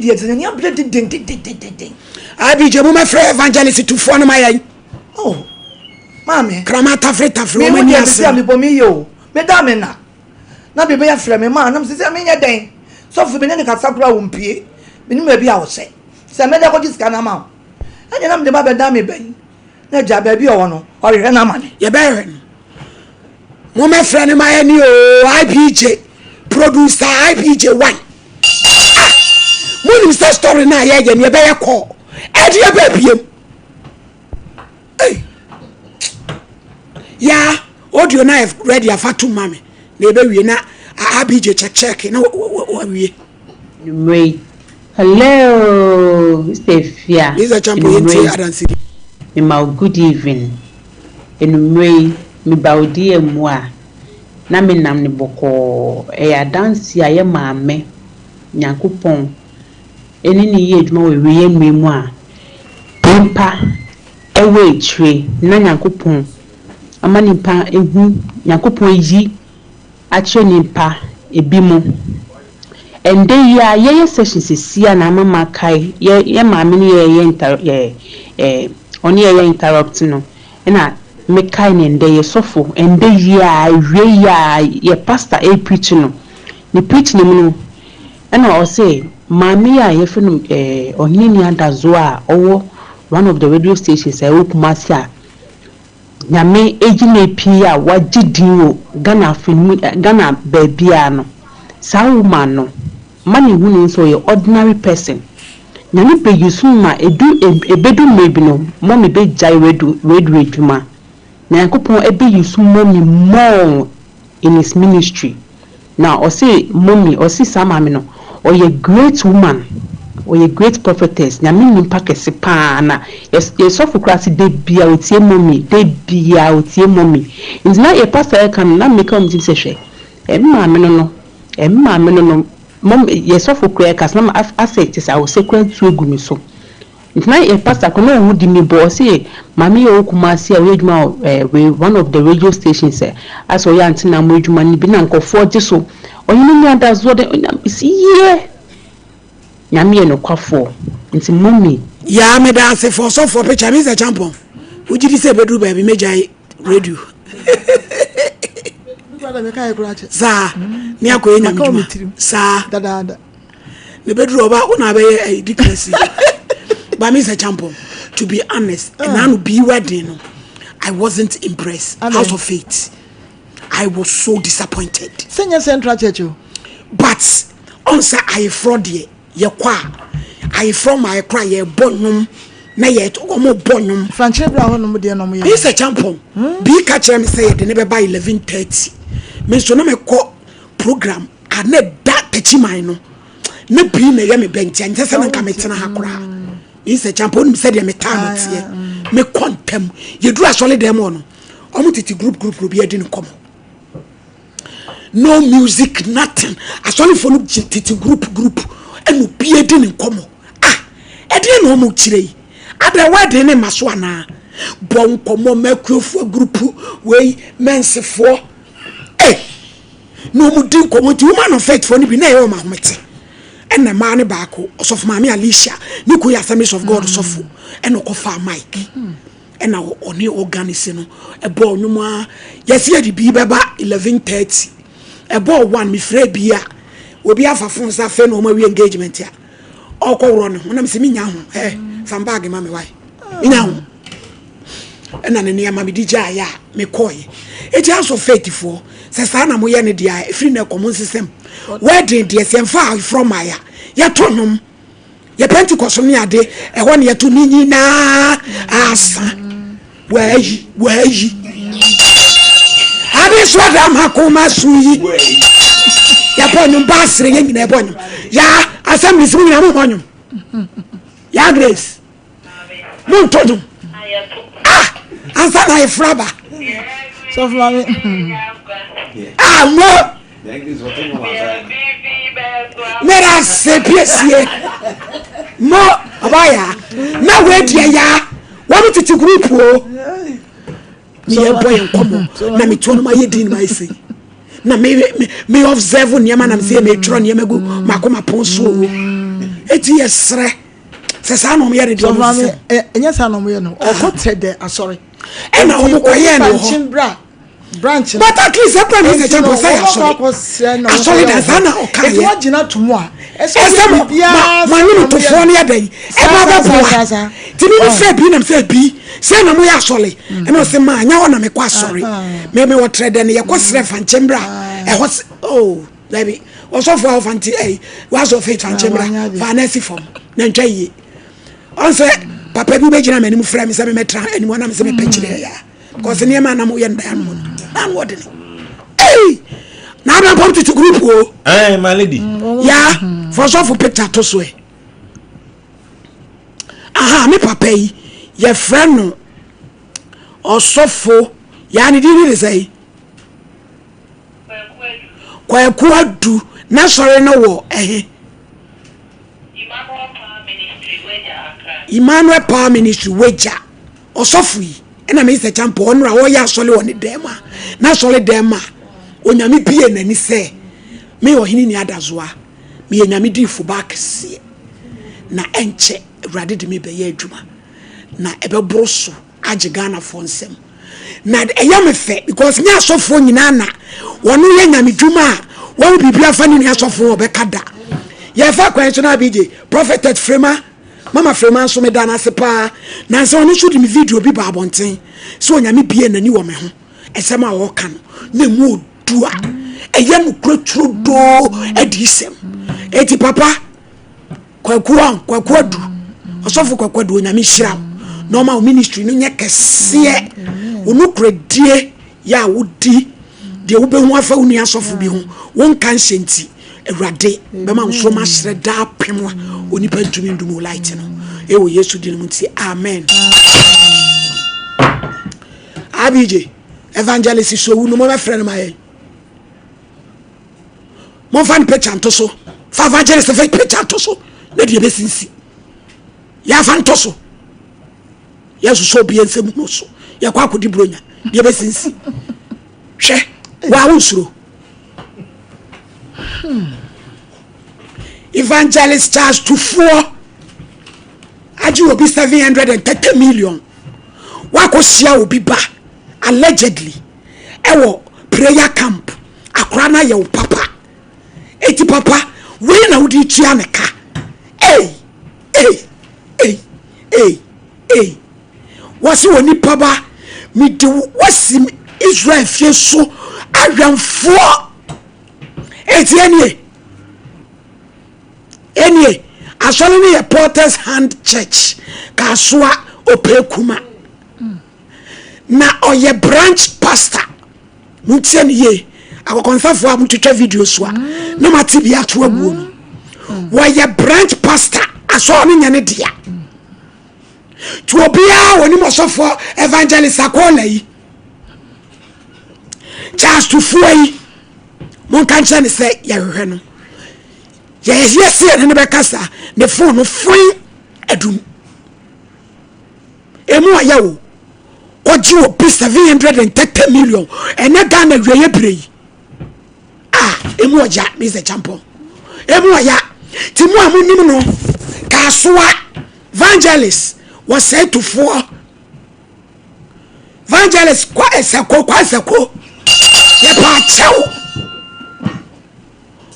I be Jamu, my friend evangelist to phone my. Oh, mammy, Cramata Frita from me, Madamina. Not be a friend, man. I'm saying, I mean, a day. So for me, Casabra won't pay. Maybe I will say. Some medical discount amount. And then I'm the Baba Dami Bay. No job, baby, or no, or your money. You're bearing. My friend, my new IPJ producer IPJ 1. When you start story now, yeah, you better call. And your baby. Hey. Yeah, what do you know? Ready for two mommy. Maybe we not. I be check. You know what we. Wait. Hello, Stefia. This is a champion. I don't see. Good evening. Anyway, me baudi e moi. Na me nam ni boko. E dance ya ye maame. Nyankopon. Eni ni ye adwuma we ye mmemu a. Pampa ewe etwe na Nyankopon. Ama nipa ehu Nyankopon yi ache nipa ebimu. Ende ya ye session sisia na mama kai ye maame ni ye oni ye interrupt no na me kai ni ende ye sofo ende ya we ya ye pastor e preach no ni preach ni mu na o say maame ya ye funu Ohenini Adazoa owo one of the radio stations I work masia nyame ejine pia wagidin Ghana film Ghana babia no sa woman no mani hunu so ye ordinary person nyame pe yusuma ebedu maybe no mommy be jai radio juma na yakopon ebe yusuma mommy more in his ministry now or say mommy or see sama me no or ye great woman or ye great prophetess nyame nimpa kese pa na yes so for class de bia otie mommy de bia otie mommy is na ye pastor can na make come tin se hwe maame no mom yes for prayer cause na asset is I will say kwan tu egu mi so ntina ye pastor ko no hu di mi bo say mama ye okumasi a we adwuma one of the radio stations as o ya ntina mo adwuma ni bi na nkofo gi so Ohenini Adazoa de ye nyame no kwafo nti mommy ya me dance for so for picture me say champion uji di say bedu ba bi mejai radio sa ni akoye nyamjuma sa dada ne bedru oba una be dicracy but me say champion to be honest and I be wedding no I wasn't impressed out of faith I was so disappointed senior central church but on say I fraud ye kwa I from my cry ye bonum na ye to omo bonum franche bra honum de no mo ye be say champion be catch me say de ne be by 11:30 me so na me ko program ana da pechiman no na bi na ye me bench ante se na me tena ha kora is a champion said me time tie me kontem ye do asole dem no omo titi group ye di no come no music nothing asole for no titi group enu bi di no come e di no mo kire ada wade ne maso ana bon komo makrofo group we mensefo no mu din komo ti woman of faith for ni bi na e o ma homete and the man baako of Mami Alicia ni ko ya Assemblies of God sofo and o kofa mic and na oni organize no e bo onwum a yes ye di bi beba 11:30 e bo one mi frɛ bia obi afafon sa fe no ma wi engagement ya okowro no na me se minya ho fan bag ma me wai minya ho na ne ne ma me DJ ya me koye e ti aso faithful se sa na mo ye ne dia free na common system wedding dia se mfa from aya ya tonum ya Pentecost ni ade e ho ne ya to ni na asa wayi abi so da ma ko ma suyi ya ponum basre ye nyina ponum ya Assemblies mu nyina mo ponum ya Grace mo tonum ansa na ifraba so for me mo mera se piesie mo abaya na we dia ya wo titi group o me boy nkomo na me tonu ma yedin ma isi na me observe niam na me say me tro niam gu makoma ponso eti yesre se sa no me yare de so enya sa no me no okote de asori ena omokoye no ho branch but at least that time is a say asori da sana okaye e wagina to mo a ma ni to fo ne adan e ba ba ti ni fe bi na fe bi se na mo ya asori e no se ma anya wona me kwa asori me wo trade ne ye ko sre fanchembra e ho oh baby also for our fanti was of faith fanchembra fancy form na ntwaye on say papa bi be gina me ni mu fra me se me metra anyone am se me pechire ya because ne ma na mo ye ndan mo and what is now I'm going to group wo my lady yeah for so for picture to so aha me papa yi your friend no osofo ya ni di say kwaku adu na sori no wo Emmanuel Power Ministry weja osofo yi na me se champo onra wo ya sole woni dema na sole dema onyame bie nani se me Ohenini Adazoa me nyame di fu back se na enche awrade de me be ya adwuma na ebebroso age Ghana fo nsem na eya me fe because nya asofo nyina na wono ye nyame dwuma a wo bibia fa ni asofo obekada ye fa kwan so na bije prophet Frema Mama Frema so me dana sepa na nse onu shoot me video bi ba abonten so onyame bie nani wo me ho esema wo ka no na mu odua eye no krotro do adisem eti papa kwaku adu osofo kwaku adu onyame hira normal ministry no nya kese onu kredie ya wodi de wo be hu afa unu asofo bi ho won kan hyenti awrade be ma nso ma hyre da pemwa oni pa ntumi ndumu light no ewo Yesu di no nti amen abije evangelist so wu no mo be friend my mo fan picture nto so fa evangelist fa picture nto so na de be sinsi ya fan to so Yesu so bi ensem no so ya kwa akodi bronya de be sinsi hwe wa wonsuro evangelist charge to 4 aji obi 730 million wako sia obi ba allegedly ewo prayer camp akra na ye papa eti papa we na udi tia neka wasi woni papa mi de wasi Israel fie so awamfo eti enie asole ni Porter's Hand Church kaswa opekuma na oye branch pastor mutien ye akokonsafo amutwetwa video so a no mati bia to abuo no woye branch pastor aso ni nyane dia to obia woni mosofo evangelist akola yi just to foi mon kanche ni se ya hwehwe no yes ne be kasa the phone free edum emu ayawo oji o 730 million ene Ghana wiye brei emu oja me se champion emu aya ti mu amunim no kasoa evangelist was said to 4 evangelist kwa esako ye pa chao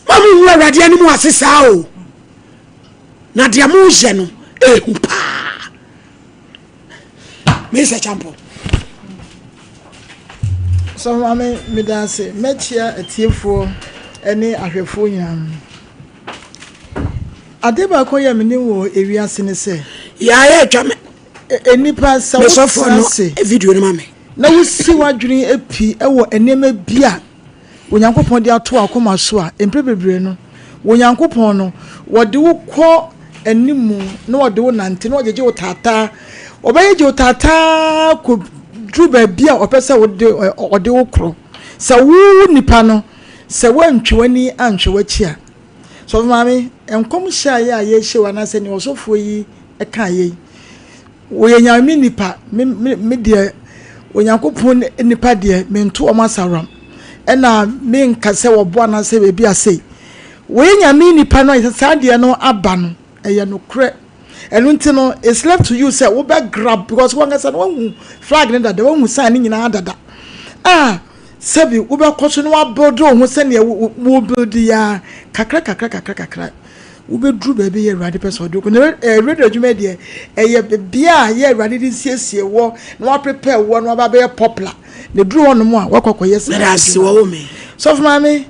mamu wa radio ni mu asesa o na dia mu je no ehu pa me se champion so mama me da se mechia etiefo ene ahwefo nyam adeba ko ye me ni wo ewiase ne se ya ye twame enipa sa wo se video ni mame na wo si wadwene epi ewo enema bia onyankopon de ato akoma so a emprebebre no onyankopon no wode wo kɔ animu na wode wo nante na ojeje wo tata obayeje wo tata ko druba bia opese wode wo kro sa wo nipa no sa wantwewani antwewachi a so mama enkom hia ye a ye hyewa na se ne osofo yi eka ye wo yenyame nipa me de onyankopon nipa de mento o masaram ena me nkase wo bo na se bebi ase we nyame nipa no isa de no aba no no cre and untino it's left to you say we be grab because one said one flag that the one who sign in dada sabi we be question wa build who send we build ya kakra we be drew baby ye ready person do radio adwuma de bia ye ready this siesie wo na prepare wo na ba be popular the drew on mo wakoko yes na asi wo me so for mama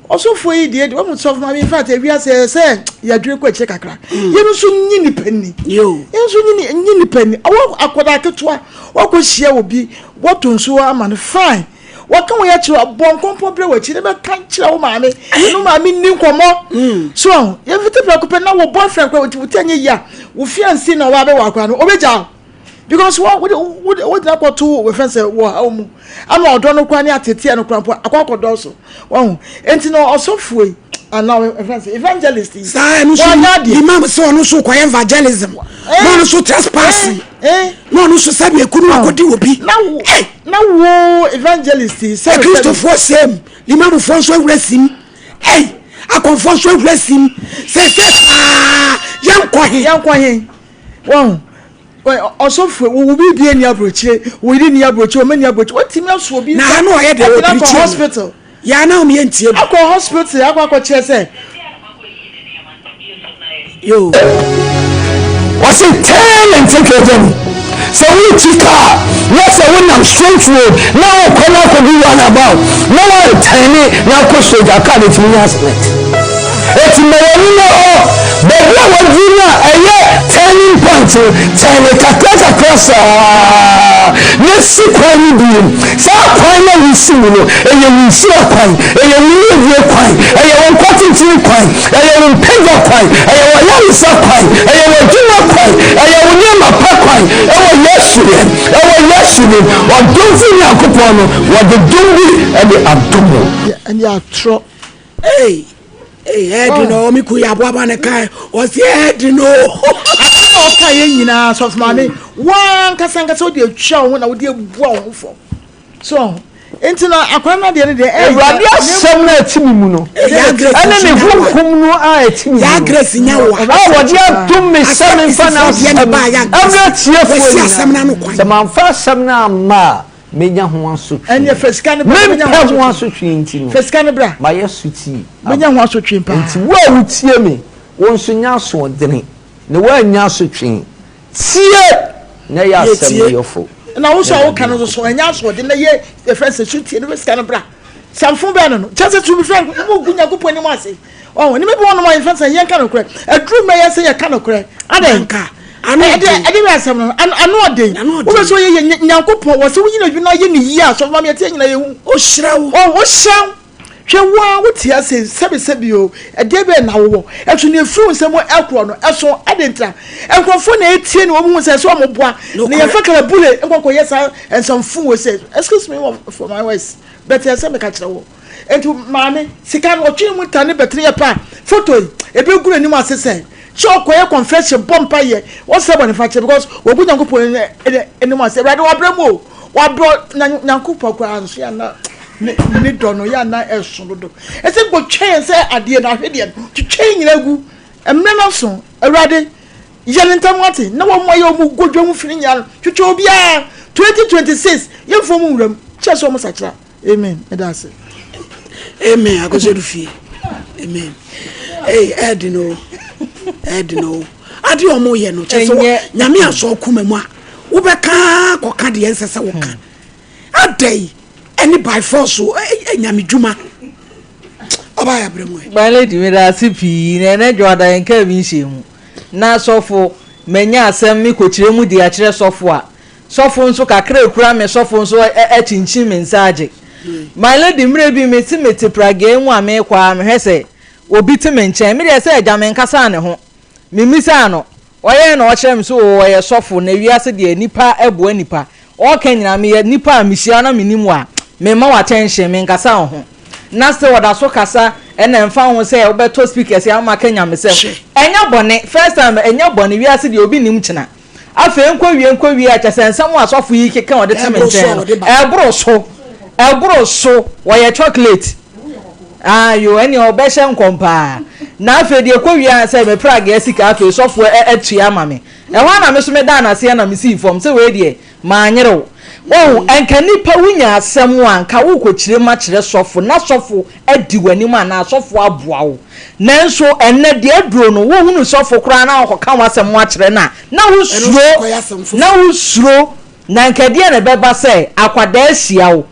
also for you dey when so for mama in fact we say ya dwe ko che kakra ye no so nyi ni pani yo ye so nyi ni pani awo akoda ketoa wako hia obi wato nso ama no fine waka wo ya chiwa bon kompobre wa chi ne be kan chira wo maame no maame ni nkomo so ye fiti pra ko na wo boyfriend ko wuti anye ya wo fiancé na wa be wa kwa no obeja because what na ko to we friend say wo amu ama odo no kwa ni atete no kwa akwakodo so wo enti no osofuo and now evangelist sa no so imam so no so kwa evangelism no so trespassing no so sabe ekunu akodi obi na wo evangelist say Christopher same imam for so resim akonfo so resim say yankwa he wo osofuo wo bi bia ni abrochire wo ri ni abrochire o mani abrochire what team aso obi na no ye dey hospital ya na me entie akọ hospital akọ che say yo was it tell and take your journey so we tika yes I win am straight road now come out to be one about no one tiny now ko so ja ka de timi accident eti me woni no but what was you turning point tiny kakaka cross nesi kwani bi sa kwani we see no eye we see kwani eye we vie kwani eye won kwatinti kwani eye won pega kwani eye won yalisa kwani eye won juma kwani eye won yema pa kwani ewo yesu ni odonfi ni akopon no wo de dumbi e de adomo and ya tro head no mi ku ya boaba ne kai o si head no okay yen nyina so for mama wan kasanga so de twa wo na wo de bua wo fo so enti na akwana de ne ewrade asem na atimi mu no ene ne funkum no a atimi ya grace nya wo wo de atum me sem fa na amra tie fo asem na no kwan se man fa asem na ma menya ho asotwe ene fesika ne menya ho asotwe enti no fesika ne bra ma yesuti menya ho asotwe pa enti wo a wutie me wo nso nya so dene ne wo anya asotwe tie na ya asem yofo na wo so wo kan so anya so de na ye the friends sutie ne fesika ne bra samfo be no just to be friend mo gunya kuponi mo ase ni me be one my friends yen kan okre adru me ye say ye kan okre adenka ade be asem no anu odin wo be so ye nyankopon wo se wo nyina dwuna ye ne yi a so ma me tie nyina ye hu o hirawo hwe wa wo tie ase sebi o ade be na wo etu ne fru nsem ekro no eso adentra enkrofo na etie ne wo mu se so mo boa ne ye fakara bule enkoko ye sa ensomfu wo se excuse me for my voice but ye se me ka kire wo entu maame sika no twi mu tane betre ye pa photo ebe guru ni mu asese choko ye confession bompa ye wo se bone fa che because wo gu nyankopon eni mu ase brade wa bramo wa bro nyankopon kwa so ya na ni dono ya na esododo ese go twen se ade na hwede twen nyina gu emre na so awrade yelentam wate na wo moye mu godwo mu firi nya twetwe obi a 2026 ye fo mu wram cheso mu sakira amen edase amen akosedu fi amen edino ade omo ye no cheso nyame aso kumamu a wo beka koka de ensese wo ka adai any by force nyame djuma oba ya bremu ba lady me da sipi na jwada enka bi nhemu na sofo menya asem mi kochire mu di akire sofo a sofo nso kakra ekura me sofo nso echinchin me nsaage my lady mre bi me timete prage enwu ame kwa me hwese obi time nchen me de se agya me nkasa ne ho mimisa no oye na okire me so oye sofo na wiase de nipa ebo nipa o kanyina me nipa amihia na menimu a me ma wa tension me nkasa ho na se wada so kasa ena mfa ho se obeto speakers ya ma kanya me se enya bone first time enya bone wiase de obi nim kina afa enkwa wie a chesensam asofo yi keka wode teme nchen ebro so wo ye chocolate ayo eni obehye nkompa na afi de ko wi an say me praga esika afi sofo etua ama me e ho na me so me da na se na me si form say we de ma anyere wo enka nipa wunya asem anka wo kokyire ma kire sofo na sofo adi wani ma na sofo aboa wo nanso enne de aduro no wo hunu sofo kra na akoka wasem akire na wo suro na nka de na beba say akwada ahia wo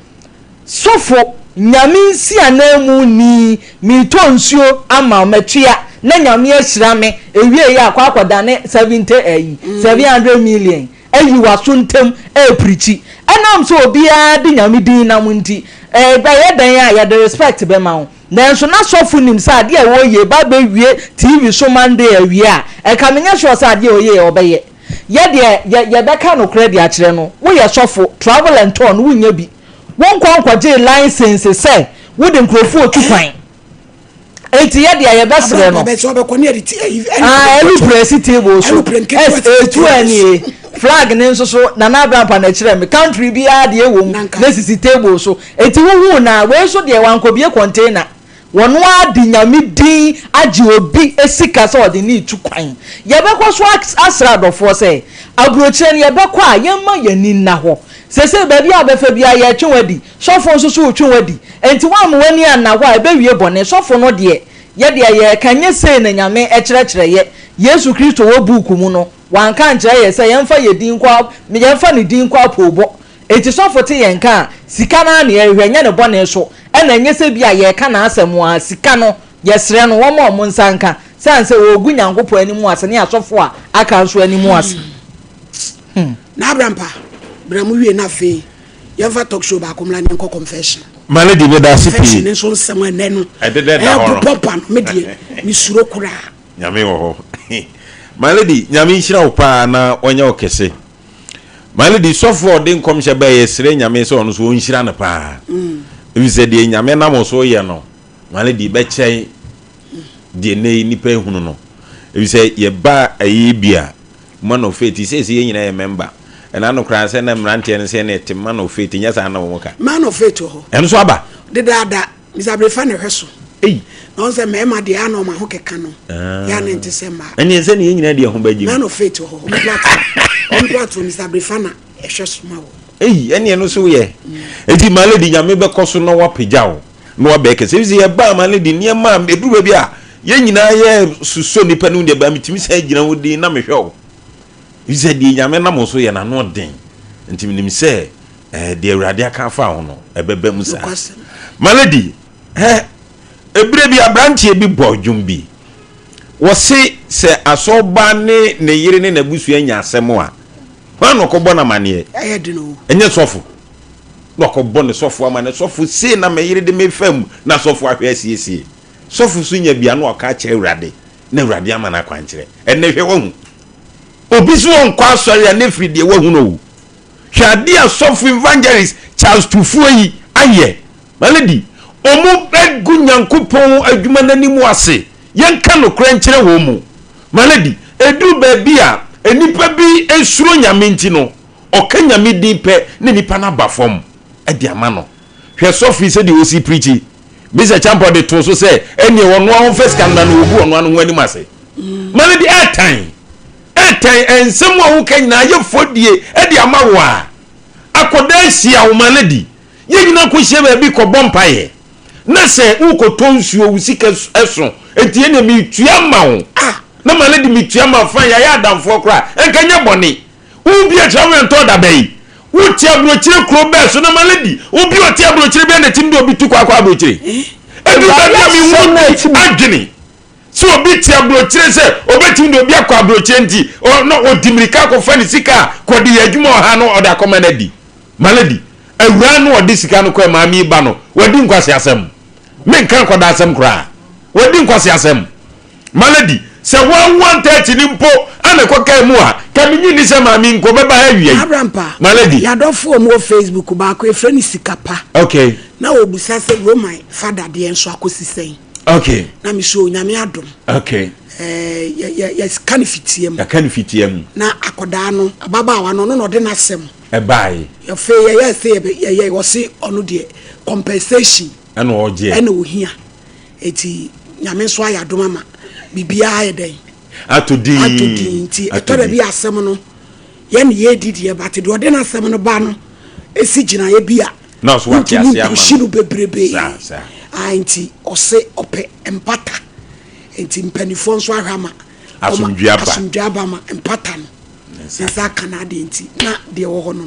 sofo nyame nsi anamu ni mitonsuo ama matua na nyame ahira me ewie ya akwakwada ne 700 million ayi waso ntem preachi enam so obia de nyame din na munti ba ye dan ya the respect be ma wo nanso na sofo nim sa de wo ye ba be wie tv so Monday awie a ka menya sure sa de wo ye obeye ye de be ka no credit a kire no wo ye sofo travel and tour no wunya bi won kwankwaje license say wo de nkrofo otufan enti ye de ye be sere no every press table so etu ani flag ne nso so na na abrampa na kire me country bi ade ewom na sisi table so enti wo na we so de wankobie container wono adi nyame din agi obi esika so de ni tu kwan ye be ko so asra dofo say abrochire ne ye be ko a ye ma yani na ho sese baby abefa bia ye twewadi sofo nso so twewadi enti wa mo wani anna ho a be wie bone sofo no de ye de ye kanye sei na nyame ekire ye Yesu Kristo wo buku mu no wanka nkire ye se yemfa ye din kwa me yemfa ne din kwa pobo enti sofo te ye nka sika na na ye hwenye ne bone so na enye se bia ye ka na asem a sika no ye sere no wo mo nsanka sanse wo gu nyankopɔ animu ase ne asofo a aka nso animu ase na abrampa bramu wie na fe yemfa talk show ba komla ne nko confession malady me da sipi ne so nsema ne no edede da horo popa me die mi suro kura nyame wo ho malady nyame nhira wo pa na onye okese malady sofo de nkom hye ba yesre nyame so ono so nhira na pa ebi se de nyame na mo so ye no malady be chei de ne nipa ehunu no ebi se ye ba ayi bia man of faith say ye nyina ye member ena no kran se na mrante ne se ne te man of faith nya sa na wo ka man of faith ho en so aba de dada misabrefa ne hweso no se mema de ana ma ho keka no ya ne nte se ma eni se ne nyina de ho baji man of faith ho on platform misabrefa na hweso ma wo eni no so ye enti malady nyame be koso no wa pejao no wa be ke se ye ba malady ne ma edu ba bia ye nyina ye suso nipa no de ba mitimi sa gina wodi na mehwe wo ize de nyame na mo so ye na no den enti minim se de awurade aka fa ho no ebeba musa malady ebire bi abrantie bi bodwum bi wo se asoba ne yire ne nabusu anya asem a no ko bona mane de no enye sofo no ko bona sofo amane sofo se na me yire de me fam na sofo ahwe asiesie sofo sunya bia no aka che awurade na awurade amana kwankire enne hwe wo hu obi so on kwa sori na fridi wo hu no hwade a sofo evangelist Charles Tufuoyi aye malady omu egu nyankopon adwuma nanimu ase yenka no krankire wo mu malady edu ba bia enipa bi esuro nyame nti no oka nyame din pe ne nipa na ba fom edi ama no hwe sofo se de osi preachi bisa champo de to so se eni wono ho first kan na no obu ono anu anim ase malady airtime ensem wo kan na ye fodie edi ama wo a akoda hia wo malady ye nyina ko hie ba bi ko bompaye na se ukotonsuo usika eso etie na mi tua ma wo na malady mi tua ma fa ya adamfo kra enkanye bone ubi a travel to da bai uti abrochire kro be so na malady ubi oti abrochire be na timdo obi tu kwa abrochire edu ba mi wo adwini so obi ti abrochire se obetimdo obi akwa abrochire nti no odimirika ko fa ni sika ko de adwuma ha no oda komanadi malady awura no odi sika no ko ma mi ba no wadi nkwase asem men kan ko da asem kra wadi nkwase asem malady se 130 ni mpo ana ko kai mu a kaminyi ni se ma mi nko beba ha wie abrampa malady ya do fo mo Facebook ba ko efre ni sika pa okay na obusa se wo my father de enso akosisen okay na mi so nyame adom okay ya kan fitiem na akoda no baba wa no no de na sem e bai ya fe ya se ya wo se onu de compensation ana oje ana ohia eti nyame so aya dom ama bibia ye den atodi nti etore bi asem no ye ne ye didi e bate do de na asem no ba no esi gina ye bia na so wati ase ama shiru bebrebe sa anti ose ope empata enti mpanifo nso ahwama asumdua ma empata no nsa kanade enti na de wo ho no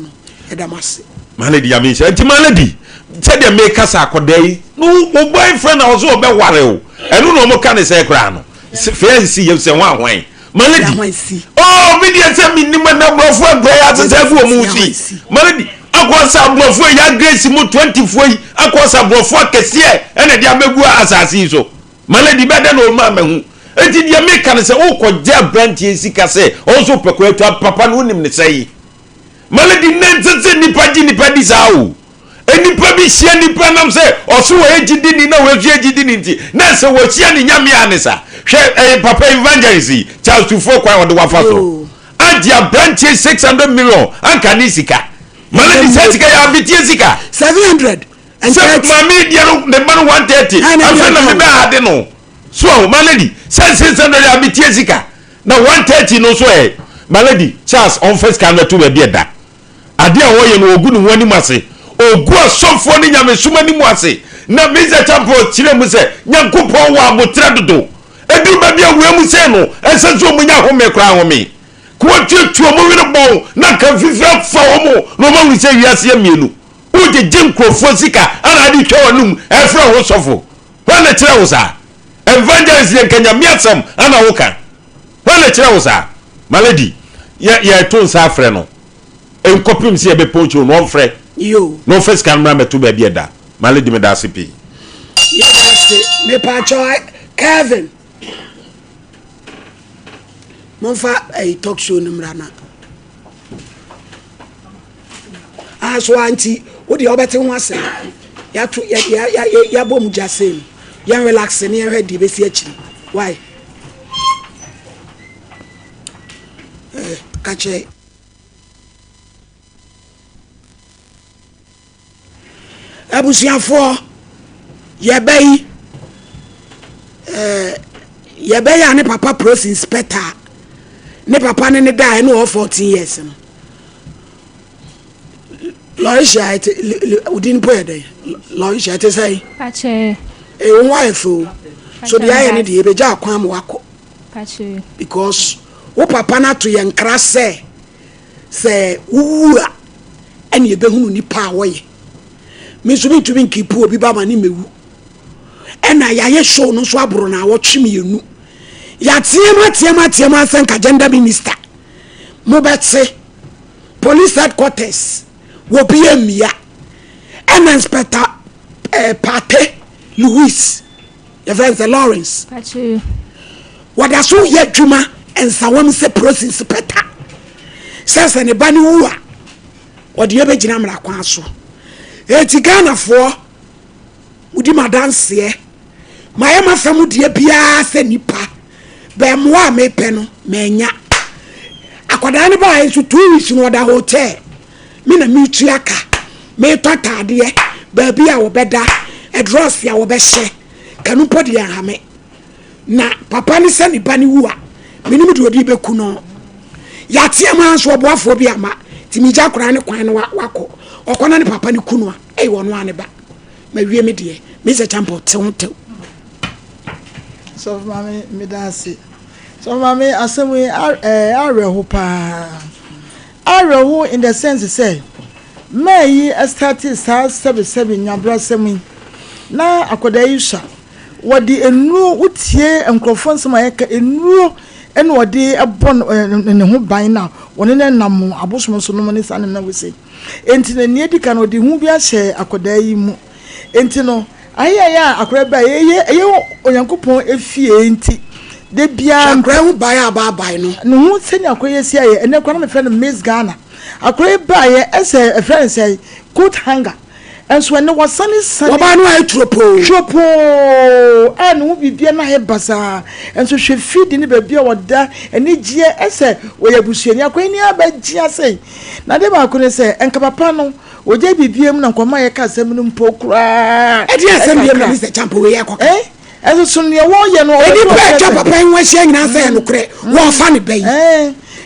edamase malady yamisha enti malady said the make us akodai no boyfriend also be ware o enu no mo ka ne say kra no fancy you say wan hwan malady oh me dey say me ni ma na brofo agboya atete fu omuti malady akosa brofo ya grace mu 24 akosa brofo kese ene dia megu asasi so malady bede no ma mahu enti dia make kan say o ko ja branch esika say also pekwa papa no nim ne say malady nensese nipa di sao enipa bi hia nipa nam se oso wo ejidi ni na wo hia ejidi ni nti na se wo hia ni nyame anesa hwe papa evangelist Charles Tufo kwa wo wafa so adia branch 600 million anka ni sika malady sika ya bitie sika 700 and mami dia no the man 130 afa na me ba ade no so malady 600 ya bitie sika na 130 no so malady Charles on first can to be da ade a wo ye no ogu ni wani mase ogu asofo ni nyamesuma ni mu ase na meza champo chire mu se nyankopon wa abotra dodo edu ba bia we mu se no esenso mu nya home kra home ko tutuo mu wire bon na kan fifra fa wo mu no ma wi se wiase amienu o je nkrofo sika ana di twa wanum efra wo sofo wa na chire wo sa evangelist ye kanya miasam ana wo kan wa na chire wo sa malady ya to nsa afre no enkopim se be poncho no frɛ yo no first camera metu ba bia da malady me da sipi yes me pa choy Kevin monfa talk show nimrana aso anti wo de obete ho ase ya to ya bom jasem ya relax ne ya hwedi besi akiri why kache abusiafo yebei ane papa pros inspector ne papa ne die no 14 years no Loisha udin poede Loisha te say pache wife so the aye ne de beja akwan mo wako pache because wo papa na to yankra say wuwa ene ebehunu nipa awoye me so bi to bi nkipu obi ba ma ni mewu ena yaye show no so abro na awotwemienu ya tiema senka gender minister mo betse police headquarters wo bi emia ena inspector Pate Louis your friend Lawrence pache wada so ye dwuma ensa wam se police inspector sese ne bani wuwa wode ye begina mra kwa so eti Ghana fo udi madanse maye mafamu die bia se nipa be moa me pe no menya akwada ne ba yesu 2 weeks no da hotel me na mi tuaka me totade ba bia wo beda address ya wo be hye kanu podi ya hame na papa ni se ni bani wuwa minimu de odi beku no ya tie ma so oboafo bi ama timija kura ne kwan no wako okona ne papa ni kunu a wono ane ba ma wie me de me se champo tew so mama me dance so mama asemi areho pa areho in the sense say may started sa 77 nyabra semi na akoda yisha wodi enu utie enkrofo nsema yeka enu ene wodi abon ne ho ban na woni ne nam abosom so no ne sa na wese enti na ne edika no di hu bi ahye akoda yi mu enti no ayaya akora ba ye onyankopon efie enti de bia akora hu ban aba no hu senya akoye sia ye ene kwa na me friend Miss Ghana akora ba ye ese a friend say coat hanger enso ene wasani sani oba no ay tropo ene hu bibia na he basa enso hwe feed ni ba bia woda ene gie ese wo yabusuani akoye ni abagia sei na de ba akora say enka papa no oje bibia mu na nkoma ye ka asem no mpo kura e di asem ye Mr. Champo we yakọ ɛso so ne wo ye no edi pa papa en wa hia nyina sɛ no korɛ wo fa ne bɛyi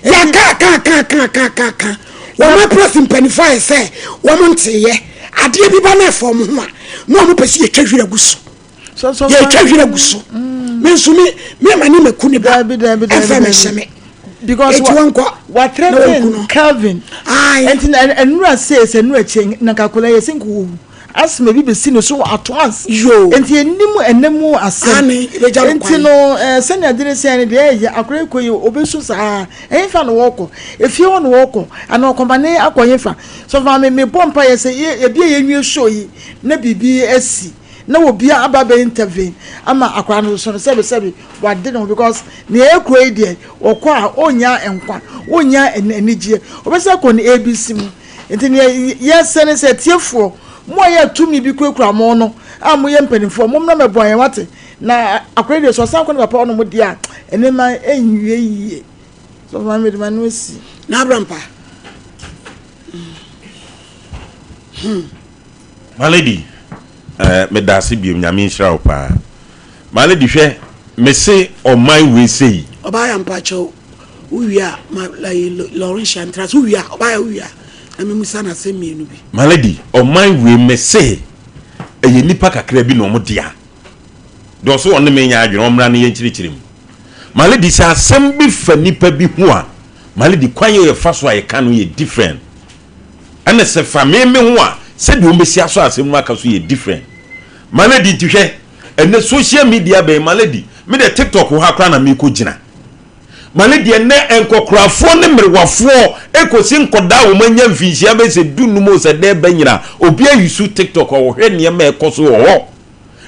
ya ka wo ma press mpanifo ayɛ sɛ wo mo nteyɛ adeɛ bi ba na ɛfɔ mo ho a no mo pɛsi yɛ twahwira guso yɛ twahwira guso me nso me mani maku ne ba ɛfɛ me hyɛme because what threaten Calvin and enura says enura chen na kakula ye sinku as maybe be seen so at once yo enti enemu asem enti no senior dire say ne dey akure koyi obesu saa enfa no woko efie won woko ana okombane akoyefa so fa me pompa ye say ye bia ye nwie show yi na bibi asi na obia ababa intervene ama akwa no so sebe wade no because na ekro ide okọ a onya enkwa onya enigye obese ko ni ABC mu enti ye sene se tiefo mo ye tumi bi kwekura mo no amu ye mpanifo mo na mebo an wate na akwa ide so san ko na papa no mo dia enema enwie yie so ma me de manu si na abrampa my lady me dasi bi nyame nhira wo pa ma le di hwe me se o man we sei oba ya mpacho uwia ma Lawrence Antras uwia oba ya uwia na me musa na se mienu bi ma le di o man we me se eye nipa kakra bi no mo dia do so on me nya adwene omra ne ye nchirichirim ma le di sa asem bi fa nipa bi ho a ma le di kwan ye fa so aye kan ye different ana se fa me ho a se di o mesi aso asem no aka so ye different malady tihwe ene social media be malady me de TikTok ho akra na me ko gina malady ene enkokrafo ne merwafo ekosi nkoda wo manya mfinhia be se dunumo se de banyira obi ayusu TikTok wo hwe ne ma ekoso wo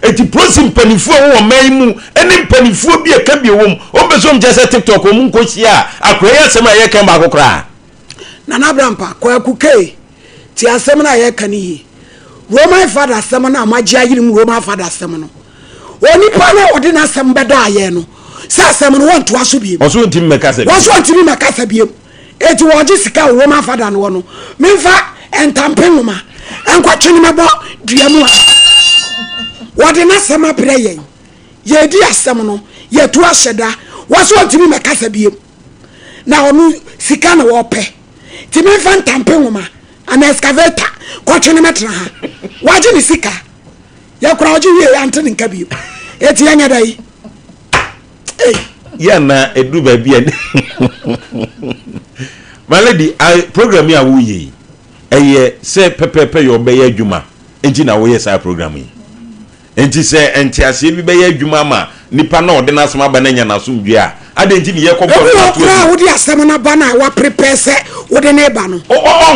eti prosim panifo wo man mu ene panifo bi eka bi wo obeso mjese TikTok mu nkohia akra ya sema ye kan ba kokra na abrampa kwa kuke ti asem na ye kan yi Roman father asem na amaji ayiri mu Roman father asem no oni pa na odi na asem beda aye no sa asem no won to aso biem oso ntimi mekasa biem oso ntimi mekasa biem eti woji sika Roman father no no memfa entampen ma enkwatwene mebo duamu a wodi na asem apre ye di asem no ye to ahyeda woso ntimi mekasa biem na onu sika na wo pe ti memfa entampen ma an excavator kwatwene metra ha waje ni sika ya kura waje wie ante ni nka bi eti anya dai ya na edu ba bia malady program ya wo yi eye se pepepe yo be ya adwuma enti na wo ye sa program yi enti se enti ase bi be ya adwuma ma nipa na ode na asoma ba na nya na somdwe a ade enti ni ye ko bo na to wo di asem na ba na wa prepare se wo de na ba no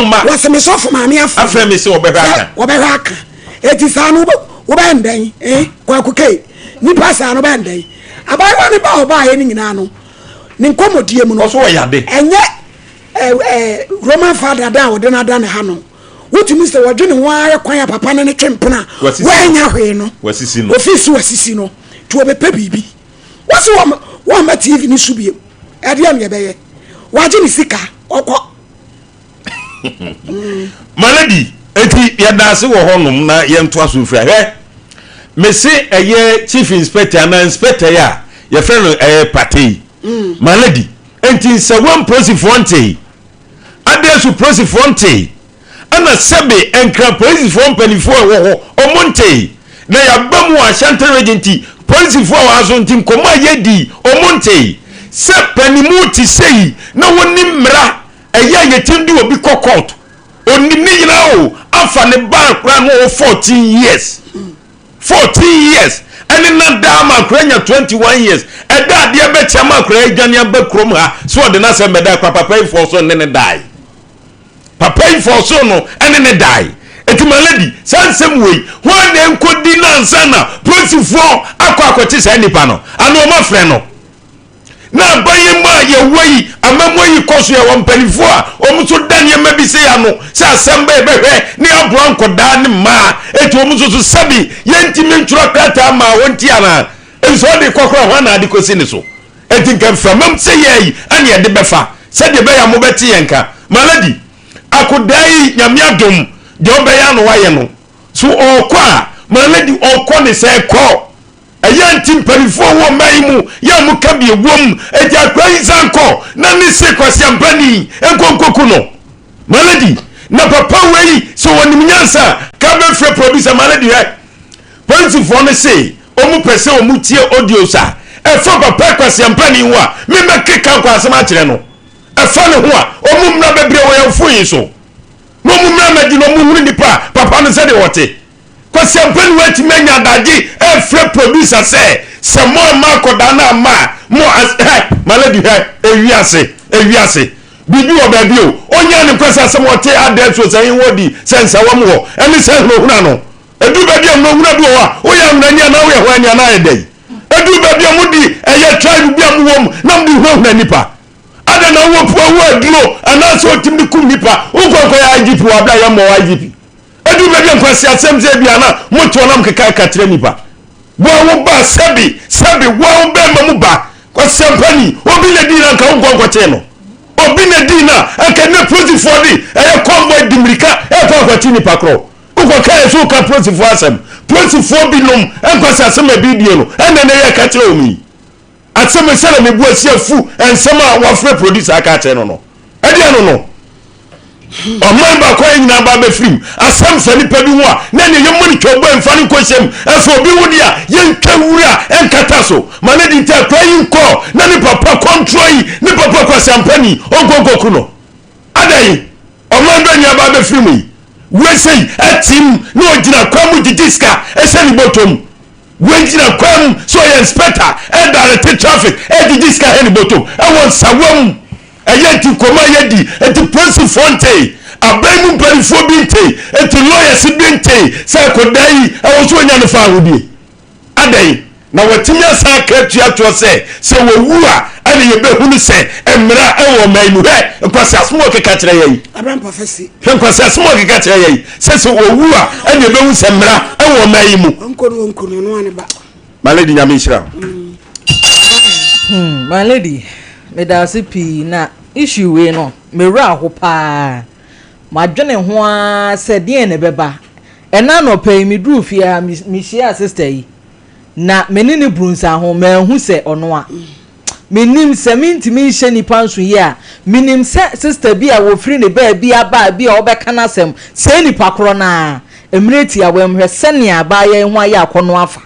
ma wa se me so fo ma me afa me se wo be haka eti sa no wo ba ndan kwa kuke nipa sa no ba ndan abayo ne ba oba ye ni nyina no ne nkomodie mu no so ya de enye Roman father da wo de na da ne ha no wotumi se wo dwene ho aye kwan ya papa ne twempena wanya hwe no wasisi no wasisi no to obepa bibi wase wo ma TV ni subie ade am ye beye waje ni sika okọ malady eti ya dase wo honum na ye nto aso fira hwe mesi eye chief inspector na inspector ya ye friend party malady enti se one prosifonte adesu prosifonte ana sebe enkra prosifon panifo wo ho omonte na ya bamu Ashanti regenti prosifo wa aso ntim koma yedi omonte se panimu ti sei na woni mra eye yetimdi obi court oni ni yina o afa ne ban kra no 14 years 14 years and na dama kranya 21 years e da de be chama kra adwane abakrom ha so de na se meda papa for so ne die papa for so no ene ne die eti malady sansem wey ho na enkodi na nsana prosifo akwakwati sa nipa no ano ma frɛ no na baye ma ye wey amamoyi koso ya wampalifo a omuso danie mabise ya no sa asamba ebehwe ni abro nkoda ne ma eti omuso so sabi yentimi ntwura krata ma wonti ana enso de kokora ho na ade kosi ne so eti nka famam se yeyi ane ade befa se de be ya mo beti yenka malady akodai nyamiadom de obeya no waye no so okwa malady okọ ne se kọ ɛyɛ nti mpanimfoɔ wɔ man mu yɛ mu ka bi ewom agya kwa nsanko na ne se kwasi ampani enkonkoku no maladi na papa wei so wonim nyansa ka be frɛ producer maladi hɛ pontifoɔ no se omu pɛsɛ omu tie audio sa ɛfa papa kwasi ampani ho a me mɛkeka kwa asɛm akyerɛ no ɛfa ne ho a omu mmra bebree wɔ yɛfo yi so no mu mmra madi no mu hunu nipa papa no sɛ de wɔte kwasi ampani wati menya adagye ɛfrɛ producer sɛ mo ma akɔda na ma mo maladi hɛ ewiase bibi wɔ baabi o onya ne kwasa asɛm wɔte adɛ so sɛ yin wodi sɛ nsawam hɔ ɛne sɛ huna no edu baabi a no huna bi wɔ a woyɛ huna na woyɛ hɔ anya na ayɛ dɛ edu baabi a mudi ɛyɛ tribe bi a mo wɔ mu na mo di huna nipa ada na wo po wo aduro anaso otim kum nipa unkɔ ya IGP wa bla ya mo IGP edu baabi a kwasi asɛm sɛ bia na mo to nam keka katra nipa bo wo ba sabi wo ba ma mu ba kwasi ampani obi le di na ka unkɔ te no obi na di na aka ne prosifor di ɛyɛ convoy dimirika ɛkɔ nipa kro unkɔ ka so ka prosifor asɛm prosifor bi nom ɛnkwasi asɛm abi die no ɛna ne yɛ katra omi asɛm sɛ na me bu asia fu ensɛm a wafrɛ producer aka kyerɛ no ɛde no ɔman ba kwa nyina ba be film asɛm sɛ nipa bi ho a na ne yɛ moni twɔbɔ mfa ne kɔhyɛm ɛfo obi wo dia yɛntwa wura ɛnkata so ma ne di ta kwa yinkɔ na ne papa control ne papa kwasi ampani onkonkoku no adai ɔman ba nyina ba be film yi wesei atim na ogyina kwa mu didiska ɛsɛ ne bottom wenjina kwam so ye inspector e direct traffic e didiska he ne bottom e won sawam e ti koma ye di e ti police fonte abai mu perifo bi nte e ti lawyers bi nte say kodai e wo so nya ne fa hodie adai na watimi asa ka tuato se wo wu a ane ye be hunu se emra e wo mai mu he kwasi asmo keka kire ye Abraham prophecy kwasi asmo keka kire ye se wo wu a ane ye be hu se emra e wo mai mu onkono no ane ba malady nyame hira malady me da se pi na issue we no me ra ho pa ma dwene ho a se de ne beba ena no pay me dru fia me share sister yi na menini brunsa ho ma hu se ono a menim se mintimi hye nipa nso yi a menim se sister bi a wo free ne ba bi aba bi a obeka na sem se nipa kro na emreti a wemhwe se ne aba ye ho aye akono afa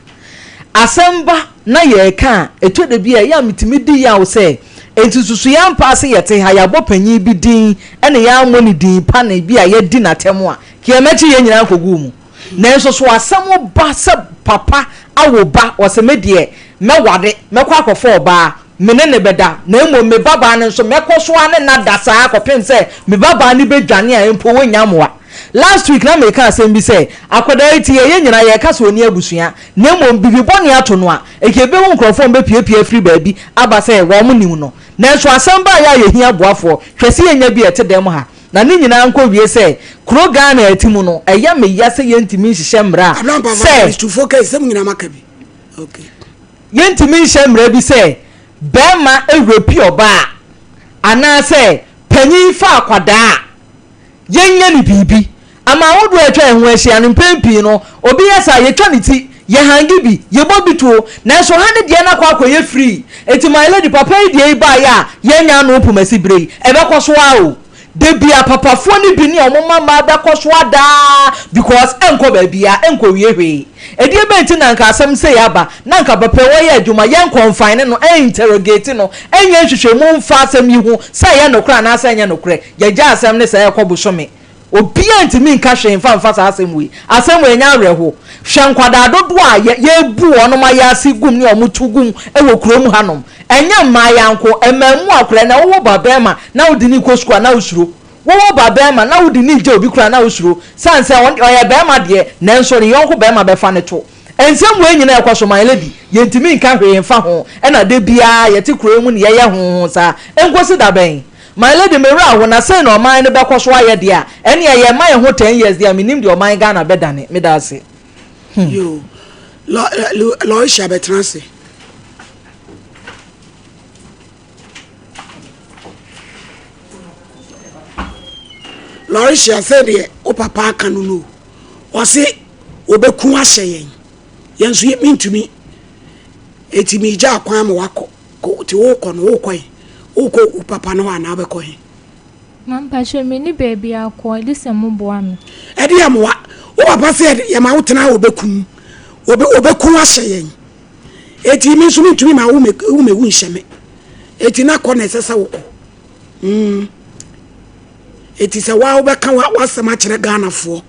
asemba na ye ka etode bi a ya mitimi di ya wo se entisusu ya mpa se yete ha ya bopanyi bi din ene ya mo ne din pa na bi a ye di na temo a ke mechi ye nyina kogu mu na enso so asem ba se papa awo ba o se medie mewade mekwa akofo ba mene ne beda na emo me baba ne nso mekoso ane na dasa akopem se me baba ne bedwane a empo wonya moa last week na me ka asem bi se akoda iti ye nyina ye ka so oni abusua na emo bibi boni ato no a ekebe hu nkrofo mbe piepie free baabi aba se wo mo nim no na nso asem ba ya ye hia boafo hwese ye nya bi ete dem ha na ne nyina nko wie se kro Ghana atimu no eya me ya se ye ntimi nhihye mra se to focus sem nyina makabi okay ye ntimi nhihye mra bi se bema ewrepi oba ana se panyin fa akwada yenya ni bibi ama wodo atwa ho ahia no mpempi no obi yasa ye twa ne ti ye hangi bi ye bobituo na so ha ne de na kwa akoye free eti my lady papa die ba ya yenya no pomasi brei ebe koso a o de bia papa fo ni bi ni omoma ma be koso ada because enko ba bia enko wiehwe edi ebe nti na nka asem se ya ba na nka papa wo ye adwuma ye confine no interrogate no enye hwehwe mu mfa asem yi hu sa ye no kra na asa enye no kre ye ja asem ne sa ye kobusome obia ntimi nka hwe mfa sa asem we nya areho hwe nkwada dodo a ye bu ono ma ya sigum ni omutugum ewo krom hanom enye ma ya nko emamu akure na wo babema na udini koskua na usuro wo babema na udini je obi kura na usuro sanse oye bema de na nso ne yonko bema be fa ne to ensem we nyina ekwaso my lady ye ntimi nka hwe mfa ho na de bia ye ti kuro mu ne ye ho sa enkosi da ben my lady me ra wo na say no man ne be kwaso aye de a ene ye man ho 10 years de a minim de o man Ghana be dane me da ase yo lo shabe transe Lorisha said o papa kanunu o se obeku ahye yen so ye mintumi eti mi ja kwan mo wako ko ti wo ko no wo kwan wo ko papa no ana be ko he Mampa she me ni baby akọ edise mo boa me edi ya mo wa wo papa se ya ma wotena obekun obekun ahye eti mi so mi tumi ma wo me wu nhye eti na ko na sesa wo ko eti se wa obeka wa sema kire Ghana fo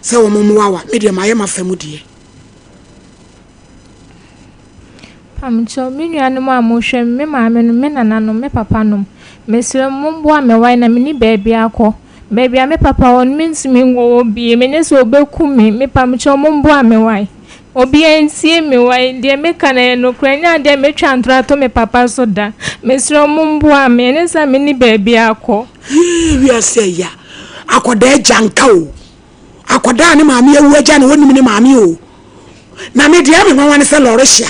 se wo mo wa me de ma ye ma famu die Pamcho mi nuanom a mo hwem me maame no me nananom me papa nom mesre mo boa me wai na me ni baby akọ baby a me papa won me nsimi ngo obi me ne so obeku me pamcho mo boa me wai obi ensie me wai de me kana no kranya de me twantra to me papa so da mesre mo boa me ne sa me ni baby akọ wi ase ya akoda janka o akoda ne maame awu agya ne wonimi ne maame o na me de me nwa ne se lorehia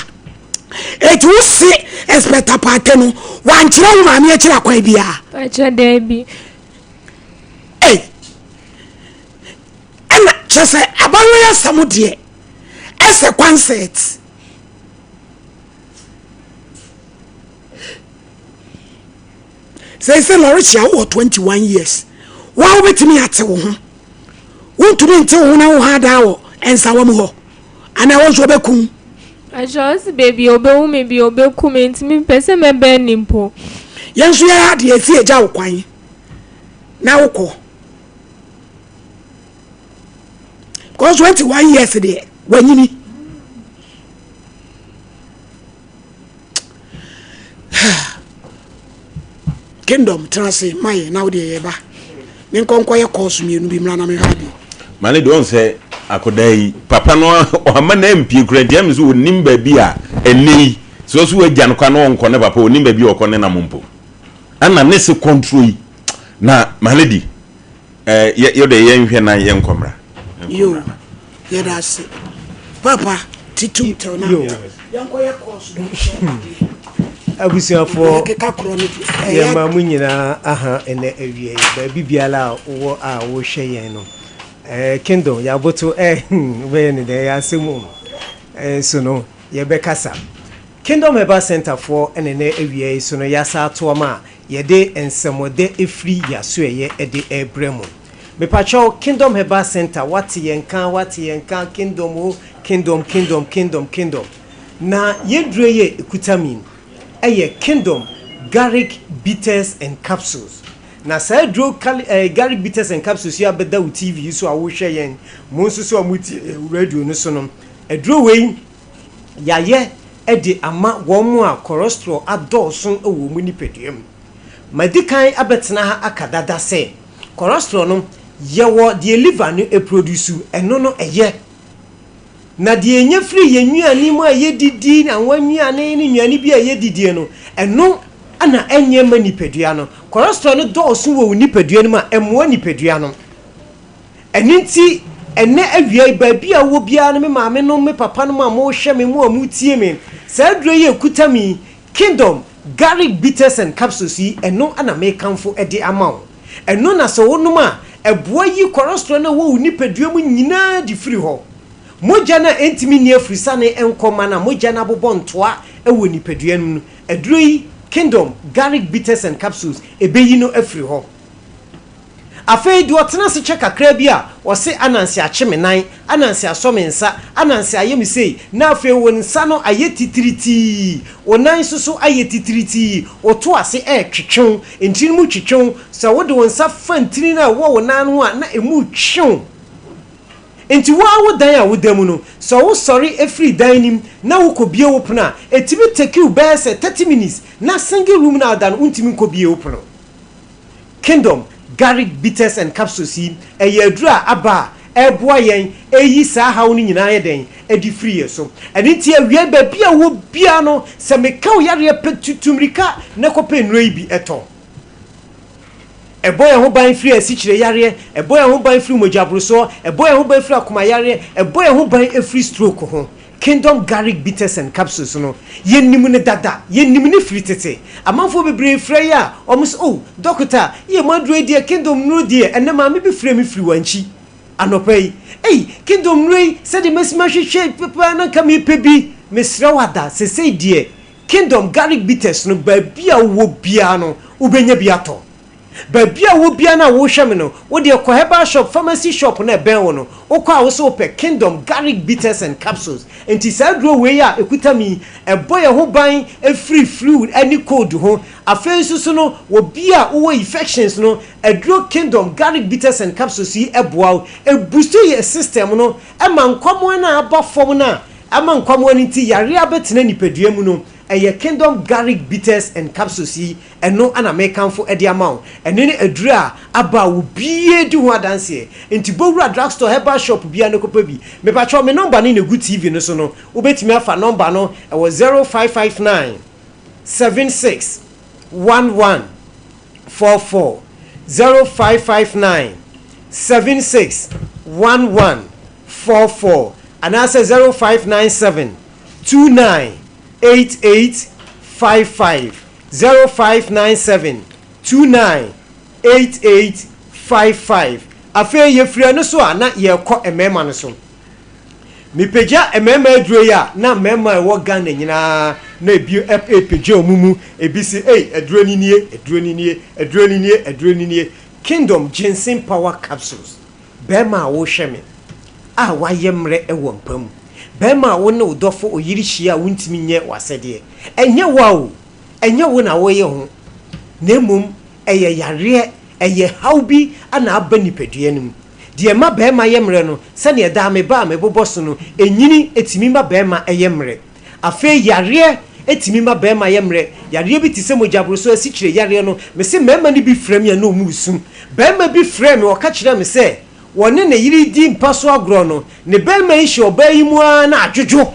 etu si expecta parte no wan kire wo maame a kire akwan bia acha debi ana chese abawo ya samudie ese concert say lorehia wo 21 years wa wo betimi ate wo ho wontumi nte wo na wo ha da wo ensa wo mo ho ana wo so bekun Ajos baby obewu me bi obeku me ntimi pese me be nimpo yenso ya de afi eja wo kwan na wo ko because 21 years de wanyini Kingdom trance my now de yeba me nkonko ye course mienu bi mra na me hadi mane don say akodai papa no o ma na mpi kura diam so onim ba bi a eni so so agya no kwa no onko ne papa onim ba bi okọ ne na mompo ana ne se control na maledi ye de ye nhwe na ye nkomra yo ye da se papa titu to na yanko ye course abusia for ka chronic ye ma mu nyina aha ene awie ba bibiala wo a wo hwe yen no Kingdom ya boto we ni de ya semu so no ye be kasa Kingdom Eba Center for enene awie so no ya sa to ma ye de ensemode efri ya so ye de ebremu me pacho Kingdom Eba Center what ye nkan kingdom na ye dreye ekutamin Kingdom garlic bitters and capsules na say dro garlic bitters and capsules ya beda u TV so awo hwe yen mo nso so amuti radio no so no edro we ya ye de ama wo mo a cholesterol adolson ewo mu nipaduam medikan abetena ha akadada say cholesterol no ye wo de liver no e produce eno no eye na de enya free ye nnuani mu a ye didi na wannuane ni nnuani bi a ye didi no eno ana enye ma nipadua no cholesterol no dose wo nipadua no ma emmo nipadua no eninti enne awia ba bia wo bia no me maame no me papa no ma mo hwe me mo amutie me sa adure ye kutami Kingdom garlic bitters and capsules yi eno ana me kanfo ede amaw eno na so wonum a eboa yi cholesterol na wo nipadua mu nyina di free ho moja na entimi ni afrisa ne enkoma na moja na bobontoa ewo nipadua no adure yi Kingdom garlic bitters and capsules ebeyi no afri ho afei di otena se check akra bi a wo se anansi achemenan anansi asomensa anansi ayemisei na afei wonsa no ayetitiriti onan susu ayetitiriti oto ase twetwon entini mu twetwon so wo de wonsa fantini na wo wonan ho a na emu twon enti wo dan a wo damu no so wo sorry every dining na wo kobie wo pna etimi take you be say 30 minutes na single room na dan untimi kobie wo pno Kingdom garlic bitters and capsules yi eyadura aba eboa yen eyi sa hawo ni nyina ye den edi free so enti awie ba bia wo bia no se meka wo yare petutumrika na kope nroi bi eto eboy ho ban free asichire yare eboy ho ban free mojabruso eboy ho ban free akoma yare eboy ho ban free stroke ho Kingdom garlic bitters and capsules no yennim ne dada yennim ne free tete amanfo bebre free ya omus oh doctor ye madro die Kingdom no die enema me be free me free wanchi anopai Kingdom no se de mesima hwehwe pepa na ka me pebi mesra wada se say die kingdom garlic bitters no baabia wo bia no ubenya biato baabia wo bia na wo hweme no wo de ko herbal shop pharmacy shop na ben wo no wo kwa wo so pe kingdom garlic bitters and capsules enti sa dro we ya ekuta mi eboy ho ban free fluid any cold ho afensu so no wo bia wo infections no adro kingdom garlic bitters and capsules yi eboa e boost your system no e man kwamo na aba fom na ama nkwamo ni ti yare abetena nipadua mu no eye kingdom garlic bitters and capsules yi eno ana mekan fo ede amount ene ne adura aba wo bie di ho adanse enti bowura drugstore herbal shop bia no kopa bi me pa cho me number ni Good TV no so no obetimi afa number no e wo 0559 76 11 44 0559 76 11 44 and I say 0597 29 8855 0597 29 8855 afi ye free no so na ye kɔ emema no so mi peja emema aduro ya na mema e wo Ghana nyina na ebi peja omumu ebi si aduro ni nie kingdom ginseng power capsules bema wo hweme a wayemre e wo mpam bema wo ne udofo oyiri hia wontimi nye wasede enye wawo enye wo na wo ye ho nemum eye yare eye haubi ana aba nipadua nim de ma bema yemre no se ne da me ba me boboso no enyini etimi ma bema eyemre afa yare etimi ma bema yemre yare bi tise mojabro so asikire yare no me se mema ni bi frem ya no mu sum bema bi frem o ka kire me se wone ne yiri di mpaso agro no ne bema ishi obayi mu na adwojo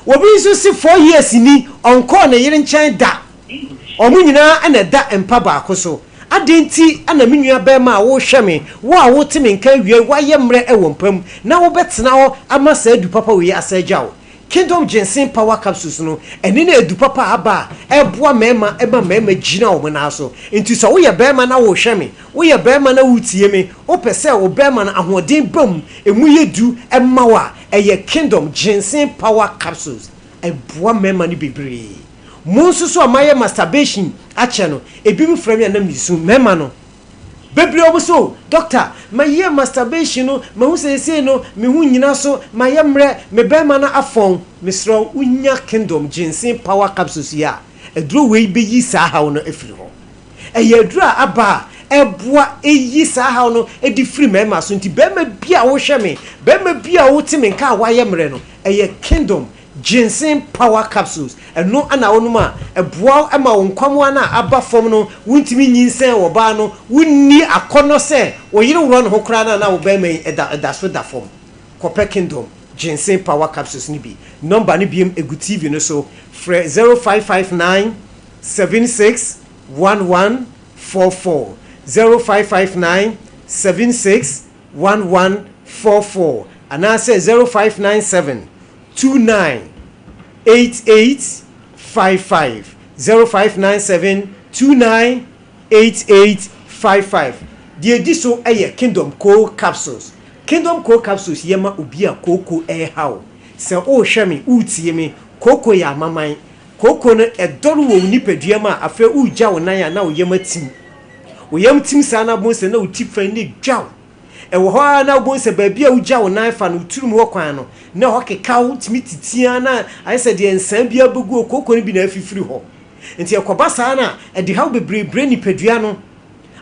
obi nso si 4 years ni onko ne yiri nchen da omunyina ana da empa ba akoso adenti ana menua bema wo hweme wo a wo timi nka wie wayemre ewompam na wo betena ho ama sa adu papa we asajawo kingdom ginseng power capsules no ene na edu papa aba eboa mema eba mema gina wo na so enti so wo ye bema na wo hweme wo ye bema na wutie me wo pese wo bema na ahoden bam emu yedu emma wa eye kingdom ginseng power capsules eboa mema ni bebre munsu so amaye masturbation ache no ebi mu frame na misu mema no bebre obuso doctor maye masturbation no mahu sese no me hu nyina so maye mre me bema na afon misro unya kingdom ginseng power capsules ya edro we be yi sa hawo no efiri ho eye edro aba eboa eyi sa hawo no edi free mema so nti bema bia wo hweme bema bia wo timi nka waye mre no eye kingdom ginseng power capsules eno ana wonuma eboa ama wonkwamo na aba fom no wuntimi nyinsen wo ba no wunni akono se wo yire wo no hokra na wo ba mai eda so da fom kope kingdom ginseng power capsules ni bi number ni biem Good TV no so 0559 76 11 44 0559 76 11 44 and I say 0597 29 8855 0597 29 8855 die diso eye kingdom cold capsules yema obia koko how se o hweme utie me koko ya maman koko no edoru wo nipadua ma afa uja wonan na wo yema tim wo yem tim sana bon se na utifa ni dwaw ewo ho na bo se ba bia uja wonan fa no turum ho kwan no na ho keka utimi titia na ai se de ensan bia begu okoko ni bi na afifiri ho enti ekoba sa na e de how bebre ni padua no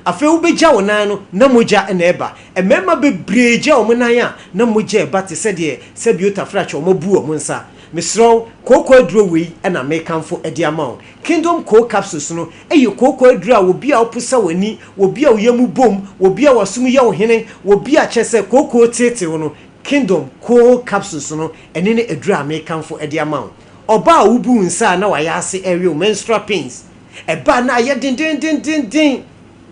afa u beja wonan no na moja na eba emema bebre ja omonan a na moja eba te se de se biota fracha omabu omonsa misro koko aduro we na mekanfo edi amount kingdom cold capsules no eye koko aduro a obi a opusa wani obi a oyemu bom obi a wasum ye ohene obi a chese koko tete no kingdom cold capsules no ene ne aduro a mekanfo edi amount oba ubu nsa na waya ase area menstrual pains eba na ye din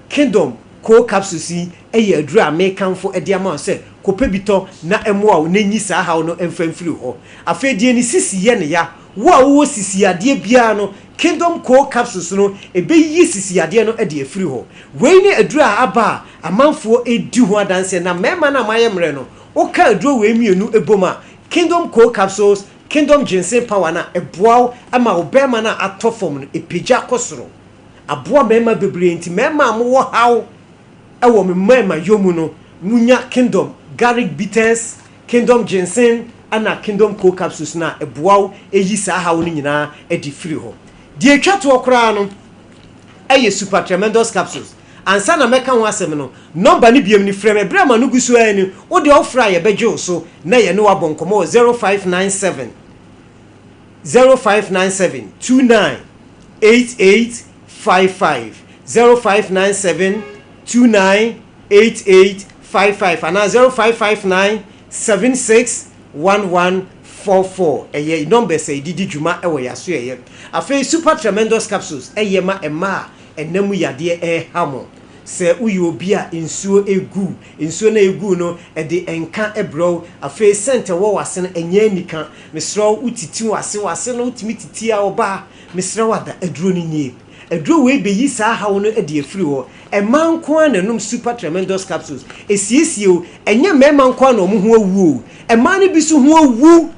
kingdom cold capsules eye aduro a mekanfo edi amount se kope bito na emoa wo nanyi sa hawo no emfamfiri ho afedie ni sisi ye ne ya wo a wo sisi ade bia no kingdom cold capsules no ebeyi sisi ade no ade afiri ho wei ne adura aba amanfo edi ho adanse na mema na mayemre no oka aduro we mienu eboma kingdom cold capsules kingdom ginseng power na eboa ama obema na atofom no epija kosoro aboa mema bebre nti mema amwo haw ewo mema yomu no munya kingdom garlic bitters kingdom ginseng ana kingdom cold capsules na eboa eyi sa haw no nyina edi free ho die etwa to okra no eye super tremendous capsules ansa na meka ho asem no number ni biem ni frame brema no gusu ani wo de ofra ye bejo so na ye ne wabonkomo 0597 298855 0597298855 ana 0559761144 eye number say didi djuma ewo yaso eye afei super tremendous capsules eye ma ema enemu yade hamo se uyi obi a nsuo na egu no de enka ebro afei sente wo wase no enye nika mesro utiti wase no utimi titi a oba mesro wada aduro ni nie aduro we beyi sa hawo no de afiri ho emanko ananum super tremendous capsules esiesie o enye memanko na omo ho awu eman no bi so ho awu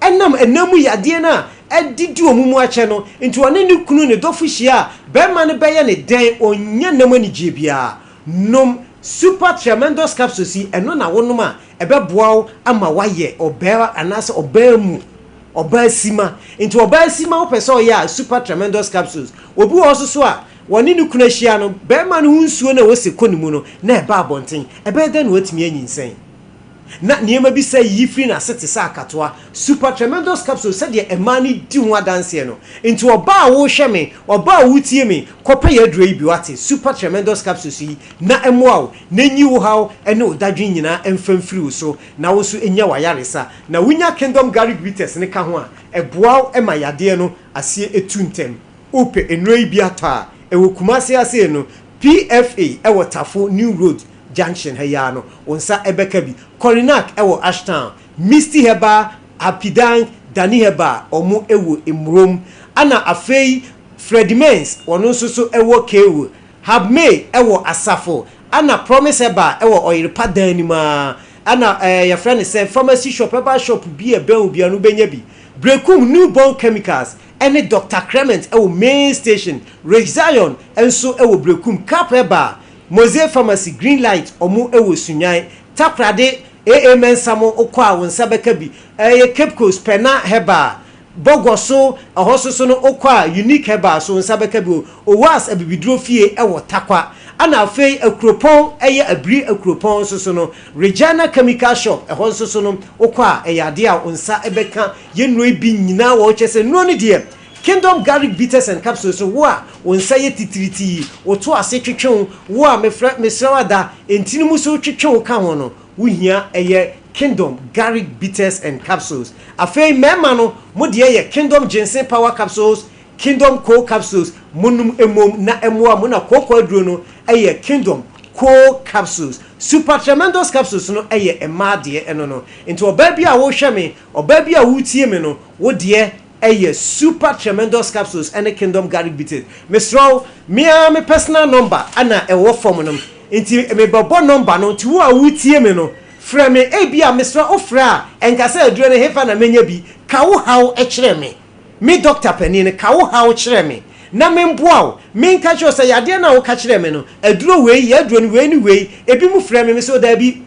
enam yade na edidi omumu ache no nti one ne kunu ne dofihia be ma ne beye ne den onye namani jebia nom super tremendous capsules eno na wonum a ebeboa ama waye obera anase obamu obasima nti obasima opeso ya super tremendous capsules obi osuso a woni ne kunu ahia no be ma ne hunsuo na wose konimu no na eba abonten ebe den watimi anyinsen na niema bi say yifri na sete sa akatoa super tremendous capsules said the emani di ho adanse no nti oba wo hweme oba wo tie me kope ya duro bi wate super tremendous capsules yi na emoa na nyi wo haw ene odadwen nyina emfamfiri wo so na wo so enya wayaresa na wunya kingdom garlic bitters ne ka ho a eboa ema yade no asie etuntem ope enroi bi ata ewo kumase ase no PFA ewo tafo new road junction hayano onsa ebeka bi Corinac ewo Ashtown Misty Heba Apidang Dani Heba omu ewo imrom ana afei Freddy Mens wono soso ewo kewo Habme ewo Asafo ana Promise Heba ewo Oyiripa danima ana ya friend say pharmacy shop Heba shop bi ebe obi anu benya bi Brekum newborn chemicals ene Dr. Clement ewo main station Rexion enso ewo Brekum Cap Heba Mose Pharmacy Green Light omu ewo sunyan taprade AMN samo okwa wonsa beka bi Cape Coast Pena Heba Bogoso ahososo no okwa Unique Heba so wonsa beka bi owas abibidro fie ewo takwa ana afei akropon abri akropon so no Regina Chemical Shop ahososo no okwa eyade a wonsa ebeka yenno bi nyina wo chese no ne de Kingdom garlic bitters and capsules so wo a wonsa ye titiriti wo to ase twetwen wo a mesrawada entini mu so twetwen ka ho no wo hia Kingdom garlic bitters and capsules afei mema no mo de ye Kingdom ginseng power capsules Kingdom cold capsules monum emom na emoa mo na kokko aduro no Kingdom cold capsules super tremendous capsules no emade eno no into oba bi a wo hweme oba bi a wo tie me no wo de super tremendous capsules and Kingdom garlic bitters mesro me personal number ana ewo form no nti me bobo number no ti wo a wutie me no frɛ me bia mesro ofra enkasa aduro ne hefa na menya bi ka wo haw kyerɛ me doctor pani ne ka wo haw kyerɛ me na me mboa me nka kyerɛ sɛ yade na wo ka kyerɛ me no aduro wei ya aduro ne wei ni wei ebi mu frɛ me so da bi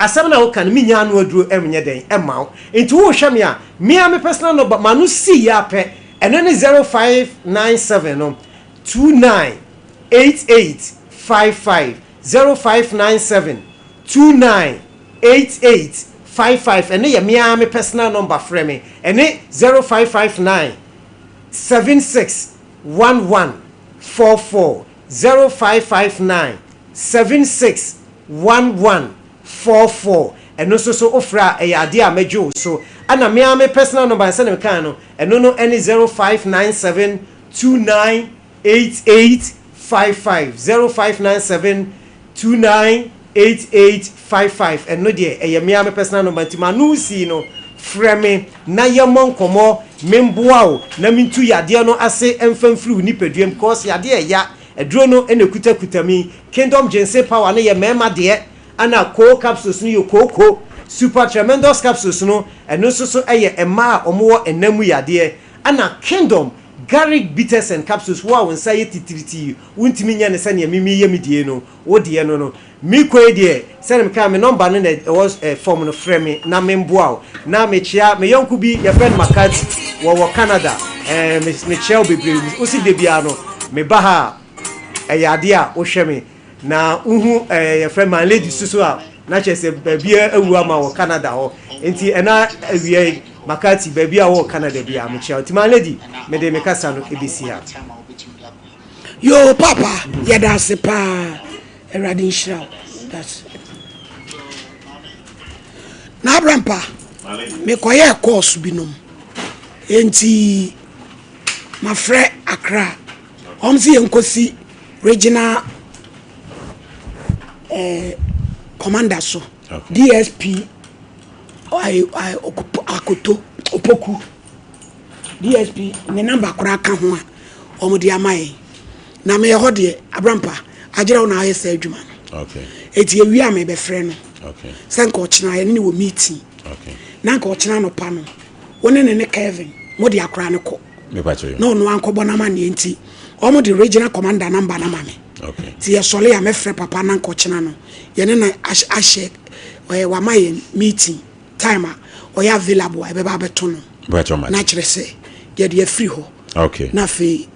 asam na wo kan me nya no aduro emnye den emaw nti wo hwɛ me a me personal number manu si ya pɛ eno ne 0597 no 298855 0597 298855 ene ye me personal number frɛ me ene 0559 761144 0559 761144 eno so ofra eyade a mejo so ana me personal number nse ne kan no eno no any 0597 298855 0597 298855 eno de eye me personal number ntima no si no freme na yemo nkomo memboa o na mintu yade no ase emfamfiri ni peduem because yade ya eduro no enekuta mi Kingdom ginseng power na ye mema de ana cold capsules ni yo koko super tremendous capsules no eno so eye ema omo enamu yade ana kingdom garlic bitters and capsules wo won say titiriti wuntimi nya ne se ne mimi yemidie no wo de no mi kwe de se ne ka me number no na was form no frame na memboa na me chia me yonku bi ye friend Makati wo Canada me chia bebre o si de bia no me ba ha yade a wo hwe me na uhu ye friend man lady susu a na chese bia awu ama wo Canada ho enti ena awie Makati baby a wo Canada bia me chia ti man lady me de me kasa no ebisi ha yo papa ya da se pa eradi nshira that's na abrampa me koye course binom enti ma frɛ Accra omzi enkosi regional commander so okay. DSP I akoto opoku DSP ne number kura ka ho a omudi amaye na me ho de abrampa agera na aye sa adwuma okay eti ewi a me be frɛ no okay senko china ye ne wo meeting okay na nka ochina no pa no woni ne Kevin modi akra ne ko me pa cho no ankobo na ma ne enti omudi regional commander number na ma me okay ti ye sole ya me frɛ papa na nka ochina no ye ne na ahye wa maye meeting time or ya available I be ba beto no na kire se ye de free ho okay na fe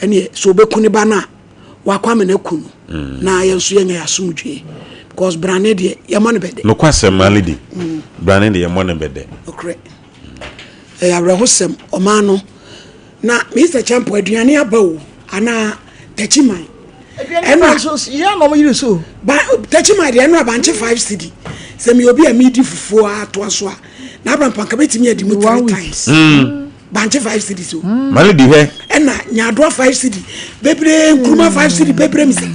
ene so be kuni ba na wa kwa me na kunu na ye nso ye nya asumdwe because brane de ye mo ne bede no kwasem malidi brane de ye mo ne bede okay abrahosem o ma no na Mr. Champo aduane abawo ana tachiman ena so ya no mo yiri so ba tachiman de no abanche 5 cedi se mi obi a midi fufuo ato aso a na abrampa ka betimi adi mu 3 times banche 5 cedi so malidi he ena nyaado 5 cedi bebre nkuruma 5 cedi bebre mi se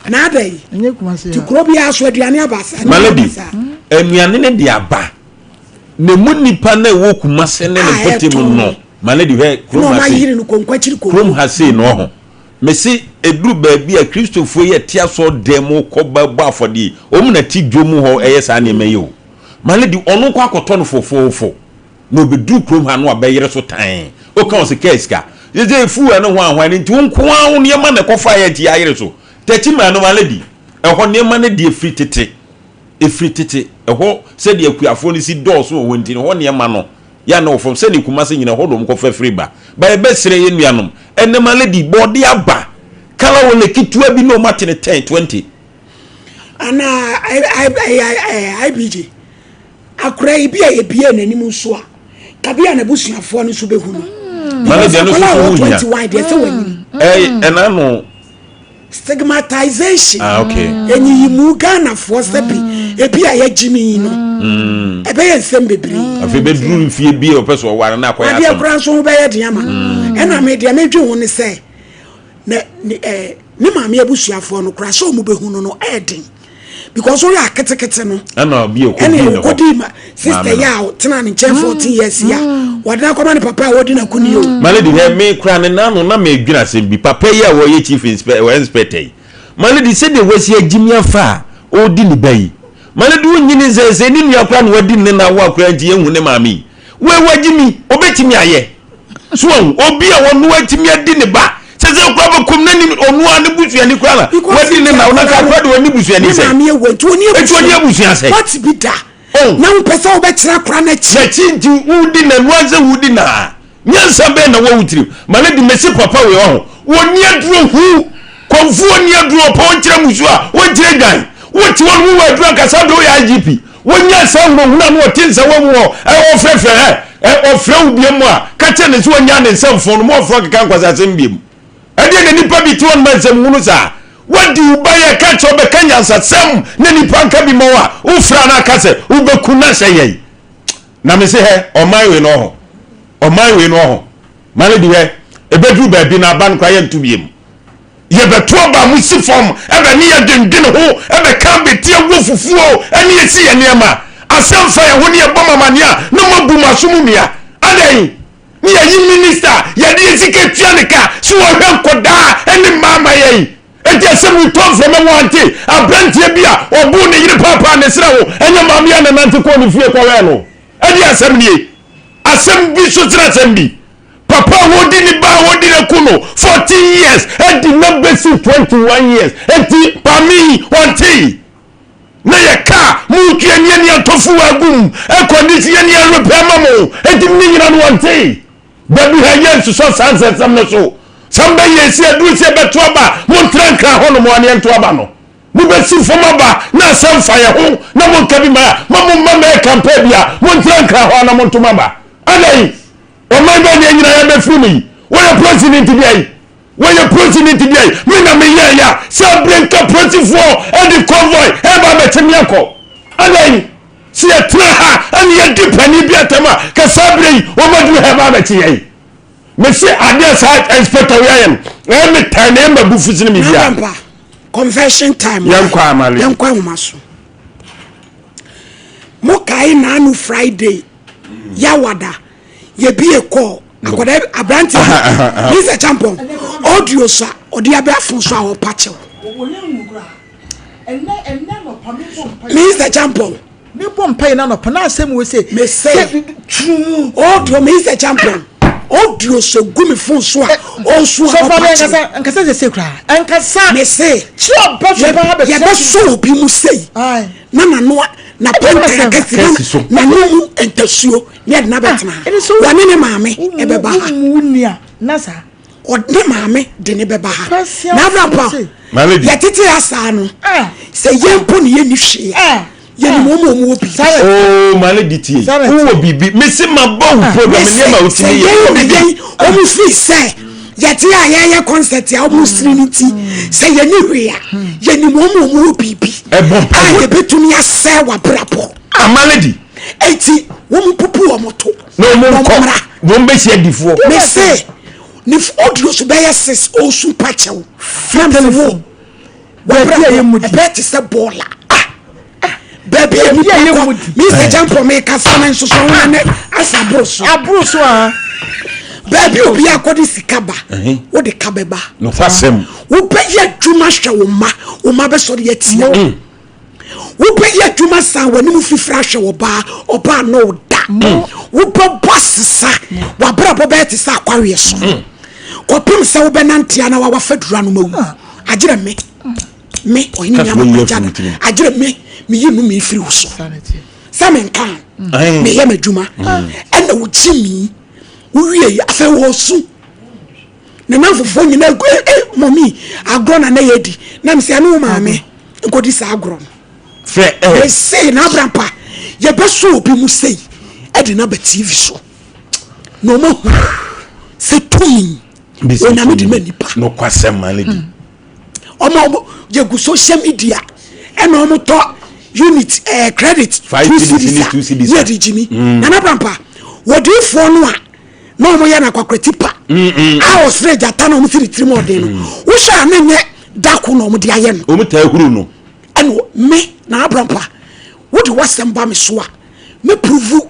na adai enye kuma se ti kuro bi aso aduane abasa malidi enuane ne de aba ne mu nipa na wo kuma se ne ne potem no malidi he kuro ma yiri no konkwachiri ko kuro ha se no ho mesi eduru baabi a Kristofo ye tia so demo ko babo afodi omu na ti dwomu ho eye sa ne maye o malidi onu kwa akoto no fofofo no bedu krom ha no abeyere so tan o kan se keska ye fu eno ho anwan nti wonko awo ne ma na kofa ye ti ayere so tati ma no malidi eho ne ma na die fritete eho se de akuafo ni si dose wo nti ho ne ma no ya na ofom se ni kuma se nyina hodom ko fa friba ba be sere ye nuanom ene malidi body aba kala wole kitua bi no matene 10 20 ana I bj akura ibi a ebie nanim so a kabia na busuafo no so behu no malidi no so hu ya 21 de se wani ena no stigmatization okay enyi yimu Ghana for sebi ebi a yagimi no ebe ye nsem bebre afi bedru mfie bi o peso ware na akoya ade akura so be ye de ama ena me de medwe ho ne se ne maame abusuafo no kura so mu behu no eden because we are ketekete no ana bi e ko bi no sister ya tena ne 14 years ya wadana koma ne papa wodi na kuni o maledi he me kura ne nanu na me dwuna sem bi papa ya wo ye chief inspector maledi se de wasi agimi afa o di ni bayi maledi wonyini zeze ni nua kura ne wadi ne na wo akura nti ehu ne maami we wagimi obetimi aye so obi a wonu atimi adi ne ba seze kura ba kom na ni onu ane busu ani kura na wadi ne na ona ka kura de wani busu ani se maami e wontu oni busu ase what be that na mpesa obetira kura na chi nti udi na nuanze udi na nyansa be na wo wutiri maledi mesi papa we ho woni aduro hu konfu oni aduro pa onkyere musu a wonkyere gan woti won hu aduro kasa do ya IGP wonyansa ngo hu na no tinsa wo mu o frefre ofre ubiem a ka che ne so wonya ne nsamfo no mo ofro keka nkwasa sembiem ade ne nipa bi ti won mansam hunu sa wadi ubaya ka cho be kanyansa sem ne nipa nka bi mo a ufra na kase ubekuna seyei na me se he oman we no ho maledi he ebedru ba bi na ban kwa ye ntubiem ye beto ba musifom ebe ne ye dindin ho ebe kan betie wo fufuo ene ye si ye niema asemfa ye ho ne ye bomamania no mabu masumumia adai ni ye minister ye de sike tuaneka so wo hwe koda ene mama ye enti asem we talk from me wante abrantie bia obu ne yire papa ne sra wo enya maame ya na nante ko ne fie ko we no edi asem nie asem bi so tra asem bi papa wodi ni ba wodi ne kuno 14 years edi number 21 years enti pami wante na yeka mu twani ani atofu agum e kondisi ani repair mamo edi ni nyina no wante baby ha yes so sunset sam no so samba yesi adu se beto aba mo tranka ho no mo ani ento aba no mo be si foma ba na sam fa ye ho na mo kabi ma mo mama campaign bia mo tranka ho na mo ntoma ba alai o man ba ni nyina ya be fumi wo ya president bia wo ya president bia me na me ya sa brenka president and the convoy e ba betem yakọ alai si etra ha ani ya dipani bia tema ka sabre o madu he ba betem me say adia side inspector we am me tane ma bu fuzini mi bia confession time yankwa amale yankwa humaso mo kai na anu Friday ya wada ye bi e call akoda abranti Mr. Champion audio sa odi abia fun so awo pache Mr. Champion me bom pay na no pana asem we say me say audio Mr. Champion audio so gumi fun so a o so a nkasa se kra nkasa me say chio ba ye be so bi mu say na no na penta kasi na no entasuo ne na betena wani ne maame e be ba ha munia nasa o ne maame de ne be ba ha na brapa ye tete asa no se ye mpo ne ye ni hwe ye ni mo obi oh malady tie wo bibi me se ma bon program ne ma utimi ye o mu fi say ye ti ayeye concert ya o mu trinity say ye ni hwe ya ye ni mo bibi e bon ye betumi ase wa brapo malady eti wo mu pupu o moto no mo ko wo mbe se difo me say ni audio so be yes o su pachew from telephone wa bia ye mudi bet se bola baby ye mudi Mr. Champion me ka fana nso so wane asa abroso baby obi akodi sikaba wo de kabeba no fasem wo be ye dwuma hwe wo ma be so de yatia wo be ye dwuma san wani mu fifra hwe wo ba oba no da wo be boss sa wa bra bo be ti sa akwawe so ko pem se wo be nantia na wa fadura no mawu agire me Ohenini Adazoa agire me yinu me firi wo so samen kan me ye madwuma ena wo jimi uwie afa wo su na manfofo nyina mommy agro na yedi na me se anu maame nkodi sa agro fe say na abrampa ye beso obi mu sei e na ba TV so no mo se tumi ona me di manipa no kwasem malady omo je gu social media e no mo to unit credit 2 cedis ye di jimi na abrampa wodi fo no a no mo ya na kwakretipa a o sre jata no mo siri tiri mo de no wo sha na nye dako no mo de aye no o mo ta huru no eno me na abrampa wo de wasem ba me so a me prove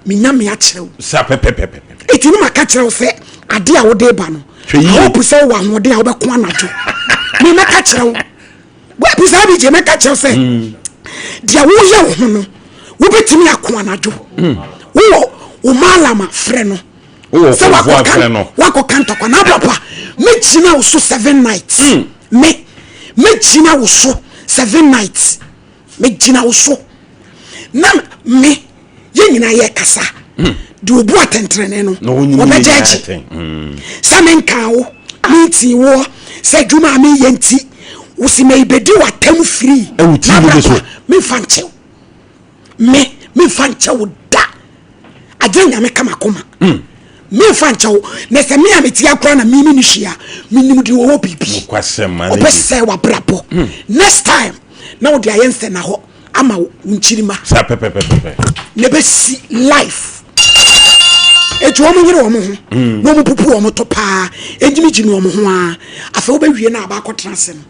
me nya me a kirew sa pepepepe eti no maka kirew se ade a wo de ba no wo puse wo ahode a wo be ko anajo me maka kirew wo puse abi je maka kirew se dia wo ye wo no wo betimi akko anajo wo malama frɛ no se wako kanto kwa na papa me jina wo so 7 nights me jina wo so 7 nights me jina wo so na me ye nyina ye kasa de obu atentrene no obejeje samen kawo miti wo se djuma me yenti wo si me ibedi watam free me fanche me fanche wo da agenya me kama koma me fanche wo na se me ameti akra na mimi ni hia minim de wo bibi opese wa brapo next time na wo de ayense na ho ama unchirima sa pepepepe ne be si life etu omo nyire omo ho no omo pupu omo to pa enjimi jini omo ho a afa wo be wie na aba akotranse no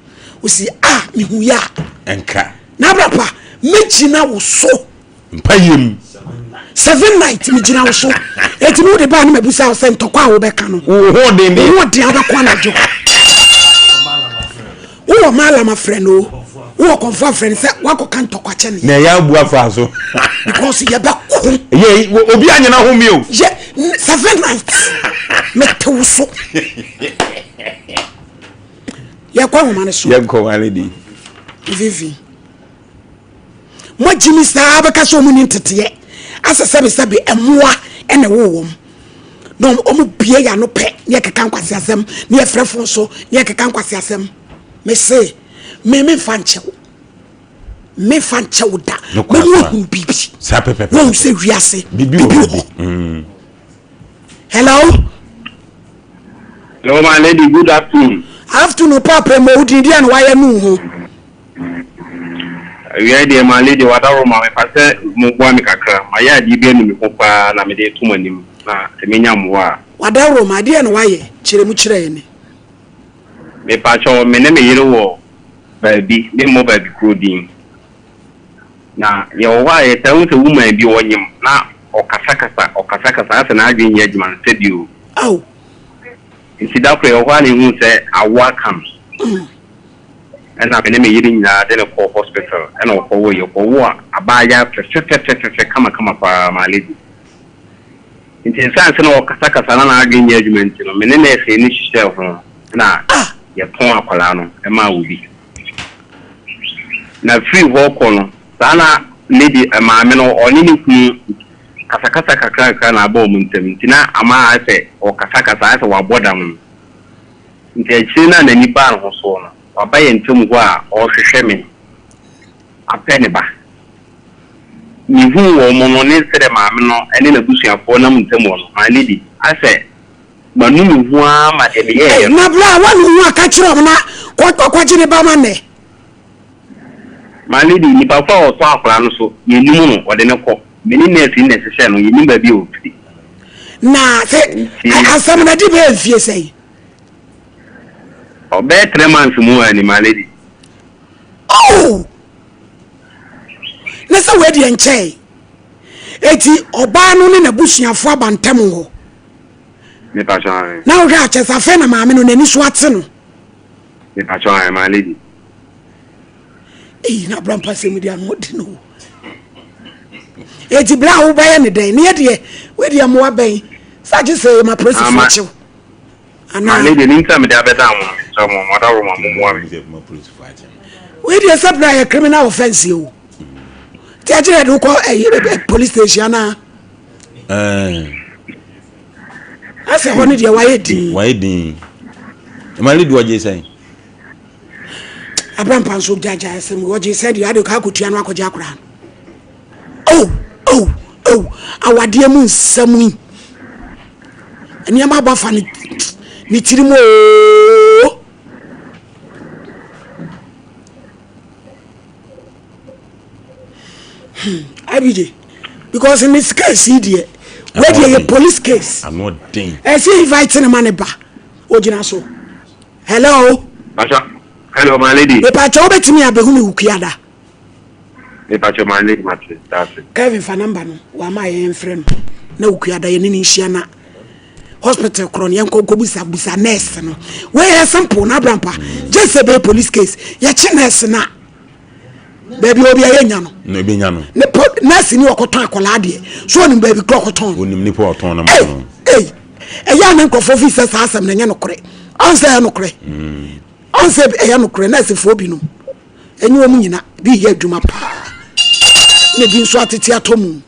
wo si me hu ya enka na brapa me jina wo so mpayem 7 nights me jina wo so eti no de ba na mabusa wo se ntokwa wo be ka no wo de wo de aba kwa na jo Who mala my friend o. Who confirm friend say wako kan tokwa cheni. Na ya bu afa so. Because you be ko. Ye obi anya na ho mi o. Ye 7 nights. Me tewso. Ya kwa wo mane so. Ye ko mane di. Vivi. Mo jimi sa abeka so mu ni ntete. Asa sabe emoa ene wo wom. No omu bie ya no pe ne keka nkwase asem ne efrefo so ne keka nkwase asem me say me fanchew da me hu bibi sa pepe wo say wiase bibi. Hello my lady, good afternoon papa mo udi dia no waye nu ho we are there my lady wadawo ma me pase mo bua mi kakra ma ya di bi nu mi popa na me de tumanim na temenya moa wadawo ma dia no waye kire mu kire ni me pa cho me ne me yire wo baby me mo baby coding na ye waye tawo se woman bi wonyim na okasakasa ase na adwen ye adwuma stedio au insida kure o hwani hu se awa kam and I me yiri nyina de ko hospital and o ko wo abaya fe kama pa my lady in sense no kasakasa na adwen ye adwuma ntino me ne na ese ni hihye ho na ye pon akwala no e ma wo bi na free walk no sana lady maame no oni ni ku kasakasa kakra na aba omuntem ntina ama ase o kasakasa ase wa bodam ntia china na ni ba no so no abaye ntum ho a o hwehwe me apene ba ni hu wo mo no ne sere maame no ene na busuafo na muntem no ma lady ase manu ni hu a ma de ye na bla wa nu hu aka kire mo na kwa jine ba ma ne my lady ni papa o to akora no so yenimu no ode ne ko meni nurse ni nurse no yenim ba bi o fi na se asam na di be fie sei o be 3 months mu ani my lady oh na se we di enche eti oba no ne na busuafo abantam ho me pa chan na o ga chesa fe na maame no nani so ate no me pa chan my lady na brampa se media no di no eti bla wo baye ne den ne de we de mo aben sa je say ma press for ana lady ni nta me de abeda mo so mo mother room mo police fight we de supply a criminal offense o ti ajire do ko police station na ase honi de waye din ma lady wo je say Abraham Panso Jaja SM what you said you had to kakutia no akogya akora. Awade mu nsam. Eni ama ba fa ni tirimo. Abije because in this case here where the police case I'm not ding. I see inviting a man ba. Ojina so. Hello. Pasha. Hello, my lady. Me pa cho betimi abehu me wukiada. Me pa cho my lady match. That's it. Kevin fa number no. Wa ma ye friend. Na wukiada ye ni nhia na hospital kron ye nko busa nurse no. We ye sample na brampa. Just say be police case. Ye chi nurse na. Baby obi aye nya no. No be nya no. Ne nurse ni okoton akola de. So ni baby kro okoton. Onim ni po oton na mo. Ya na nkofo fi se sa asem na nya no kore. Onse ya no kore. Onse eya no kure na sefo bi no enyi omu nyina bi ye adwuma pa ne bi nso atete atomu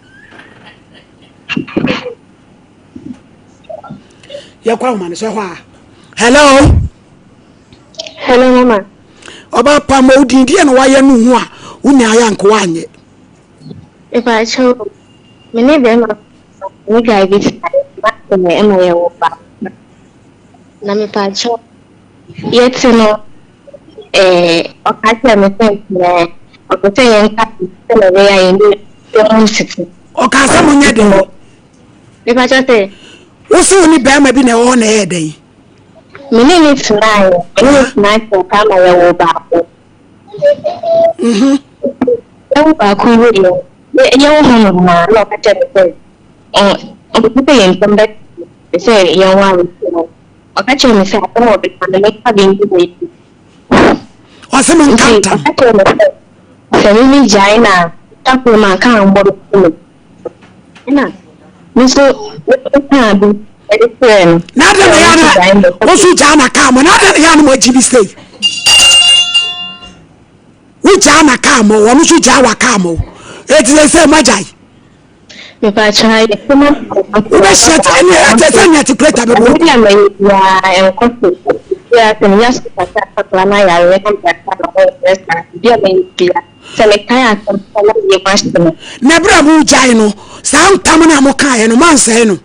ya kwa ma ne so hwa hello mama oba pa ma udin die no waye no hu a unya aya nko anye e ba cho me ne be ma ni ga bi ma me ema ye wo pa na me pa cho yet no okati amesema okoteye nkati tena weya indi msiti okasa munya de ho ne pa chote wosu ni ba ma bi na ho na e den menene tunaye na kama ya wo ba ko ya ba ko yo ya wo ho na no ka tete okoteye ntombe se ya wa okati amesema kama obekana meka bingi ɔsɛ mo nkantam sɛ mimi gyae na tapo ma ka mbɔ no na miso ka bi ɛde frɛ no na de na ya na wo so gya na ka mo na de na ya na mo agibi stay wo gya na ka mo wo so gya wa ka mo eti sɛ magyae me pa try the common wo be shit any atese na tikreta be bo ya me ya enkoso ya tem ya sata na ya re kan ya ka no resta dia me bia se me kan atam na ye question na bra mo gyae no saa ntam na mo kae no man sɛ no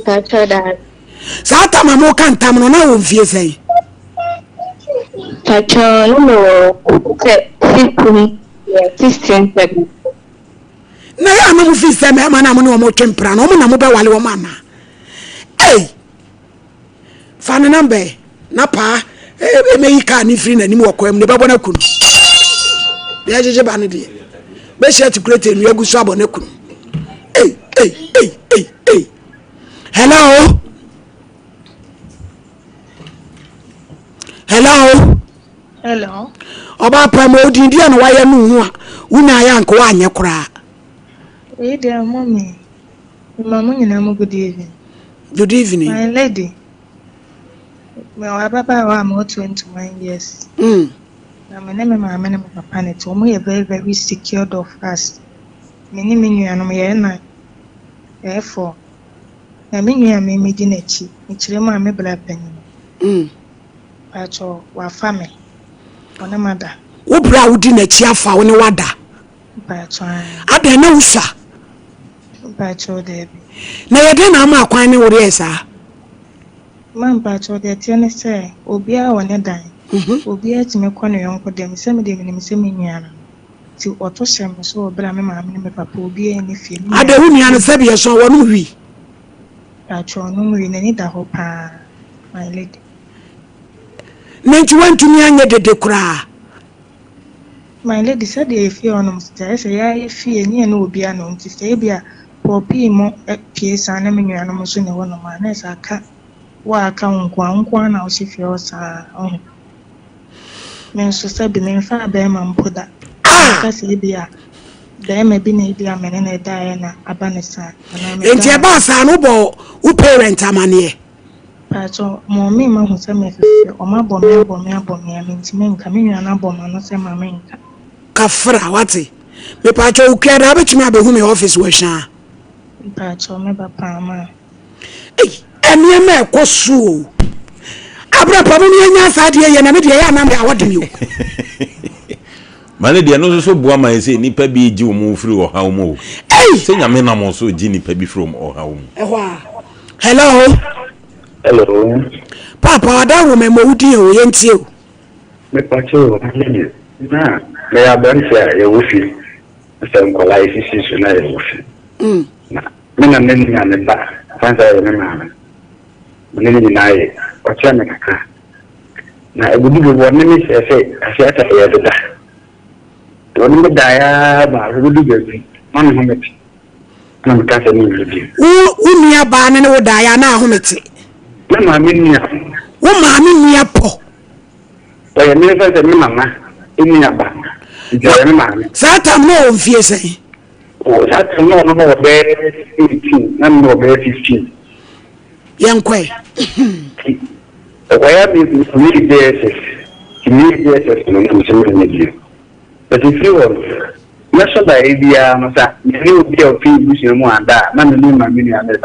pa try that saa tam mo kan tam no na wo mfie sɛ pa try no se 16 na ya na mo fi sɛ me ma na mo ne mo twempra no mo na mo be wale wo mana ei fa ne number na pa e me yi ka ni free na ni mo kwam ne babo na kunu de ajeje ba ne de be share to create enu agusu abo na kunu ei hello oba pa mo di dia no waye no hu a una ya nko wa anye kura dear mommy. Mama, you know, good evening. Good evening. My lady. Well, Papa, I'm 21 years. My name is Mamma and Papa. It's almost very, very secured of us. Many and me, therefore, I mean, you are making a cheap. It's my black penny. But your family. On a mother. What brow dinner chiafa on a wada? But I don't know, sir. Pacho Debbie. Na yede na ama kwan ne wori esa. Man pacho de tiene say obia wone dan. Obia ti me kwano yonko dem se me dem se me nua. Ti oto hyem so obra me maame ne me papa obia ni fie. Ade hu nua no se be so wonu wi. Pacho no wi na ni da ho pa. My lady. Nti wantumi anye dede kura. My lady said the fie onum say ya fie ni na obia no nti say bia Popi mo piesa na me nua no so ne wono ma na sa ka wa aka nkwa na o si fie o sa men so sabi me fa ba ma mpoda ka se bia da ma bi na bia me na da na abanisa na enti e ba sa no bo u parent amane pacho mo me ma hu se me fie o ma bo me nti me nka me nua na bo ma no se ma me nka kafra wate me pacho u kra da betumi abehu me office we sha pacho me ba pa ma ene me ekoso abra pa me nya sa de ye na me de ya na me awode mi o mane de no so boa man se nipa bi ji o mu firi o ha o mu se nya me na mo so ji nipa bi from o ha o mu hello papa da wo me mo udi o ye ntie o me pacho na me ya ban se ya wo fi se nkola isi so na ya wo fi na me na me nya ne ba fanza ya me ma me ni na ye o cha me kaka na egudu bo ne me se ata ya da to ni da ya ba egudu be man ho me na me ka se ni egudu u nia ba ne wo da ya na ho meti na ma me nia wo ma me nia po to ya me fa se me mama nia ba ja me ma sa tam no o fie sei o sa tam no be 18 na no be 15 yankwe why are you really there? But if you want, national idea, Massa, you be a few you more and that, none of my mini other.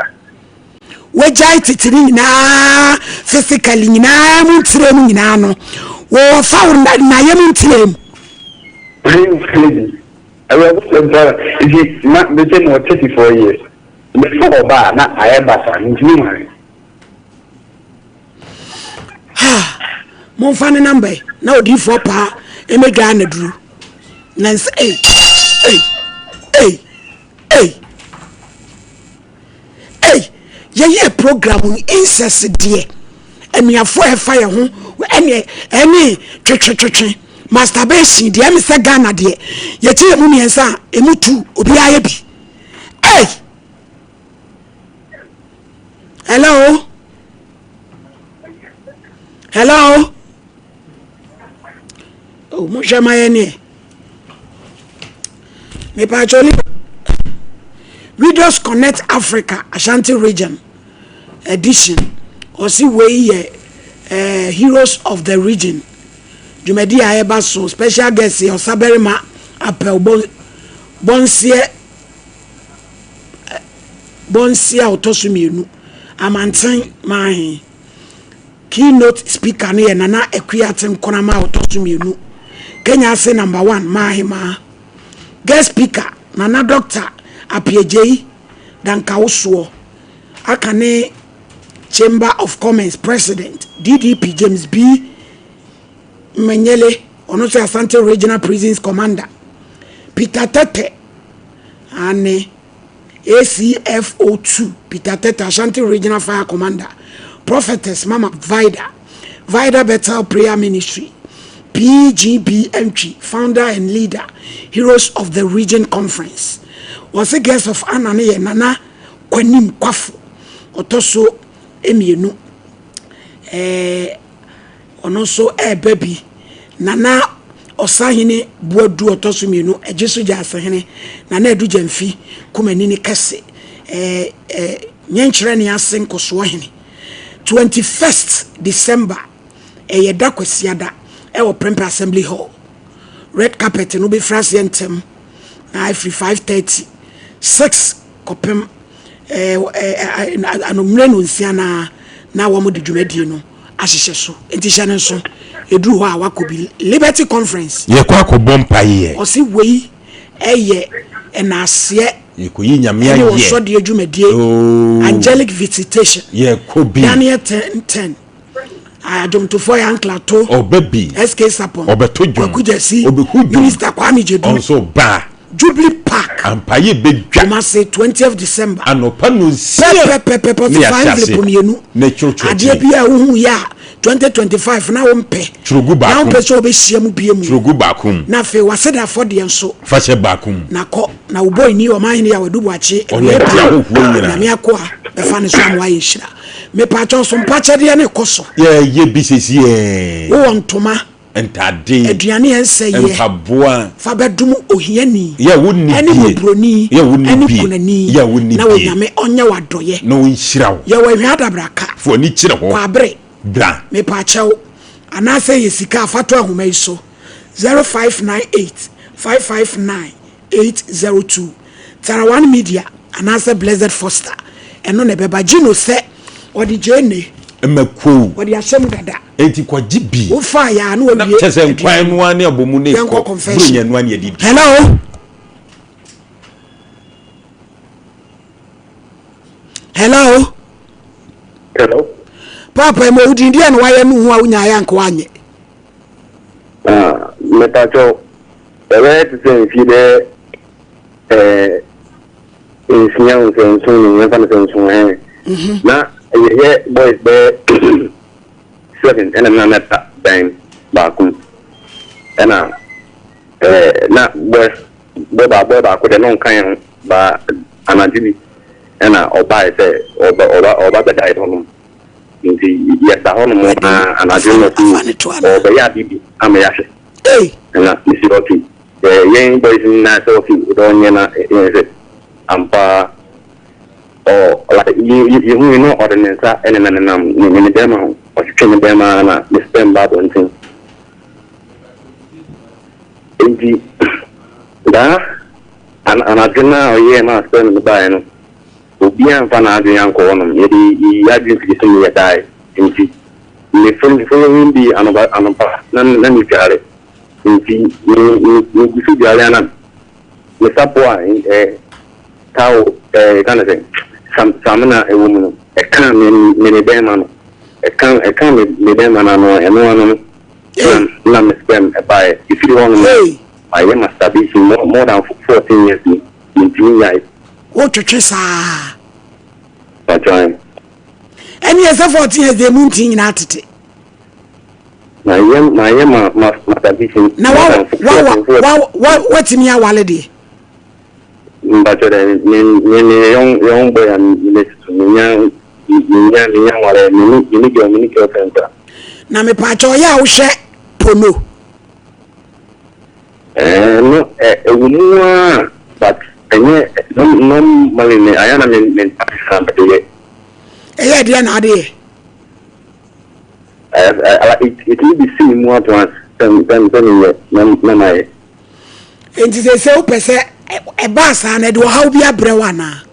We jai titiri na physically na mutremu na no wo found na yemuntrem I was is it not the 10 or 34 years before ba na ayaba ni mon fan number na odi for pa emega na duru nanse ye program incest de eniafo efa ye ho eni twetwetwe masturbation de em se Ghana de ye tie mu miensa emutu obi aye bi hello oh mushama yene me pa choli Videos Connect Africa Ashanti Region edition or see we heroes of the region Jumedi Ayeba so special guest or Saberima Apel Bonsia Otosumienu Amantan Mahi keynote speaker ne Nana Ekwiatem Konama Otosumienu Kenya say number 1 Mahima guest speaker Nana Doctor Apiejei Dankausuo Akane Chamber of Commerce President DDP James B Menyele Onoso Asante Regional Prisons Commander Peter Tete and ACFO2 Peter Tete Ashanti Regional Fire Commander Prophetess Mama Vida Bethel Prayer Ministry PGB entry founder and leader Heroes of the Region Conference was a guest of Anane Nana Kwanim Kwafu Otoso Emienu onoso baby Nana Osahine Buodu Otoso Mienu Ejesu Jasahene Nana Edu Jamfi Kumenini Kese Nyenchire ne asen koso hene 21st December yeda kwesiada e Prempe Assembly Hall red carpet no be France yentem na every 5:30 6 kopem anomre no nsiana na wo mo de dwumadie no ahyehye so enti hye ne so eduru ho a wakobi Liberty Conference ye kwa akobom paye o si wei eye enase yekoyi nyame aye ye so de dwumadie angelic visitation ye kobi Daniel 10 Adom to for Uncle to obebi SK Sapon obetojo okujasi obehudu Minister Kwame Jedu also ba Jubilee Park ampaye bedwa ma say 20th December anopa no sie pepe 45 lepomienu na churuchu ade bia hu ya 2025 na wompe churugu ba na wompe so obehia mu bia mu churugu ba kum na fe waseda for de enso fashe ba kum na ko na uboy ni o man ni ya wadubu achi na me akoa be fa ne so am wa yeshira me pa cho so mpache de ne koso ye bisisi wo ntoma entade aduane ense ye empaboa fa bedum ohiani ye wonni eni mubroni ye wonni eni kunani ye wonni na wo nyame onye wadoye no nhyirawo ye wo hwa dabraka fo ni kire ho kwa bre bra me pa chew anase ye sika afato ahoma iso 0598 559 802 Tarawan Media anase Blessed Foster eno ne beba gino se odi jene emako odi asem dada enti kwaji bi wo fa ya na odi chese nkwan no ane abomu ne ko bunya no ane adi hello papa mo udi ndi ane waye nu hu a unya ya nko anye metacho ewe tse fi de insinya unsensu ni nfa nsensu na ye boys be 7 and na meta bang bakum na boys ba ko de non kan ba anadili na oba se oba be dai hono nti yesa hono mo anadili no tu oba ya bibi ama ya se na misi okay yen boys na so fi do nyena ampa like you know ordinance and ni demo or you demo na spend bad on thing inji da anadina oye na spend the buy no obi anfa na adwen anko wono ye di ya adwen fi so ye dai inji ni following bi anopa na ni kare inji ni gusu jale na ni sapwa tao kana say samna e woman e kan me be man e kan me be man no e no no na me spend e buy if you want me I am establishing more than 14 years in June what to sa but join any as 14 years they moving in atete na yam establishing now what me awale dey but ni young boy and ni wale ni center na me pa cho ya wo hwe pono Mumua, but normally I am in somebody. Eh, dear, not dear. It will be seen more to us than my. And to say so, per se, a bass and I do how be a brewana.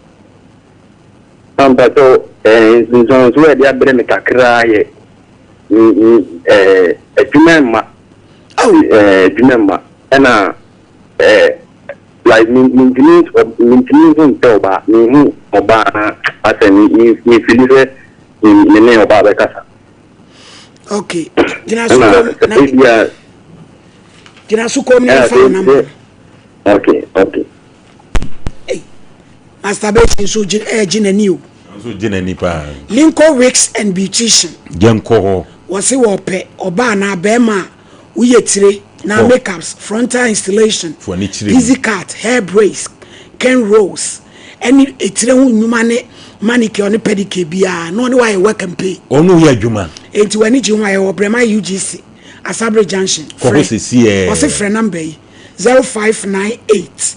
But in zones where they are bringing a cry, a remember, remember, and like maintenance in Toba, me, Oba, as me, Philip, in the name of Babacasa. Okay, Jinasuko, okay. Hey, masturbation so gin and new. So gin and nipa. Linko Wigs and Beautician. Genko. Was he wope, Obana, Bema, Uyetire, now makeups, frontal installation, easy cut, hair brace, Ken Rose, any etire manicure on the pedicure, bia, no why work and pay. Onu ya juma. Enti wani juma ya Brema UGC, Asabre Junction. What's the friend number? 0598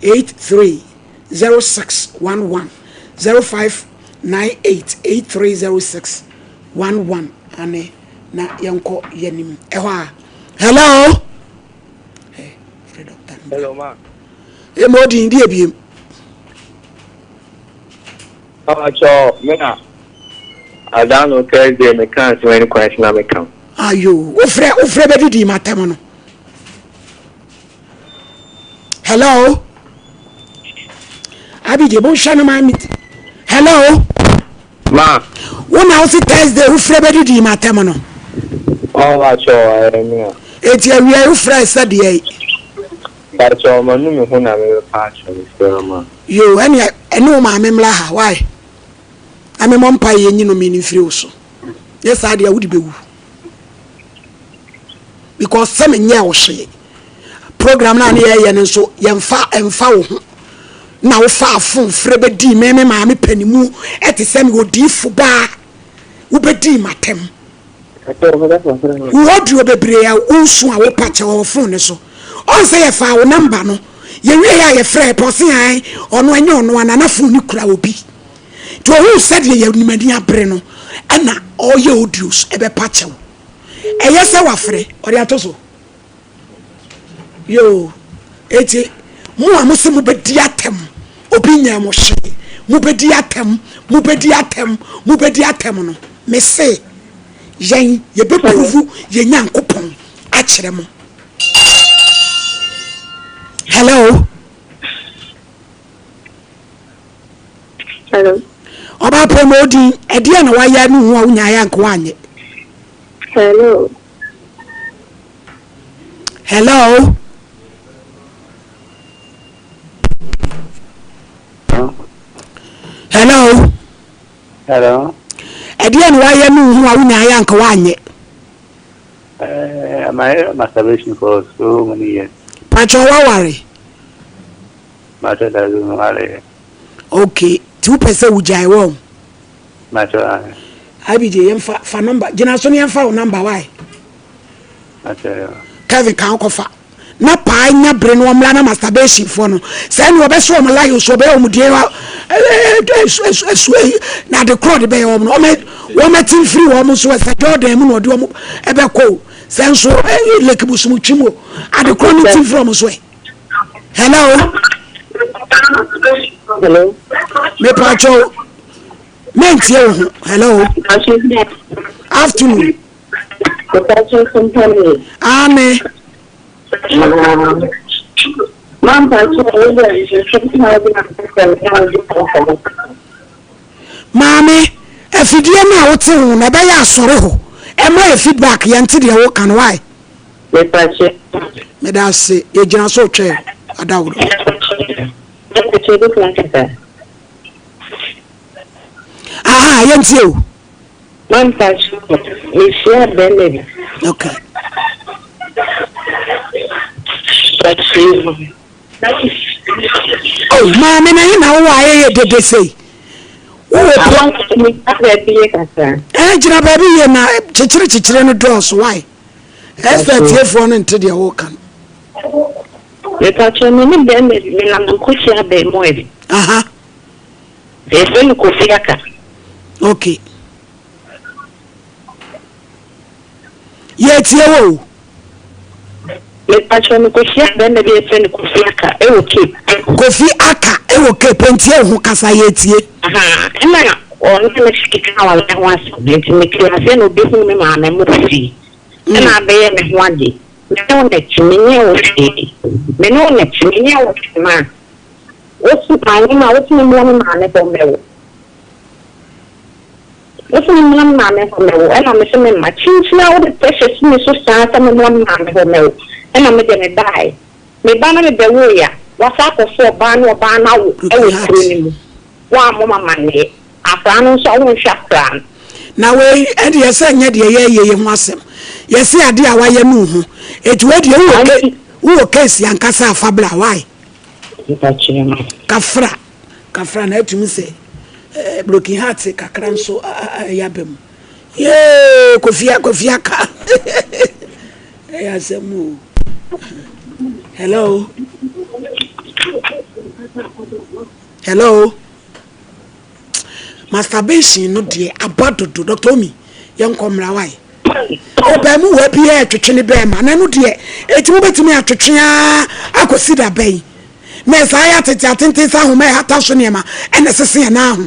83 0611 0598 83 0611 ane na yanko yenim ehwa. Hello. Hey, Fred Doctor. Hello, ma. Modi ndi ebiem. Acho, mena. I don't know Thursday me can't do any question I make come. Ayo, ufre be didi matemo no. Hello. Abije bon shano ma meet. Hello. Ma. One house Thursday ufre be didi matemo no. Oh, acho, me. Eti awia ufre said ye. Acho, ma nu me hu na me patch ma. Yo, ene ma memla ha, why? Ame mompa ye nyino me ni free so. Yes, I dia wudi bewu. Because some nya wo hye. Program na na ye ne so yemfa wo ho. Na wo fa afun frɛ be di me ma me panimu ete me odifo ba. Wo be di matem. Wo du obebre ya unsu a wo pache wo phone ne so. On say ye fa wo number no. Ye wie ya ye frɛ pɔse an ono anya ono ana na phone ni kura obi. To who said ye nimadi abre no ana oye audios ebe pache wo. Eye se wa frɛ ori atoso. Yo, eti mu amuse mu bedi atem obi nya mo hye mu bedi atem no me se yen ye be prove ye nyankopon a kire mo. Hello. Oba promodi edi na waya nu ho nya ya nko anye. Hello. Hello. Edi na waya nu ho nya ya nko anye. My masturbation for so many years. Pacho wawari. Macho doesn't worry. Okay, 2% ujai wo. Macho. Abije yemfa fa number. Jina so ne yemfa wo number why? Macho. Kevin kan kofa. Na pa nya bre no omla na masturbation for no. Say no be so om lie so be om die wa. Na the crowd be om no. O metin free wo so se Jordan mu no de om ebe ko. Senso like busum twimo. Ade crowd tin from so. Hello. Hello. Me pacho. Mentie. Hello. Afternoon. Amen. Mami, efidie na wote ho na be ya asore ho. E ma feedback yente de wo kan why? Me da se e gina so twe adawro. Aha, yente o. Man touch me share belly. Okay. Oh, mami na you na wa ye de say. Jina baby ye na chichire no dos why? Expert here for no into the wo kan. Me pacho me ni be me na mkuchi abe moebi. Aha. Efe ni kofiaka. Okay. Ye tie wo. Me pacho me kofi abe na bi efe ni kofiaka. Ewo keep. Kofi aka ewo keep ntie ho kasa ye tie. Aha. Ena o ni me shikika wala ho aso. Nti me klase no bi hu me ma na mo fi. Ena be ye me ho ade. Me no na chimenye wo fi. Me no na chimenye wo fi ma. Wosu pani ma wosu me mo ma na ko mewo. Wosu me mo ma na ko mewo. Ena me se me ma chinchina wo de precious me so sa me mo ma na ko mewo. Ena me de me dai. Me ba na me de wo ya. Wasa ko so ba na wo e wo kru ni mu. Wa mo mama ne. Afra no so wo hwakran. Na we e de yesa nya de ye ho asem. Yesi ade a waye nu hu. Etu we de wo case yankasa afabla why? Kafra na etumi se broken heart kakra nso yabem. Ye kofia ka. Asemu. Hello. Masturbation no de abadodo Dr. Omi yankomra why? Oba mu we bia twetwe ne be ma na no de etimo betimi atwetwe akosi da ben. Me sa ya tete atente sa ho me hata so ne ma ene sese na ho.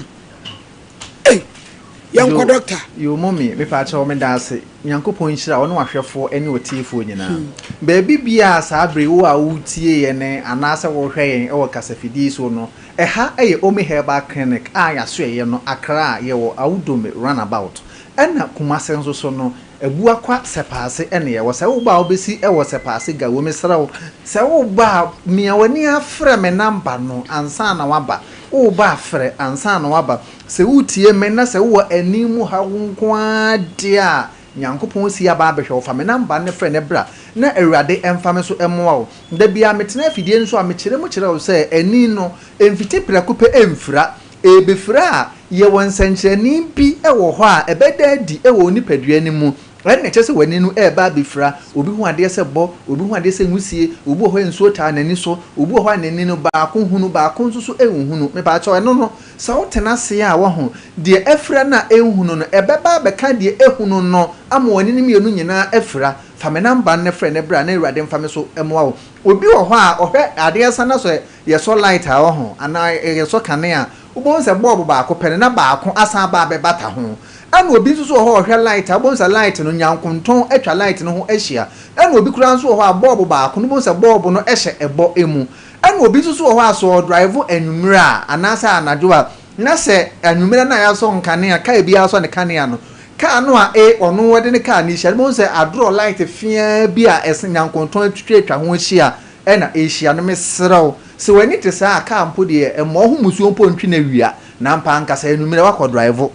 Yanko doctor you mommy me pa cha o me da ase nyankopon hira wo no ahwefo ene otiefo nyina ba bibia sa abre wo a wutie ye ne anase wo hwe yen e wo kasafidi so no ha eye omi herbal clinic a ya so ye no akra ye wo awudome runabout ena kumase nso so no ebu akwa sepase ene ye wo se wo ba obesi e wo sepase ga wo mesra wo se wo ba mia wani afre me namba no ansa na waba wo ba afre ansa na waba se wutie me na se wo animu ha wonkwa dia nyankopon si aba abehwe wo fa me namba ne frɛ ne bra na awurade emfame so emoa wo da bia metena afidie nso a mekire mu kire wo se ani no emfiti prakope emfira ebefira ye wonsankyerani bi ewo hɔ a ebeda di ewo nipadua ni mu ene kyese wani no eba befira obi hu ade se bɔ obi hu ade se nwusie obi hɔ nsuo taa nani so obi hɔ nani no baako hunu baako nso so ehunu me ba kyɛ eno no sa wotena se a wo ho de efira na ehunu no ebeba beka de ehunu no ama wani ni mienu nyina efira fa me namba ne frɛ ne bra na awurade mfa me so emoa wo obi wɔ hɔ a ɔhwɛ ade sa na so ye so light a wo ho ana ye so kane a ubon se bob baako pene na baako asan ba bebata ho ana obi nso ho hwe light abonsa light no nyankonton atwa light no ho ahia ana obi kura nso ho bob baako no bonsa bob no ehye ebo emu ana obi nso ho aso drive anwumira anasa anajo a na se anwumira na ya so nkane a ka bi aso ne kane a no ka no a ono wode ne ka ni hia bonsa adro light fia bi a esen nyankonton atwa ho ahia ena ahia no mesrew se wani te sa ka ampo de emo ho musuo mpo ntwi na wia na mpa ankasa anwumira wakọ drive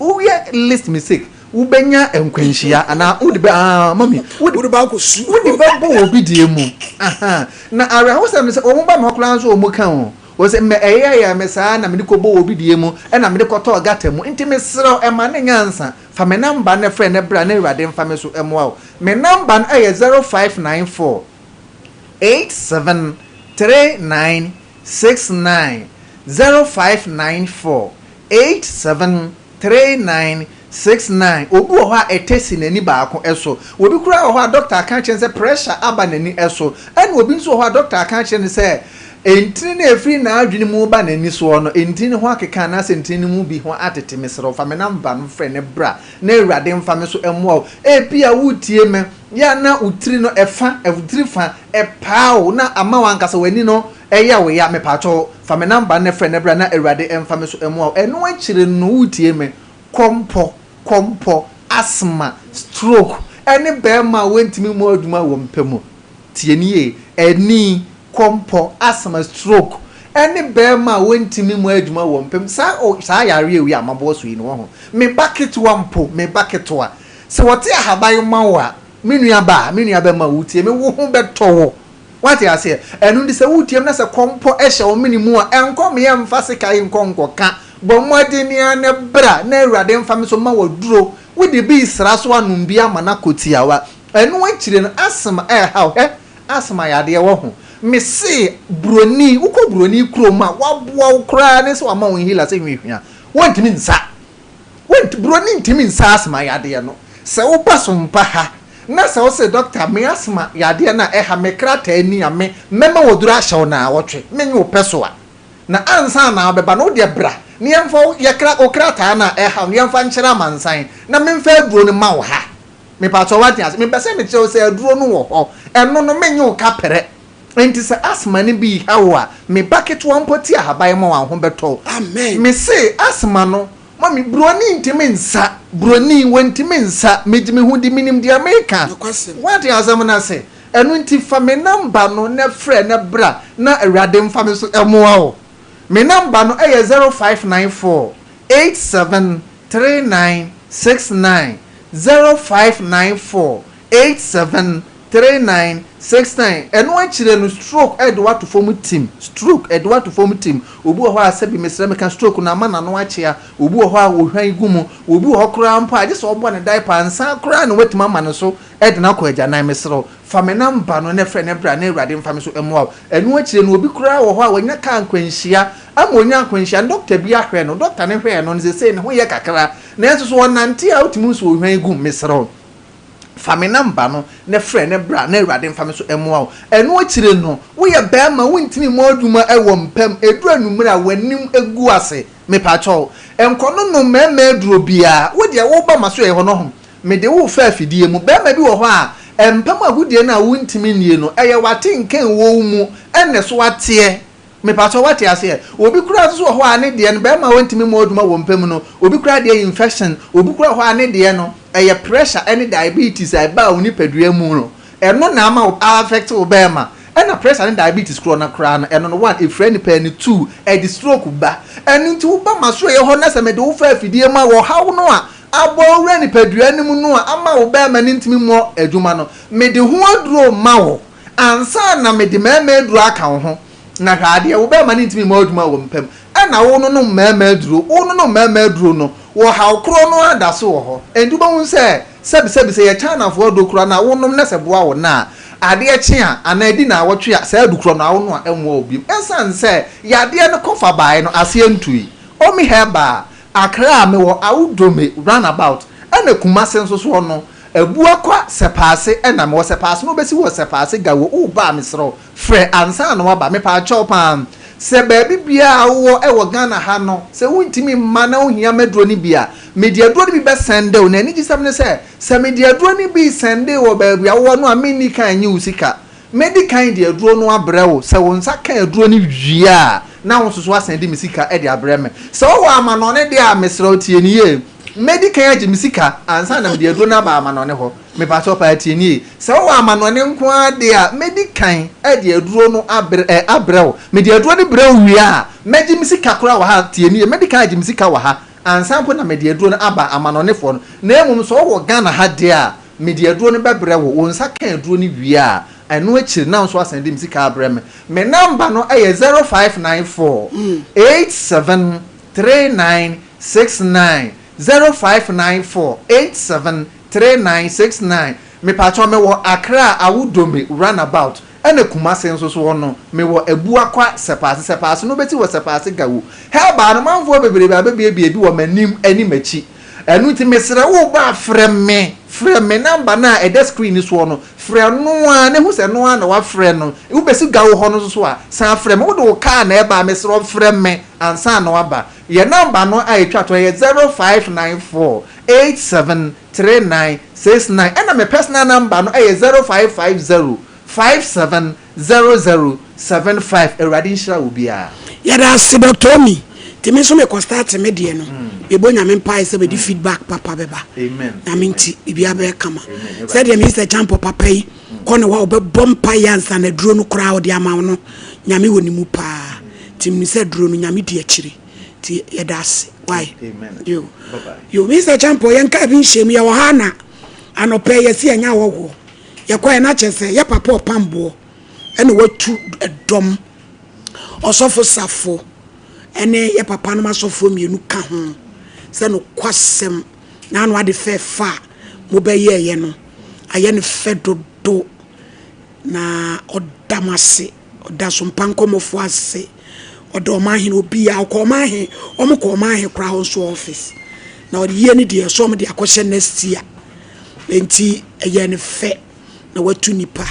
uye list mistake ubenya enkwanhia ana udi ba mami udi ba ko su udi ba bo obi die mu aha na ara ho se o mo ba makula nso o mo kan o se me eya me saa na me ko bo obi die mu e na me ko to gata mu nti me sero e ma ne nyansa fa me number ne friend ne bra na awurade mfa me so emoa me number na e 0594 873969 0594 873969 obi wo ha etesi nani baako eso obi kura wo ha doctor kan chen se pressure aba nani eso and obi nso wo ha doctor kan chen se entini na efiri na adwene mu ba nani so no entini ho akeka na se entini mu bi ho atete mesero fa me namba no frɛ ne bra na awurade mfa me so emoa epia wutie me ya na utiri no efa evutiri fa epaawo na ama wankasa wani no eya we ya me pato fa me namba ne frɛ ne bra na awurade mfa me so emoa eno akire no wutie me kompo asthma stroke ene bema wentimi mu aduma wo mpemu tienie eni kompo asthma stroke ene bema wentimi mu aduma wo mpem sa yare ewi amabo so yi no ho me bucket wampo me bucket wa se wote ahaban mawa menua ba ma wutie me wo ho betowo wate ase enu ndi se wutie na se kompo ehye o minimu a enkom ye mfase kai nkonko ka bomwadini ane bra na awurade mfa me so ma waduro wodi bi sra so anum bia mana kotiawa enu akire no asem ha asma yade wo ho me se broni uko broni kroma waboa ukra ne so ama won hila se hwehwia wontimi nsa broni ntimi nsa asma yade no se wo basompa ha na se wo se doctor me asma yade na ha me krata ani ame mema wodura hyew na wotwe menye wo pesoa na ansa na beba no de bra ne yemfa yakra okrata na ha ne yemfa nkyera mansan na memfa broni ma wo ha me pato wati as me pese me che se aduro no wo ho eno no menye wo kapere enti se asma ne bi hawa me bucket one poti ahaban mo wan ho beto amen me se asma no mami broni ntimi nsa broni wentimi nsa medimi hu di minim di America wati asem na se eno nti fa me number no na frɛ na bra na awurade mfa me so emoa o me number no 0594 873969 0594 873969 eno achire no stroke edwa to form team obi ho asabi mesra meka stroke na ama na no achia obi ho a wohwan gumu obi ho kura mpa age so obo ne diaper ansa kura na wetima ma no so edna ko agya nan mesro fa me number no ne frɛ ne bra na awurade mfa me so emo eno achire no obi kura wo ho a wanya ka nkwanhia ama onya nkwanhia doctor bi ahwɛ no doctor ne hwɛ no ne se ne ho ye kakra na enso so wonante a otimu so wohwan gum mesro fami number no ne frɛ ne bra na awurade mfa me so emoa eno achire no wo ye ba ma wontimi mo adwuma ewo mpam edu anumra wanim egu ase me pa cho enkono no mema eduro bia wo de wo ba maso ye ho no ho me de wo fa afidie mu ba ma bi wo ho a empam agudie na wontimi nie no eye wate nkan wo mu enne so wate me pa cho wate ase obi kura so ho a ne de no ba ma wontimi mo adwuma wo mpam no obi kura de infection obi kura ho a ne de no eye pressure any diabetes ai ba oni padua mu no eno na ama affect obema ena pressure and diabetes kro na kra no eno no one if friend pain 2 e di stroke ba eno nti wo ba maso ye ho na se me de wo fa afidie ma wo hawo no a abo wura ni padua ni mu no a ama obema ni ntimi mo adwuma no me de ho aduro ma wo ansa na me de mema aduro aka wo ho na hade wo ba ma ni ntimi mo adwuma wo mpam ena wo no mema aduro no wo haw kro no ada so wo ho endu ba hun se se ye chana fo do kro na wonom na se boa wo na ade eche a anadi na wotwe a se adu kro na wo no a enwo obi ensan se yade ne kofa bae no ase entui omi heba akra me wo awudome runabout ena kumase nso so no abua kwa sepase ena me wo sepase no besi wo sepase ga wo u ba mesro frɛ ansa no ba me pa chopam se baby bia wo e wo Ghana ha no se wontimi ma na ohia medro ni bia media dro ni bi be sende o na ni gisam ne se media dro ni bi sende wo baby wo no amini kan nyi usika medical de dro no abrewo se wo nsa kan dro ni wia na wo soso asende misika e de abreme se wo ama no ne de a mesro tie ni ye medical age misika ansa na media dro na ba ama no ne ho me pa so pa tie ni se wo ama no ne nko ade a medical e de dro no abrewo media dro ni brew wia meji misika kora wa ha tie ni medical age misika wa ha ansa mpo na media dro no aba ama no ne fo no na emum so wo Ghana ha de a media dro no bebrewo wo nsa kan dro ni wia anu achiri na nso asende misika abreme me number no e 0594 873969 0594 873969 me pacho me wo Accra awudome runabout ene kumase nso so no me wo abua kwa sepase no beti wo sepase gawo heba no manfo bebrebe abebie bi wo manim ani machi enu ti mesere wo ba frɛ me number na e de screen so no frɛ no a ne hu se no a na wa frɛ no wo besi gawo ho no so a san frɛ me wo do ka na e ba mesere frɛ me ansa na wa ba ye number no a etwa to ye 0594 873969 ena me personal number no e 0550 570075 eradi nshira obia yada si Dr. Mi timi so me ko start me de no e bonya me mpa se be di feedback papa beba amen na minti bibia be kama say de me say champo papa yi ko ne wa obe bompa yansa na duro no kura o de ama no nyame woni mu pa timi se duro no nyame di akire ti yada si why amen yo bye bye yo me say champo yanka bi nhiem ya wo hana anope yesi anya wo ye kwa na chese ye papa opambo ene watu edom osofo safo ene ye papa no masofo mienu ka ho se no kwasem na no ade fe fa mo be ye no aye ne fe dodo na odamase oda Sompa Nkomo fo ase oda omahin obi a okomahin omokomahin kra ho so office na odi ye ni de so mo de akoshe next year enti eye ne fe na watu nipa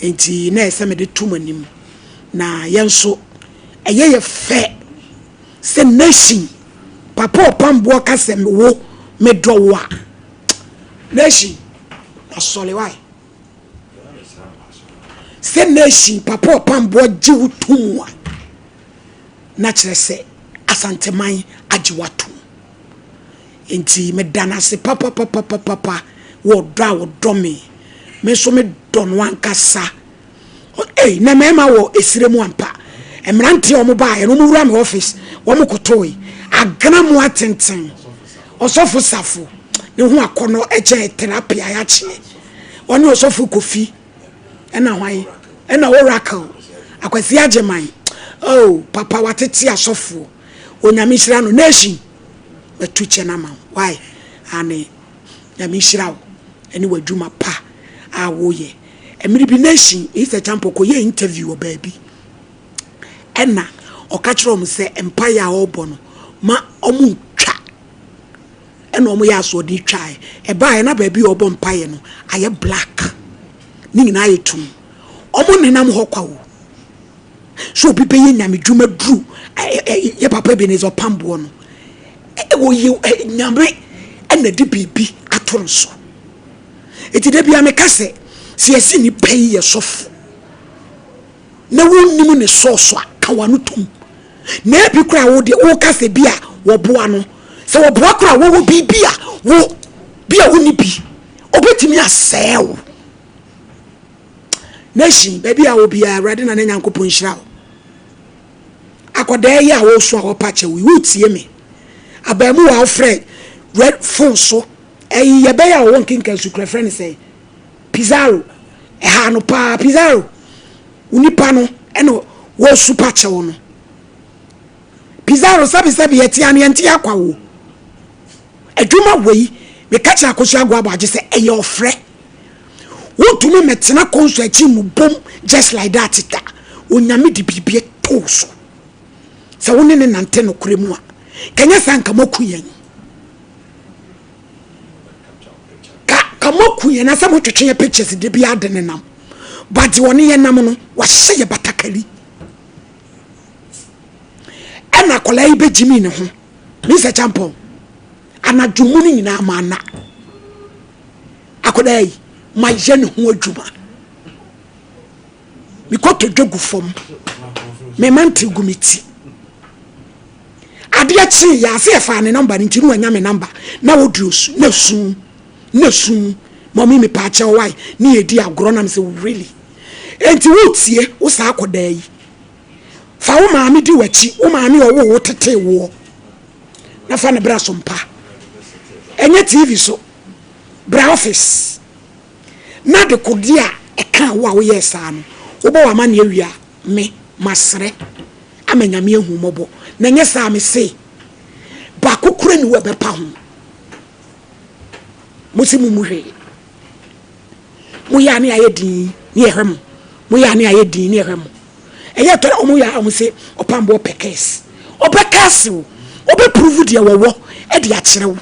enti na ese me de tumanim na yenso eye ye fe se nation papa pambo kase me wo me do wa nation asole why se nation papa pambo jiwu tumwa na kire se asanteman ajiwatu enti me dana se papa wo do me so me don wan kasa na mema wo esiremu ampa emrante o mo ba ye no mo wura me office wo mo kotoi agana mo atenten osofo safo ne hu akono eje therapy ayache oni osofo kofi ena hwan ena oracle akwasi ageman oh papa watete asofo onyame hira no nation betuche na ma why ane nyame hira wo eni wadwuma pa awoye emiri bi nation is a champo ko ye interview o baby ena okachiro mu se empire obo no ma omu twa ena omu ya so di twa e ba na baby obo empire no aye black ni nyina ayetum omu nenam hokwa wo so bi be ye nyame dwuma dru ye papa bi ne zo pambo no wo ye nyame ena di bibi atonso eti de bia me kase si esi ni pay ye sof na wonnim ne soso aka wanu tum na ebi kura wo de wo kase bia wo boa no se wo boa kura wo bibia wo bia woni bi obetimi asew nation baby a wo bia rade na nyankopon hira akoda ye a wo so a wo pache wo tie me abamu wa Fred red phone so ye be ya wo nkinkan sukra friend say Pizarro ha no pa Pizarro unipa no eno wo super che wo no Pizarro sabi yeti an yenti akwa wo adwuma wei me kacha akoso agwa abaje se eye ofre wo tumi metena konso achi mu bom just like that ta onyame di bibie toso se woni ne nante no kuremu a kanya sanka makuyen kamoku ye na samo twetwe pictures de bia de nenam but woni ye nam no wa hye ye batakali ena kola ibe jimi ne ho Mr. Champo anadwumu ni nyina amana akoda yi ma ye ne ho adwuma mi koto dwogu fom me manti gumiti ade achi ya se fa ne number ni ntiru anya me number na wodrusu na sun mommy me pa che why ni edi agro na me say really enti wotie wo sa akoda yi fa wo maami di wachi wo maami wo tete wo na fa ne bra Sompa enye TV so bra office na de kodia e kan wo a wo yesa no wo bo wa ma ne awia me masre amanyame ehu mobo na nye sa me say ba kokura ni wo be pa ho musimu muhe muya ni ayedi ni ehwem muya ni ayedi ni ehwem eye to omuya amuse opambo pekes obe prove dia wo e dia kirewo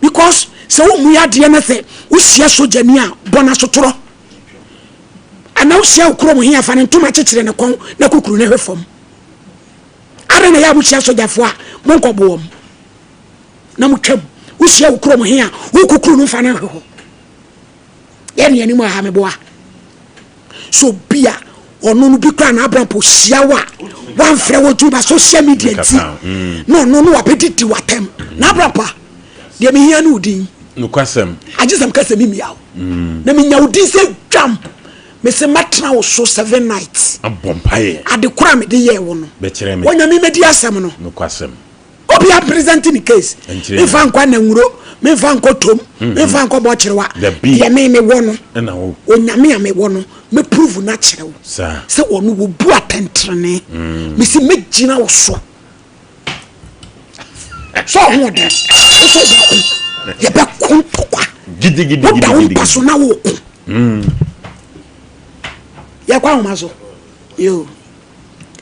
because se wo muya de na se wo sia soja ni a bona sotoro ana wo sia okro mu hia fa ne ntoma kekere ne kon na kokuru ne hwefom are na ya mu sia soja fo a monko boom na mutwam usia ukrom hia ukukuru no fa na hwe ye ne mo ha me boa so bia ono no bi kra na abrampo sia wa wan frɛ wo tuba social media nti no wapetiti watem na abrampa de me hia no udin no kwasem agisam kasem mi yawo na me nya udin se dwam me se matra wo so 7 nights abompae ade kura me de ye wo no be kire me wonya me medi asem no kwasem obi a presenting the case me fa nkwa na nwuro me fa nkwa tom me fa nkwa bo kirewa ye me wo no na wo onyame a me wo no me prove na kirewo se onu wo bu atentrene me si me gina wo so ho de so ye be kon tokwa gidi paso na wo ya kwa homa so yo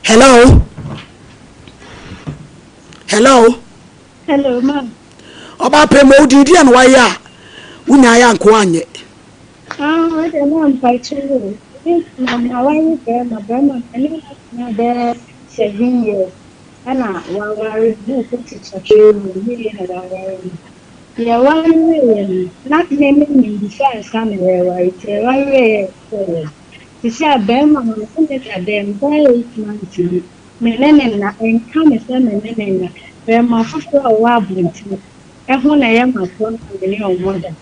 hello ma oba pe mo didi an wa ya unya ya nko anye we dey no mpacho na wa be ma na be 7 years ana wa bu ko ti chacho ni na wa ya wa ni na me ni bisa sa me wa ite wa ti sia be ma no so de ka dem boy 8 months me na enka me se me na be ma fufu wa bunti ehu na ya ma so na me omoda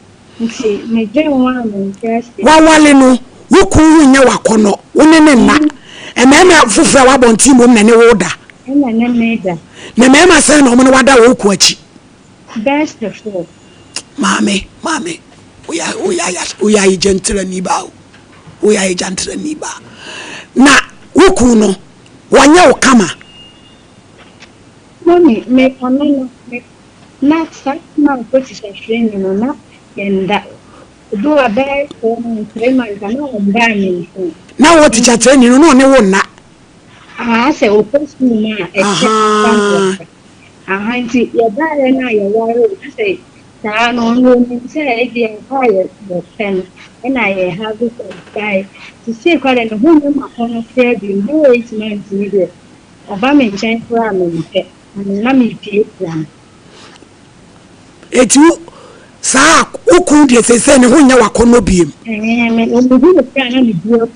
nti me je wa me interest wa wale no wuku nya wakono wonene na emema fufu wa bonti mom na ne woda na ne meda na mema se na omo wada wo ku achi best of all mame oya gentle ni ba oya gentle ni ba na wuku no wanya wo kama mami me kono me na sa na ko ti se training no na yenda do abai ko na training na o mbani na wo ti training no ne wo na se o ko su na nti ya ba na ya waro se ta no ni se e di en ya the pen and I have this guy to see quite a home ma kono se bi no 8 months ni de oba me chen fra me pe na me pie plan etu sa ukun de sese ne ho nya wakono biem me o bi no plan na me bio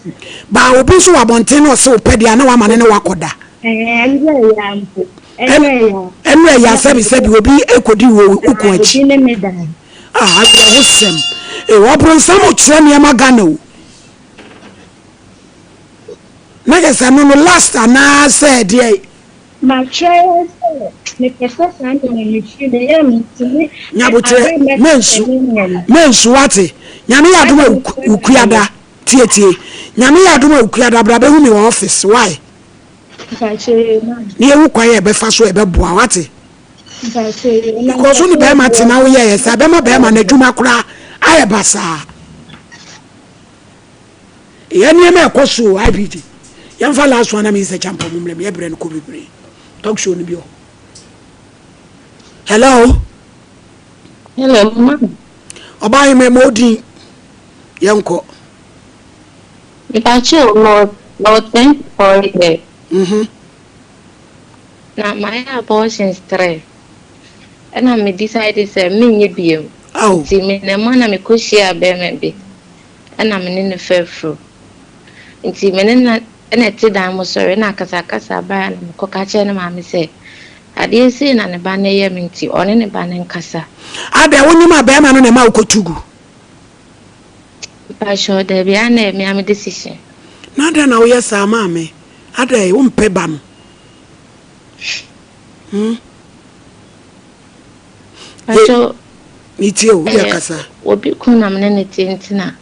ba obi so wabonten no se opede ana wa mane ne wakoda nje ya mpo enwe ya sebi obi ekodi wo ukun achi agba hosem wo bron sam kire ne magana o na gesa no last ana said dey ma try me pesa sande me chide ya mtini nyabotre mensu wate nyame ya doma ukuada tie nyame ya doma ukuada bra be hu me office why ni ewu kwa ye be fa so e be boa wate ko so ni be ma tina wo ye sa be ma na dwuma kura aye basa ye ni me ekoso abidi yamfa last one na me se champo mumle me ebre no ko bebre talk show ni bio hello mama obayi me modi yanko Ipache no thank for it. Na my abortion stress. And I decided to me be oh see me na man me ko share be me be. And I'm in the fair through. Nti me na ti dan mo sorry na kasa ba na ko ka che na ma me say ade si na ne ba na ye me nti one ne ba ne nkasa ade woni ma be ma no ne ma ukotugu pa sure de bia na me am decision na ade na wo yes ama me ade wo mpe ba no acho itio ya kasa obi ku na me ne tintina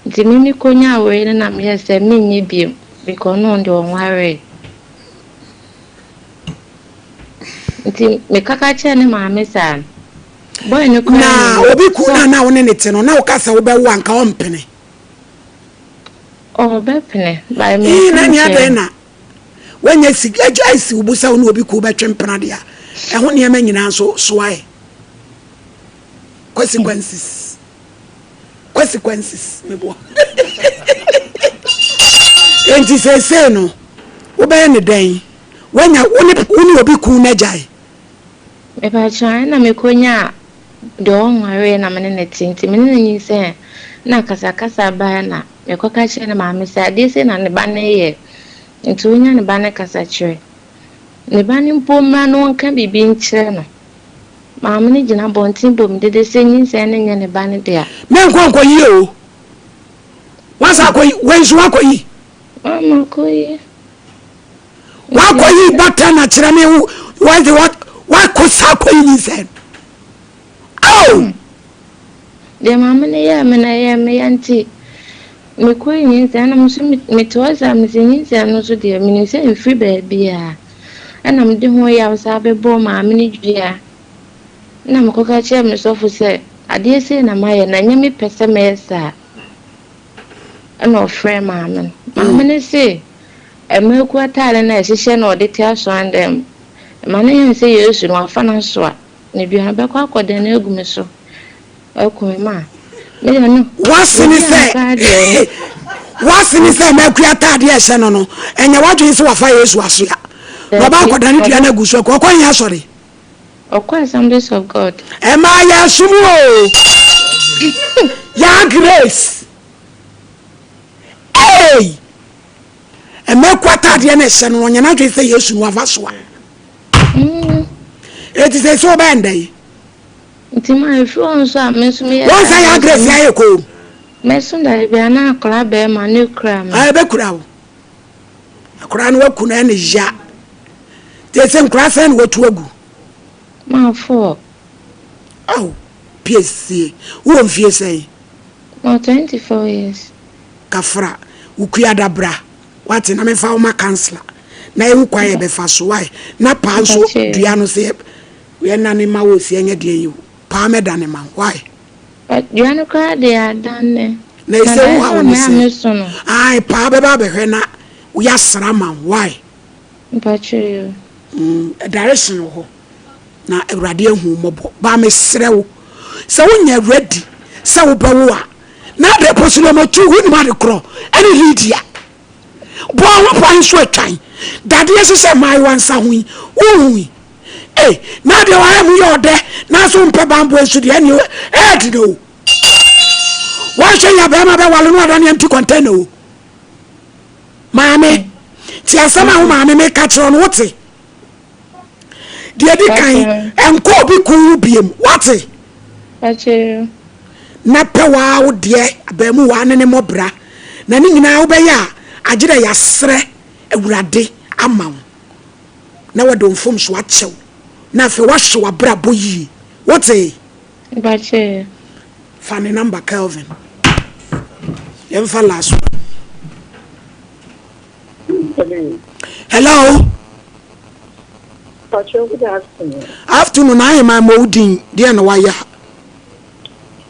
nti mimi konya we na me yes me nyi biem because no ndo onware nti me kaka che ne ma me sa boy ne ko na obi ku na wo ne te no na wo kasa wo be wo anka wo mpene oh be pene by me na nya de na wanya sigaju isi ubusa wo obi ku be twempena de a ho ne ma nyina so soae consequences mebo enti se no wo be ne den wanya woni obi ku na jai e ba chan na me konya do nware na me ne tinti me ne nyi se na kasa ba na me ko ka che na ma me sa de se na ne ba ne ye nti onya ne ba ne kasa chere ne ba ne mpo ma no nka bibi nkyere no ma me ne gina bontin bom de se nyi se ne nya ne ba ne de a me nko yi o wasa ko wensu akoyi mama koyi wa ko yi bata na kire me wa ko sa ko yi sen oh de mama ne ya me na ya me yanti me ko yi sen na musu me to za me yin sen no so de me ni sen free baby a ana me de ho ya sa be bo mama ne dua na me ko ka che me so fu se ade se na ma ye na nya me pese me sa and of friend mamma. Mamma say, a milk talent as she no details on them. Money say you should want financial. If you have a cock or the new so. Okay, ma. What's in his head? What's in his head? Make we attend yes and no. And you want to use what fire is was ya. Baba than it yana go so ko ya sorry. Of course, Assemblies of God. Am I ya sumo? Ya grace. Hey. And make what attend yes and no yana to say yes no avaswa. It is a so bad day. My friends are Miss Me. Once I agree, I go. Messon, I be an uncle, my new cram. I be crown. A crown work could end is ya. There's some craft and what to go. My for. Oh, PSC. Who am fear say? No, 24 years. Kafra, Ukiada bra. What in a found my counselor. Na you quiet be fast why? Na panso, Diano say, we are none in my was saying a you. Palmer than a man. Why? But you are glad they are done there. They say, I, Pabba Hena, we are Saraman. Why? But you, a direction of now a radiant home, Bame Srew. So when you're ready, so Bawa. Now the person of 2 wouldn't matter crow, any Lydia. Born upon sweat time. That is my one son. We. Hey, now the I am your there. Now some bamboo should the anyway. Hey, to know. Why should you have a while to contain? Mammy, tia sama who mammy make catch on what's it? The other kind and go be cool beam. What's it? But you Napa wow, dear, Bemu one any more bra. Nanning now be ya. I did a yasre a radi amount. Now I don't form swatch. Now if you wash your bra boy, what's a but funny number, Kelvin. You for last one. Hello. Good afternoon. Afternoon, I am my molding, dear Noya.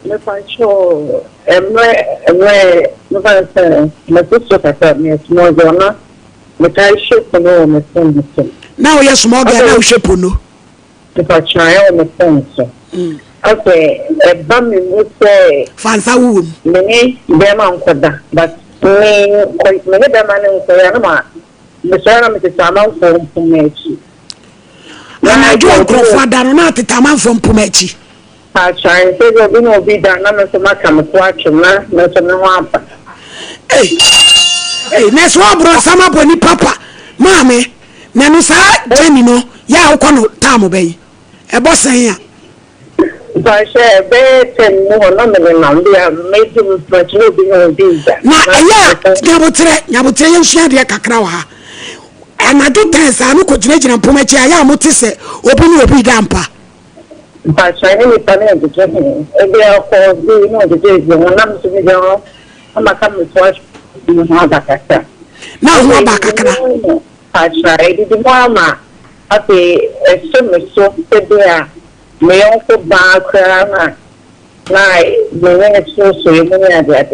My sister, Miss Morgana, but I should know my son. Now, yes, Morgan, I should know. If I try on the phone, okay, a bummy would say, Fanfa wood, many, them uncle, but me, quite many them and say, Miss Anna, Mrs. Saman from Pumechi. When I do a crowd, I don't know the Taman from Pumechi. I try and say, we will be done, none of my come watching, not no Hey, next one, bro, some up when papa, mammy, Nanusa, Jenny, no, ya, Kono, Tamo Bay. A boss here. If I share bed and more nominal, they have made him much living on these. Now, Yabutre, share their cacrawa. And I do tell Sanu could rage and Pumechi, I am what is it, open your big damper. By China, we come in the journey. Every hour for doing all the days when I'm to be down, I'm a coming to watch you have back. Now, what back? I tried the mama at the summer so there. May also back, like, when it's so you may have that.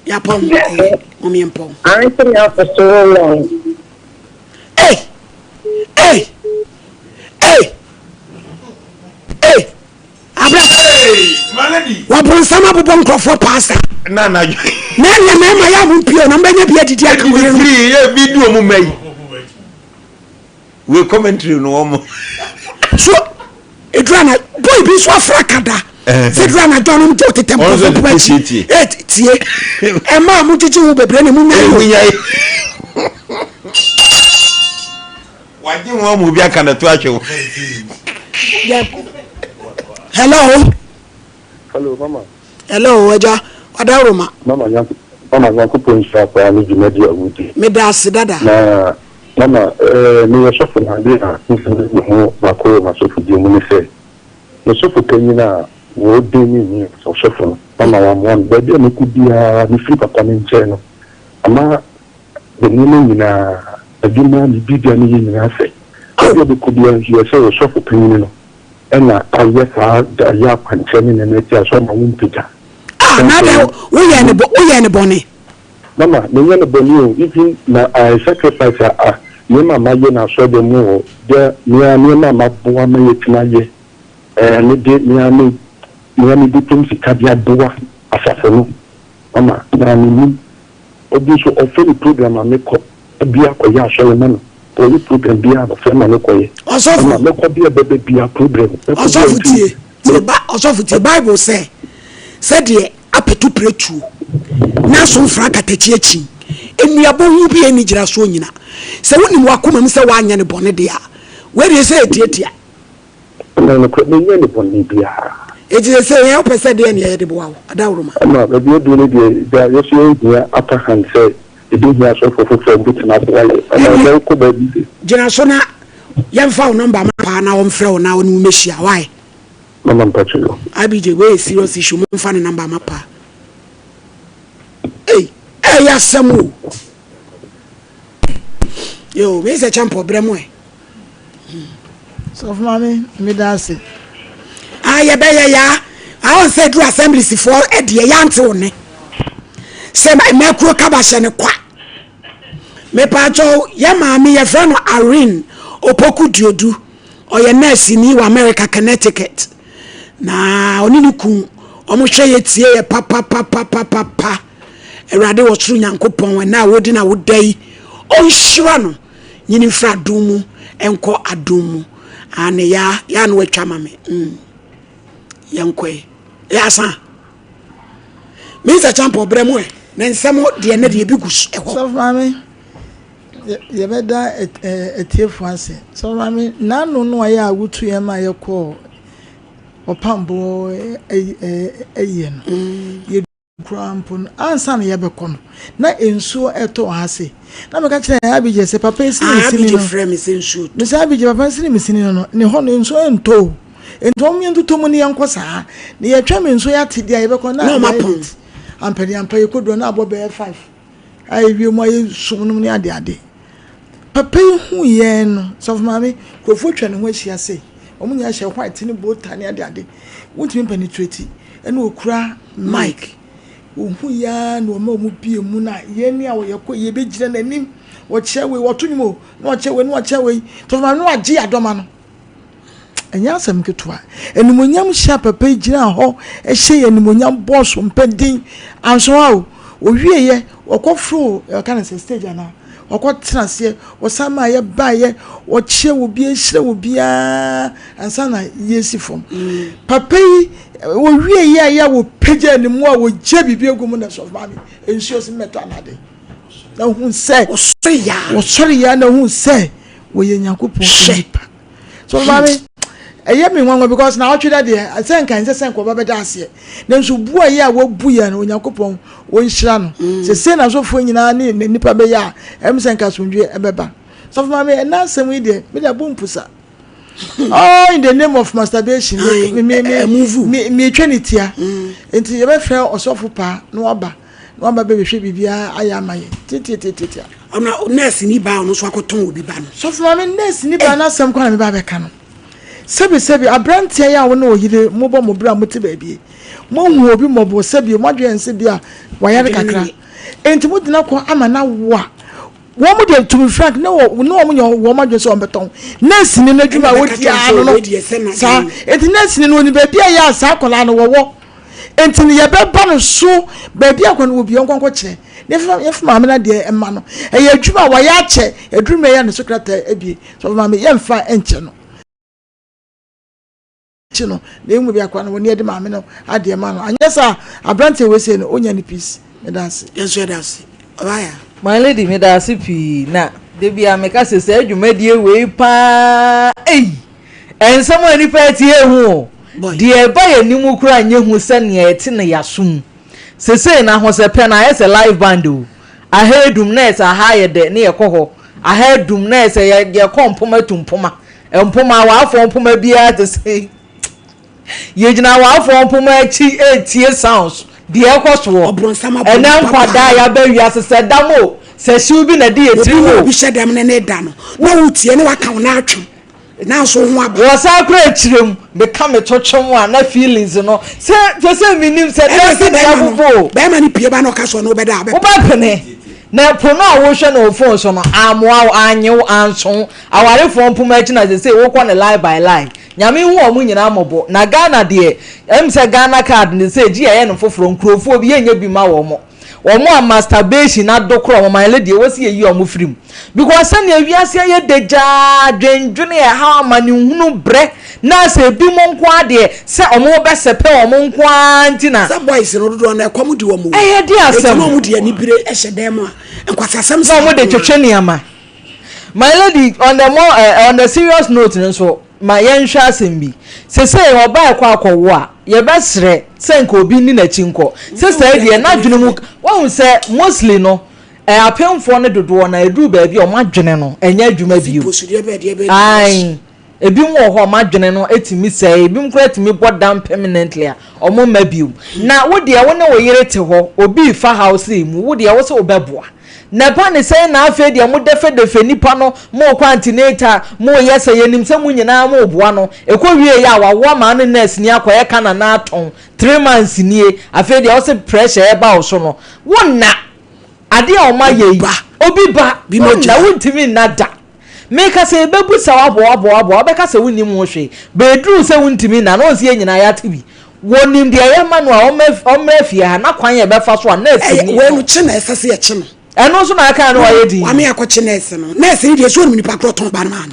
Yapon, Mommy, I think out for so long. Hey, hey, hey. Hey, Malady. What brings some up upon Crawford Pastor? Nana, I am pure, and I'm going to be at the video. We'll commentary no more. So, it ran a boy, be so fracada. Said ran a John to the temple of the city. And Mamma, did you be bringing me? Why do you want to be a kind of twatch? Hello. Hello, Mama. Hello, Eja. Adaroma. Mama, Mama, put shop and you media with me. Dada. Mama, me a shop and idea. My call, my sofa, the money. The sofa came in would be me for shop. Mama, one, but then it could be a flip up coming channel. Ama, the meaning in a demand be the meaning I say. I could be a shop opinion. And I guess I have concerning and it's a summer winter. Ah, now we are in the bonnet. mama menye no boni o even na I sacrifice me mama ye na so de mu o de me mama boa me yetina ye ne de me de tum sika bia boa asafo no mama na ni obi so offer program ameko bia ko ya so le no o program bia no fe ma no ko ye osofu me ko bia bebe bia program osofu tie osofu tie Bible say de apetu pretu na so mfra katachi achi enuabo hu bi eni gira so nyina se wonim wakoma se wanya ne bone de a we dey say tietia no ko menye ne bone bia eje say ye opese de ne ye de boawo adawroma no be do ne de yo so yin upper hand say e dey here so for but na wale na ko ba bi gira so na yemfa wo number ma pa na wo mfra wo na wo ne mehia why mama mpacho abije we serious issue mo mfa ne number ma pa ya samu yo me se champo bremo so for mama me da se ya be ya I want say do assembly for e de ya ante wo ne se me kro kabashe ne kwa me pa cho ya maami ye friend Irene Opoku Diodu oye nurse ni wa America Connecticut na onini ku omo hwe ye tie ye papa Erade wo tru Nyankopon na wodi na wodai onhira no nyini fra domu enko adomu ane ya no atwa mame yankwe ya san me za champo bremo na nsemo de na de bigus eho so mame ye beda etiefu ase so mame na no ya awutu ye ma ye ko opambo eyen ye Crampon, answer me yabecono. Na ensuo eto hase. Na me ka kire abije se papa esi ni no. Frame is in shoot. Me se abije papa esi ni no. Ne ho no ensuo ento. Ento mi ento mu ni yankosa. Ne ye twa me ensuo ya tede ayebeko na. No mapon. Ampa ye kodo na abo be 5. Ai wi mo ye sumnum ni ade. Papa hu ye no. So mama krofo twa ne ho ahia se. Omunya hye white ni bota ni ade. Wuntimi penetrate. Ene okura mic. Uhu ya no ma mu bie mu na ye ni a wo yekọ ye begire nanim wo chewe wo tunimo no chewe to ma no agi adoma no enya asem ketua enimonyam hia papa gira ho ehye enimonyam boss mpedin anso a owie ye okofro kana stage ana okotena se osama ye ba ye wo chewe bi ehire wo bia ansa na yesi fom papa wo wie ya wo peja ni mu a wo je bibie egum na so mami ensuo se meto anade na hu se wo sori ya na hu se wo ye Nyankopon nipa so mami eye mi nwanwa because na otweda de asen kan se sen ko ba beda ase na nso bua ye a wo bu ya na Nyankopon wo nhira no se na so fo nyina ni nipa be ya em sen ka sondwe ebeba so mami na asem wi de me da bompusa oh in the name of masturbation me twenitia enti ye be fe osofu pa no aba be hwe bibia aya maye titi amna nurse ni ba no so akoton obi ba no so for me nurse ni ba na asem kwa na me ba be ka no sebi abrantia ya wo na oyire mo bo mo bra mo ti ba bie mo hu obi mo bo sebi mo adwense bia wayare kakra enti mo dina ko ama na wo wọ́n mu de to be frank no wọ́n yọ wọ́n ma jọ so ọ̀bẹ̀tọ̀n nurse ni n'adwuma wo di ano no sa eti nurse ni no ni baabi a ya sa akola no wo enti ni ye be ba no so baabi akon wo bi onkonko kire ne fa ma na de emma no e ye adwuma wa ya che adwuma ya ne secretary ebie so ma me ye mfa enche no chino na emu bi akwa no ne de ma me no ade ma no anyesa abrante we say no onya ni peace me dance yeso dance obaya my lady me da sipi na de bia me ka se adwumadie we pa ensam ani pa tie hu de ba ye nimu kura nye hu se ne eti ne yasum sese na ho se pe na ye se live band o a hedum na se ha ye de ne ye koho a hedum na se ye kompoma tumpoma empoma wa afo mpoma bia de se ye gina wa afo mpoma echi etie sounds de ekoso ena nkwada ya ba wiase se damo se shiu bi na de etiri ho bi shedam ne da no na wutie ne waka na atwe now so was I great trim become a touch one na feelings no say minim say be many pieba no kaso no beda be obapene na pono a wo hwe no phone so no amoa anyew anso aware phone puma echi na say wo kwa na live by live nyame hu o mu nyina mobo na Ghana de say Ghana card ni say gi ye no foforo nkrofo bi ye nya bi ma wo mo a masturbation na dokro my lady we see yi o mu firim because say na wiase ye deja dwendwene e ha ma ni hunu bre na say bi mo nko ade say o mo be sepe o mo nko antina say boys no do na ekomu di o mu eh di asem no mu di ani bire e hyedem a enkwasasem so mo de twetwe ni ama my lady on the serious note nso ma yen hwa asem bi say oba ekwa akọwo a ye besre say nka obi ni na chinko say de na dwene mu won say mostly no apemfo ne dodo na edu ba bi o madwene no enya adwuma bio ai ebi mo ho madwene no etimi say ebi mkura etimi bodam permanently a omo ma bio na wo de wo na wo yere te ho obi fa house mu wo de wo se obeboa na pa ne say na afa de mo defe nipa no mo quantinator mo yesa yenim se mu nyina mo boa no ekowie ya wawo ma no nurse ni akoye kana na aton 3 months nie afa de wo se pressure e ba wo so no wonna ade a o ma ye obi ba bi mo na wontimi na da meka se bebu sa wabo beka se woni mu hwe bedru se wontimi na no se nyina ya tibi wonim de ye ma no a o mrafie ha na kwan ye befa so a na asini we no chi na esase ye chi no eno so na aka no aye di ame akochi na ese no na ese di so nipa kroton ba na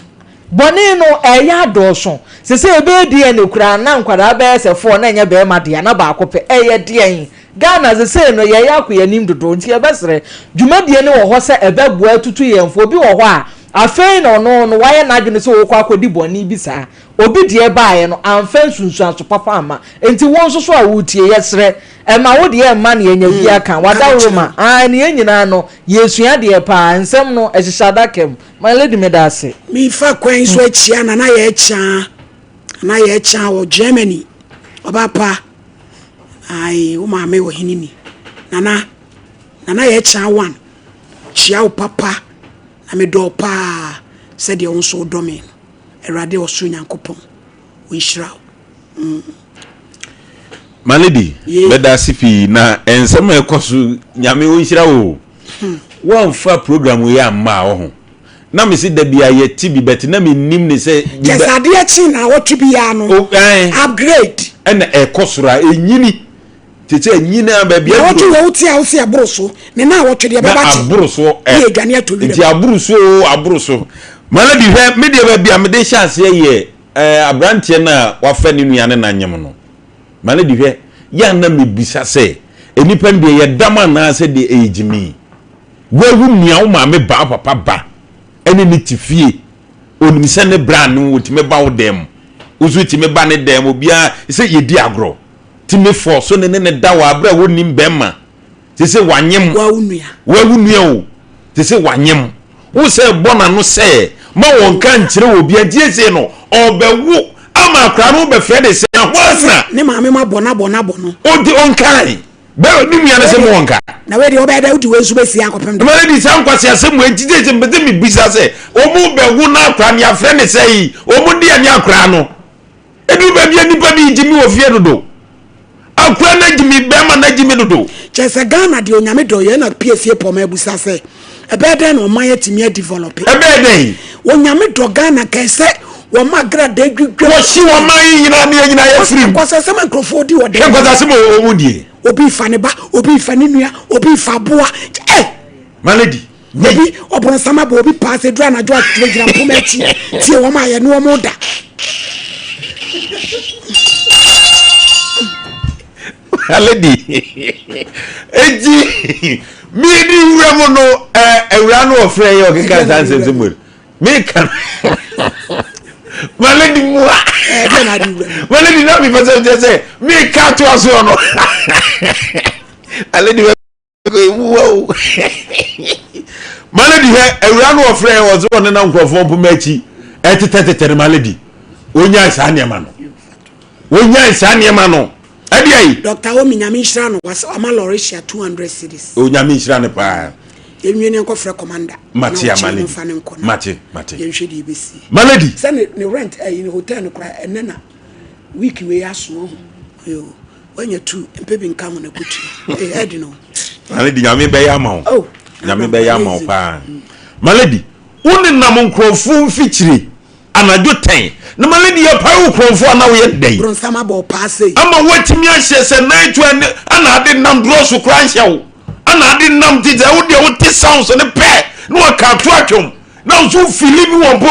boni no eya doso se ebe di e nekura na nkwada be se fo na nya be ma de na ba akope eye de en Ghana se no ye ya akọ yanim dodo nti e besere dwumadie ne wo ho se ebe boa tutu yemfo obi wo ho a afei no waye na adwene se wo kwa akodi boni bi saa obi de baaye no amfa sunsuan so papa ama enti won so a wutie yesere e ma wo de e ma na yenya bi aka wadawo ma ne yenyina no yesua de pa nsem no e hihada kem my lady me da ase mi fa kwan so achia na ye cha wo Germany obapa ai o ma me Ohenini nana ye cha one chia o papa na me do pa said you so do me erade oso nyankopon o nhira malady beda sifi na ensem ekoso nyame o nhira o won fa program we amma ho na me se da bia ye tibi bet na me nim ne se jesade achi na wo tibi ya no upgrade en ekosora enyini tete nyina ba bia wo tu wo ti a wo se aboroso ne na wo twede ba ba ti aboroso e gane atolu ti aboroso malady he me de ba bia me de chance ye abrantie na wa fa ne nuane na nyem no malady he ya na me bisa se enipa ne ye dama na se de ejimi wo nua wo ma me ba papa ba ene ni tifie onim se ne brand wo ti me ba wo dem uzu ti me ba ne dem obia se ye di agro ti me for so ne da wa abra wo nim bema ti se wanyem wa unua o ti se wanyem wo se bona no se ma won kan kire obia die se no obewu ama akra no be fe de se hwana ne ma me ma bona no o di on kan be nim ya na se mo wonka na we de obeda udi we nsu be si akopem de ma di san kwase ase mo ejide je mbede mi bisa se o mu be wu na akra ne afre ne se yi o mu di ani akra no edu be bia nipa bi jimi wo fie dodo akra na jimi be ma na jimi dodo chese Ghana de onyame do ye na PFA poma ebusa se ebeden no man yetimi develop ebeden onyame do Ghana kese wo magra de gwigwe wo si wo man nyina ye free kwasa se microphone di wo de kwasa se mo mu die obi fa ne ba obi fa ne nua obi fa boa malady obi obon sama bo obi pass dra na jo atwejira poma echi tie wo ma ye no wo da malady eji mi di wura no ewura no ofre ye okeka sanse semur mi kan malady muwa malady na mi pese say mi ka to aso no malady ko muwa malady he ewura no ofre ye ozo no na nkrofo mpoma echi etetetetere malady onya sa niema no Dr. Omi nyame nhira no was ama Lauricia 200 cedis o nyame nhira ne pa enwie ne nkofre commander mate malady mate yenhwe di besi malady say ne rent in hotel no kra enena week we aso yo when you two mpebe nkam na kutu head no malady nyame be ya ma ho nyame be ya ma ho pa malady woni nam nkrofo mfikyire anajo 10 na malady ya pa nkrofo ana wo ye dai bronsama bo pass ama watimi ahye se night ana ade nam droso kra nhye ana ade nam tije wo de wo te sounds ne pe no ka to atwom na so filibi won bo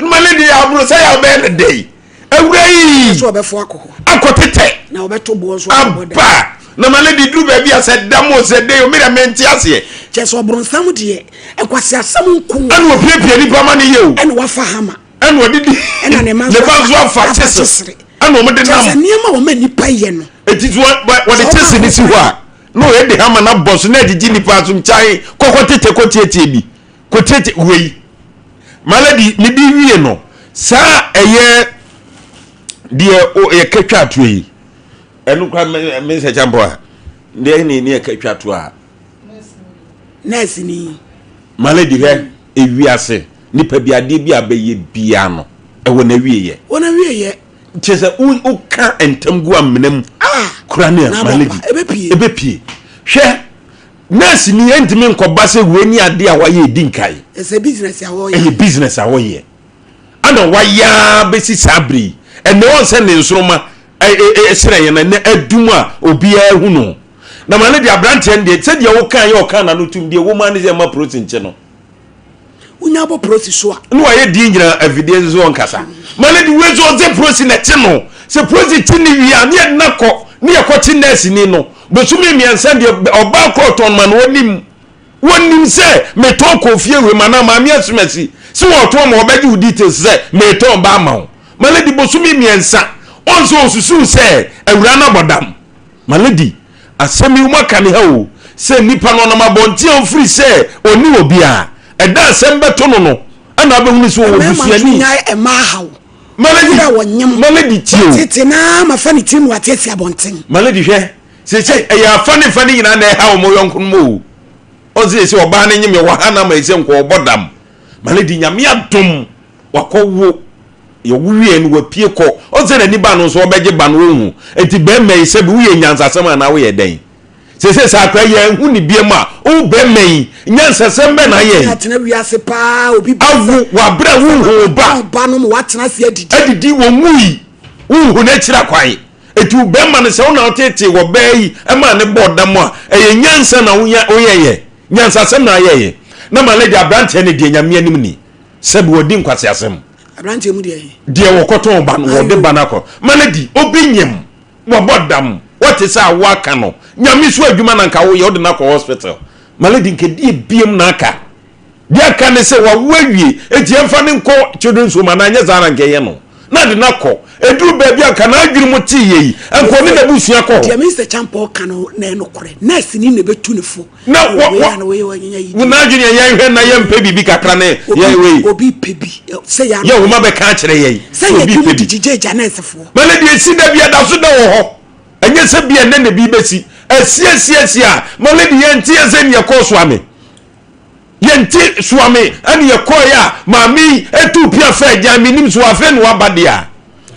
malady ya bro say ya be the day awrai so obefo akọ akotete na obeto bo so aba na malady dru ba bia se damo se dey o mira menti ase cheso bronsam de ekwase asam nku ana opiepie ni pa ma ne ye o ana wafa hama ana odidi ana ne manzo afa chese ana o mede nam chese niam wo ma nipa ye no etizo wo de chese ni si ho a no e de hama na boss na de gini pa so mchai kokotete kotiete bi kotete wei malady ni di wie no sa eye de o ye katwa to yi enu kwa me se chambo a de ni ye katwa to a nurse ni malady he e wiase nipa bi ade bi abaye bia no e wona wieye chese u ka entamgu amnam kura ne malady ebepie hwe nurse ni entimi nkoba se weni ade a waye dinkai it's a business a wo ye e business a wo ye ana waya besi sabri ene won se ne nsoroma esere na adum a obi a hu no na malady abrante ende se de wo kan ye o kan na no tum de wo man ze ma protein che no unya bo protein so a no waye di nyina evidence zo nkasa malady we zo ze protein na che no se protein ti ni wi a ne nakọ ne yakoti nurse ni no bosumi miensa de oba kroton man wonim se meton kofie we mana ma mi asumasi se wo to ma obaji udite se meton ba ma malady bosumi miensa onso osusu se awura na bodam malady asemi umaka ne ha o se nipa no na mabonti ofri se oni obi a eda sembe to no ana abehunu se wo busuani malady tio tete na ma fani tin wa tete abonten malady hwe se ya fani nyina na ha o mo yonkun mo o se oba na nyime wa hana ma ise nko obodam malady nyame adom wakowo ye wuwie no wapie ko o se na ni ba no so obeje ba no hu enti be mai se bi wuye nyansasem na wo ye den se sakra ye hu ni biema o be mai nyansasem be na ye atena wiase pa obi awu wa bra hu ba no mo watena se adidi wo mui hu na kira kwan etu be ma ne se wo na otete wo be yi e ma ne bodam a e nyansa na wo ye nyansasem na ye na malady abrante ne de nyame anim ni se bi wodi nkwase asem abrante mu de wo koton ba no wo de banako malady obi nyem wo bodam what is a waka no nyame so adwuma na nka wo ye wo de na ko hospital malady nke die biem na aka dia ka ne se wa wawie etiemfa ne nko children's home na anya zara nke ye no na de na ko edu baby aka na adwiri mu ti ye enko ne na busua ko dia Mr. Champo kano na enokore nurse ni ne betu ne fo na wo na adwiri ye hwe na ye mpe bibi kakra ne ye we obi pebi se ya ye wo ma be ka kire ye obi pebi jijeja nurse fo malady esi da bia da so da wo ho enye se bia ne ne bi besi esi a malady ye nti ye se ne ye ko so ame yenti suame ani yekoya mami etu pia fa jami nim so afa no abadia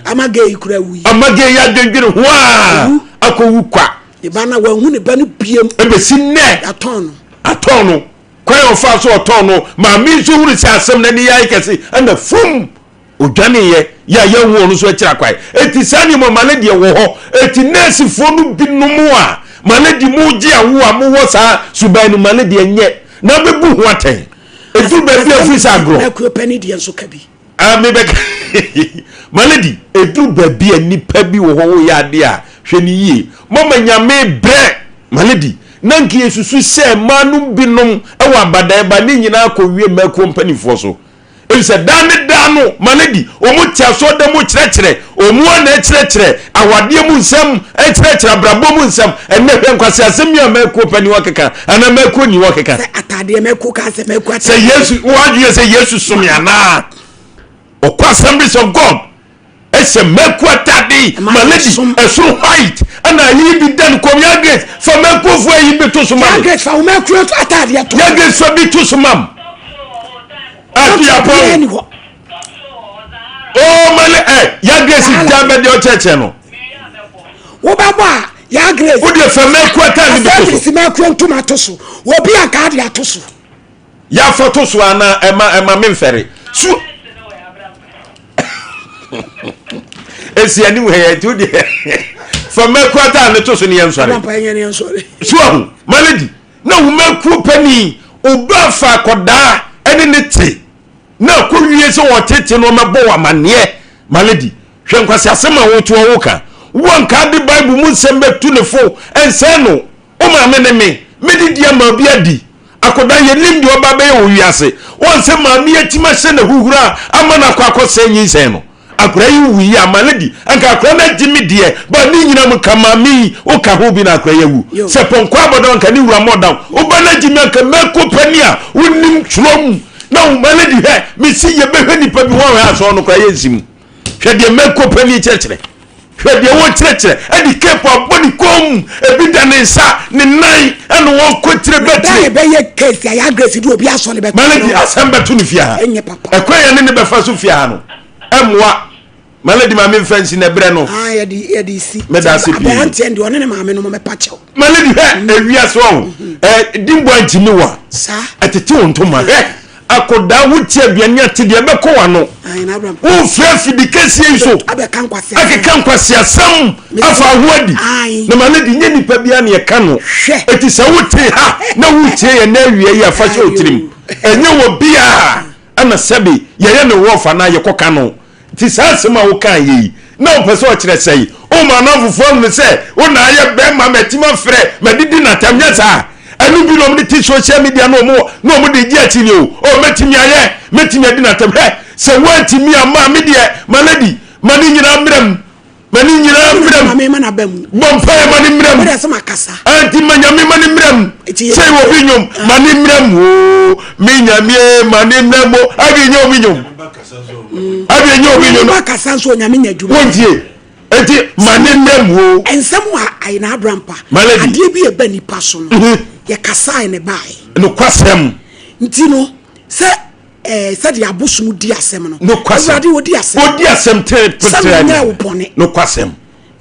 amage ikura wi amage ya dwendwere ho a akowu kwa ibana wa hu ne ba no biem ebesi ne atono kwa ofa so otono mami so huru si asem na ni ya kesi ana fum odwane ye ya hu no so akira kwai eti sani mo malady wo ho eti nurse fo no binumu a malady mu gi awu a mu wo sa subanu malady enye na bebu ho aten edu baby office agro na ko pani de enso ka bi me be malady edu baby anipa bi wo ho ya de a hwe ni yie mama nyame bre malady nanki yesusu se manum binom e wa badai ba ni nyina ko wie ma company fo so e se dano malady o mu tia so da mu kire o mu na kire awade mu nsem e kire brabo mu nsem enne hwe nkwase asem ya ma company wakeka ana ma ko ni wakeka atade ma ko ka se ma ko se yesu wadu se yesu sumia na o kwa Assemblies of God ese ma ko atade malady esuru white ana yi bi dan kom ya grace fa me kofo yi bi to so mam ya grace fa o me kuro atade to ya grace fa bi to so mam ati ya po oh male ya grace jabe de o cheche no wo baba ya grace wo de fa me ku atade bi to so me kuro tomato so wo bi aka de ato so ya foto so ana ema memfere so esi ani we ya tu de fa me ku atade to so ne yem sore papa yen ne sore so maledi na wo me ku pani oba fa koda ene ne te na ko wie se wo tete no mebo wa mane maledi hwe nkwase asema wo to wo ka won ka de bible mu sembe tu ne fo ense no o ma me ne me di dia ma bi adi akoda ye lim di oba be wo wiase won se ma me atima hye na huhura ama na kwa akose nyin sen no akora yi wi ya maledi anka akora na jimi die ba ni nyina mu kama mi o ka ho bi na akora ye wu se ponko abodon ka ni wura modam o ba na jimi anka meko pania wonim chrom na o maledi he me si ye be hwani pa bi won ha so no kora ye nsim hwe de meko pani chechire hwe de wo chechire edi kepo aboni kom ebi da ne nsa ne nan eno won kwetire betire be ye case ya grace do obi aso le be maledi asamba tu ni fia enye papa ekwa ye ne be fa so fia no emwa maledi ma me fancy na bre no ya di si me da si pi abante ndi one ne ma me no me pacho maledi he ewia so dimbo antimi wa sa atete ontoma he akoda wuti aduane atede be ko wa no ai na abram wo fra fidikesie so abeka nkwase akeka nkwase asam afa hoadi na maledi nye nipa bia ne ka no eti sa wuti ha na wuti ye na awie ya fa so tirim enye wo bia ana sabi ye ne wo fa na ye koka no ti sa sema wo kan yi na o pese o kire sei o ma na fufo no se o na ye be ma metima frɛ madidi na tamnya sa anu bi no mo ti social media no mo de gi ati ni o metimi aye metimi adi na tam he se wantimi ama me de maladi mani nyina mram mame mana bam bompa mani mram o de se makasa anti manyame mani mram sei wo bi nyom mani mram o mi nyame mani mram o abi nyom bi nyom abi nyom bi nyom makasa so nyame nyaduma wontie enti mani mram o ensem wa ai na abrampa ade bi e ba nipa so no ye kasa ne bai no kwasem nti no se de abosum di asem no no kwasem odi odi asem tre na wo bone no kwasem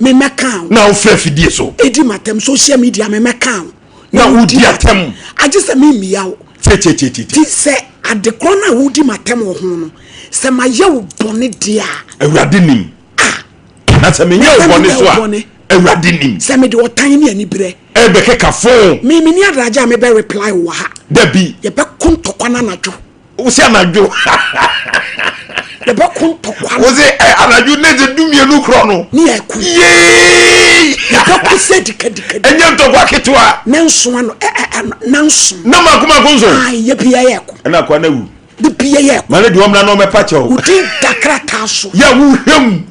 me meka na wo fra fidie so edi matem social media me meka na wo di atem agise me miya wo ti se adekro na wo di matem wo ho no se ma ye wo bone dia awurade nim na se me ye wo bone so a awurade nim se me de otan ni ani bre ebe keka fo me ni adraja me be reply wo ha dabi ye be kontokwana na dwo wo se anadwo ye be kontokwana wo se anadwo ne de dumie nu kro no ni eku ye ye be se dikadika enye ntokwa ketwa nanso ano nanso na makoma konso ai ye bia ye eku na kwa na wu de bia ye eku mane de omna no me pache o udi dakrata so ya wu hwem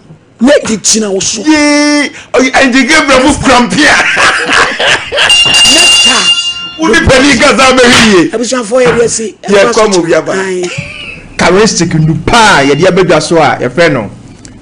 ne di tina wo so ye andi gebra mu krampia nesta udi peli gaza me hiye abusha fo ye si ye komo bia ba characteristic nupa ye dia bedwa so a ye fe no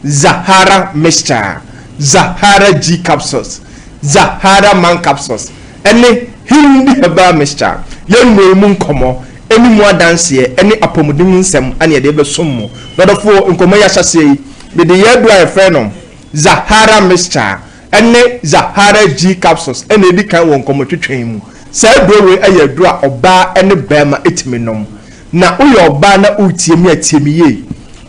Zahara Mixture, Zahara G capsules, Zahara Man capsules ene hindi herbal mixture ye mu nkomo eni mu adanse eni apomudin nsem ane ye de be sommo dodofo nkomo ya hyase be de ye do a fe no Zahara Mixture ene Zahara G capsules ene edi kan won nkomo twetwen mu sa browe aye do a oba ene bema etiminom na uyo oba na utiemi atiemi ye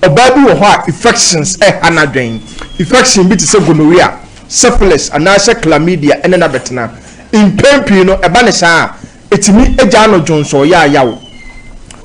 oba bi wo ho a infections hanadwen infection bi te se gonorrhea syphilis anase chlamydia ene na betena impempi no eba ne saa etimi eja no jonso ya yawo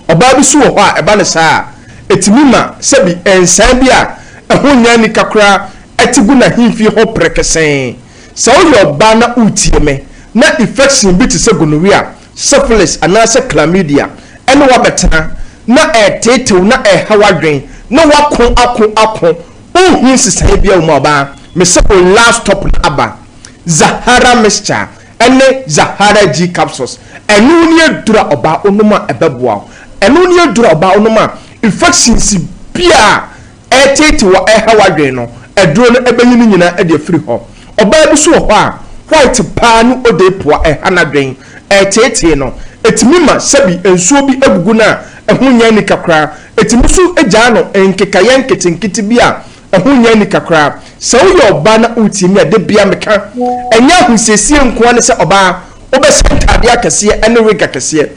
oba bi so wo ho a eba ne saa etimi ma sebi ensan bi a ahonya ni kakra etigu na himfi ho prekesen so uyo oba na utiemi na infection bi te se gonorrhea syphilis anase chlamydia ene wa betena na etetew na hawadwen na wakon akon ohun sisan bia wo ba me se ko last stop aba Zahara Mixture ene Zahara G capsules enu ni edura oba onuma ebeboa enu ni edura oba onuma infections bia etete wo hawadwen no eduro no ebenyi nyina e de free ho ɔbaa bi so wɔ hɔ a white paa no ode poa ɛha n'adwen ɛteetee no etimi ma sɛbi nsuo bi egugu na ɛho nya ni kakra etimi so egyaa no nkekayɛ nketenkete bi a ɛho nya ni kakra sɛ woyɛ ɔbaa na wotimi a de bia meka ɛnyɛ ahosiesie nkoa ne sɛ ɔbaa wobɛhyɛ ntade akɛseɛ ɛne wig akɛseɛ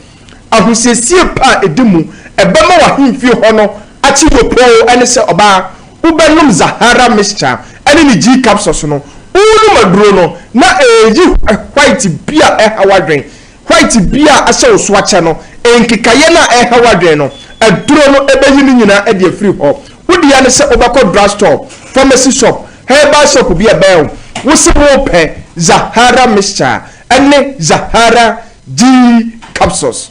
ahosiesie paa edimu ɛbɛma wahemfie hɔ no akyi wopoo ɛne sɛ ɔbaa wobɛnom Zahara mixture ɛne ne G capsules no wonum aduro no na eyi white bia ɛhawadwen white bia ahyɛ wo so akyɛ no nkekaye na ɛhawadwen no aduro no ɛbɛyi no nyinaa ɛde afiri hɔ wodi ya ne sɛ wobɛkɔ drugstore pharmacy shop herbal shop bi ɛbɛn wo se wo pɛ Zahara mixture ɛne Zahara G capsules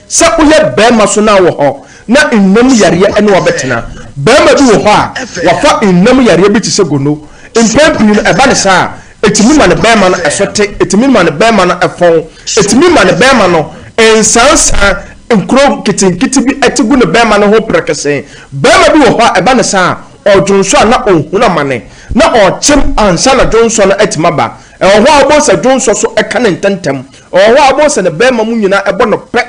sɛ woyɛ bɛrima so na wɔ hɔ na nnam yareɛ ɛne wabɛtena bɛrima bi wɔ hɔ a wafa nnam yareɛ bi te sɛ gono mpɛn pii no ɛba ne saa etimi ma ne bɛrima no ɛsɔte etimi ma ne bɛrima no ɛfɔn etimi ma ne bɛrima no nsansan nkuro nketenkete bi ɛte gu ne bɛrima no ho pɛrɛkɛsɛn bɛrima bi wɔ hɔ a ɛba ne saa ɔdwonso a na ɔhun amane na ɔkyem ansa na dwonso no ɛtema ba ɛwɔ hɔ a ɔbɔ sɛ dwonso so ɛka ne ntɛntɛm ɛwɔ hɔ a ɔbɔ sɛ ne bɛrima mu nyinaa ɛbɔ no pɛ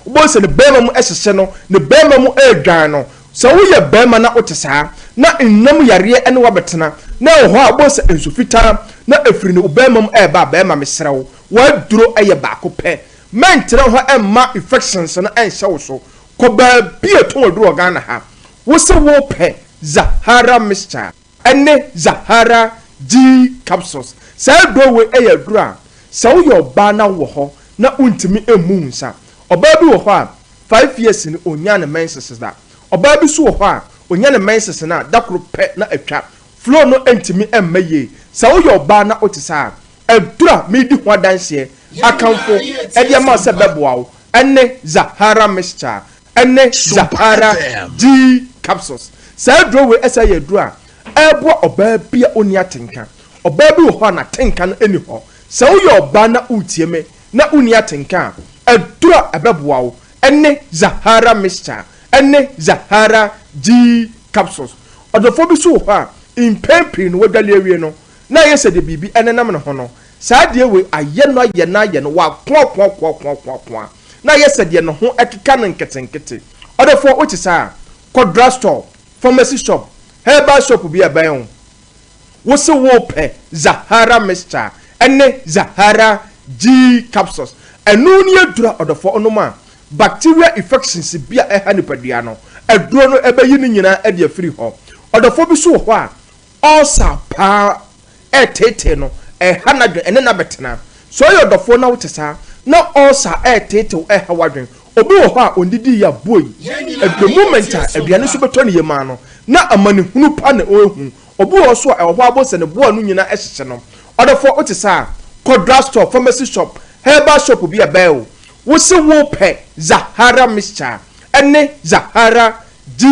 ɔbɔ sɛ ne bɛrima mu ɛhyehyɛ no ne bɛrima mu ɛredwan no sɛ woyɛ bɛrima na wote saa na nnam yareɛ ɛne wabɛtena na ɛwɔ hɔ a ɔbɔ sɛ nsu fitaa na efiri ne bɛrima mu ɛreba bɛrima mesrɛ wo waduro ɛyɛ baako pɛ mɛntena hɔ ɛmma infections no ɛnhyɛ wo so kɔ baabi ɛtɔn aduro Ghana ha wo sɛ wo pɛ Zahara mixture ɛne Zahara G capsules saa aduro wei ɛyɛ aduro a sɛ woyɛ ɔbaa na wɔ hɔ na wontumi emu nsa ɔbaa bi wɔ hɔ a 5 years ni onya ne menses da ɔbaa bi so wɔ hɔ a onya ne menses na dakoro pɛ na atwa flow no entimi emma ye sɛ woyɛ ɔbaa na wote saa adura medi ho adanseɛ akamfo ɛde ama sɛ bɛboa wo ɛne Zahara mixture ɛne Zahara G capsules saa aduro we ɛsɛ yɛ adura ɛboa ɔbaa bi a oni atenka ɔbaa bi wɔ hɔ na tenka no eni hɔ sɛ woyɛ ɔbaa na utie me na oni atenka adura ɛbɛboa wo ɛne Zahara mixture ɛne Zahara G capsules ɔdɔfo bi so wɔ hɔ a impempi no wadwale awie no na yɛ sɛ de bibi ɛnenam ne ho no saa deɛ we ayɛ no wa kwa na yɛ sɛ deɛ no ho ɛkeka no nketenkete ɔdɔfo wote saa kɔ drugstore pharmacy shop herbal shop bi ɛbɛn wo se wo pɛ Zahara mixture ɛne Zahara G capsules ɛno ni adura ɔdɔfo onoma bacteria infections bi a ɛha nipadua no aduro no ɛbɛyi ne nyinaa ɛde afiri hɔ ɔdɔfo bi so wɔ hɔ a ɔsa paa ɛtete no ɛha na dwen ɛne na bɛtena so yɛ ɔdɔfo na wote saa na ɔsa ɛtete ɛha wadwen obi wɔ hɔ a ondidi ya boy at the moment a aduane so bɛtɔ ne yema no na amane hunu pa na ohu obi wɔ so a ɛwɔ hɔ abɔ sɛ ne boa no nyinaa ɛhyehyɛ no ɔdɔfo wote saa kɔ drugstore pharmacy shop herbal shop bi ɛbɛɛ wo se wo pɛ Zahara mixture ɛne Zahara G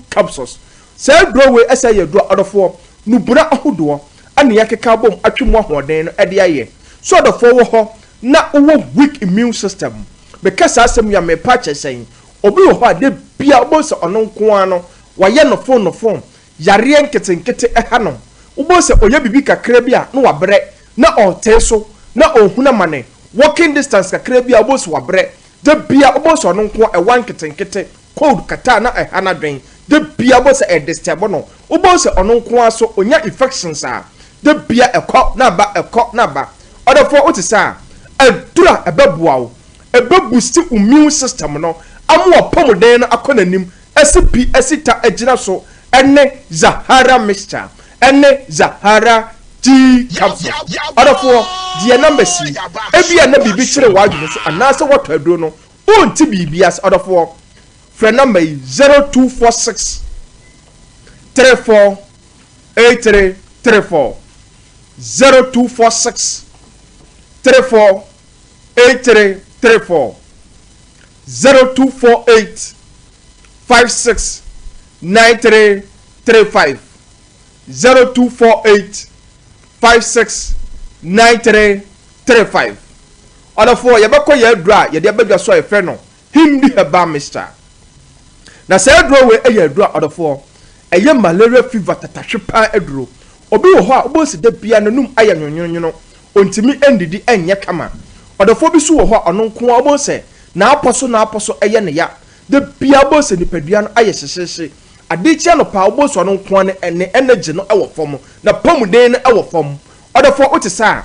capsules saa duro we ɛsɛ yɛ duro ɔdɔfo nubura ahodoɔ ane yakeka bom atwe mu ahoɔden no ɛde ayɛ so ɔdɔfo wɔ hɔ na wo weak immune system because asɛm ya me pa kyɛsɛn obi wɔ hɔ a de bia obo sɛ ɔno nko ano wayɛ no phone yareɛ nketenkete ɛha no obo sɛ oyɛ bibi kakra bi a no wabrɛ na ɔtɛ so na ohuna mane walking distance kakra bi a obo sɛ wabrɛ de bia obo sɛ ɔno nko ɛwan nketenkete cold kata na ɛha na dwen de bia obo sɛ ɛdisturb no obo sɛ ɔno nko aso onya infections a de bia ɛkɔ na ba ɔdɔfo wote saa adura ɛbɛboa wo ebe boost immune system no amu opomoden no akonanim esita agina so ene Zahara mixture ene Zahara G capsule odofo die number si ebia na bibi kire wadwene so anase wato aduro no onti bibi as odofo frɛ number 0246 34 8334 0246 34 8334 0248 56 9335 0248 56 9335 Odofo yebekọ ye adura ye de abadwa so efe no hindi heba mister na se adura we eye adura odofo eye malaria fever tatahwe pa aduro obi wo ho a obosi da bia no num aya nwonwonwono ontimi endidi enye kama odofo bi so wo ho ono nko obose na aposo eye ne ya da bia obose nipadua no aye hyehye ade chia no pa obose ono nko ne energy no ewo fom na pamuden no ewo fom odofo otisa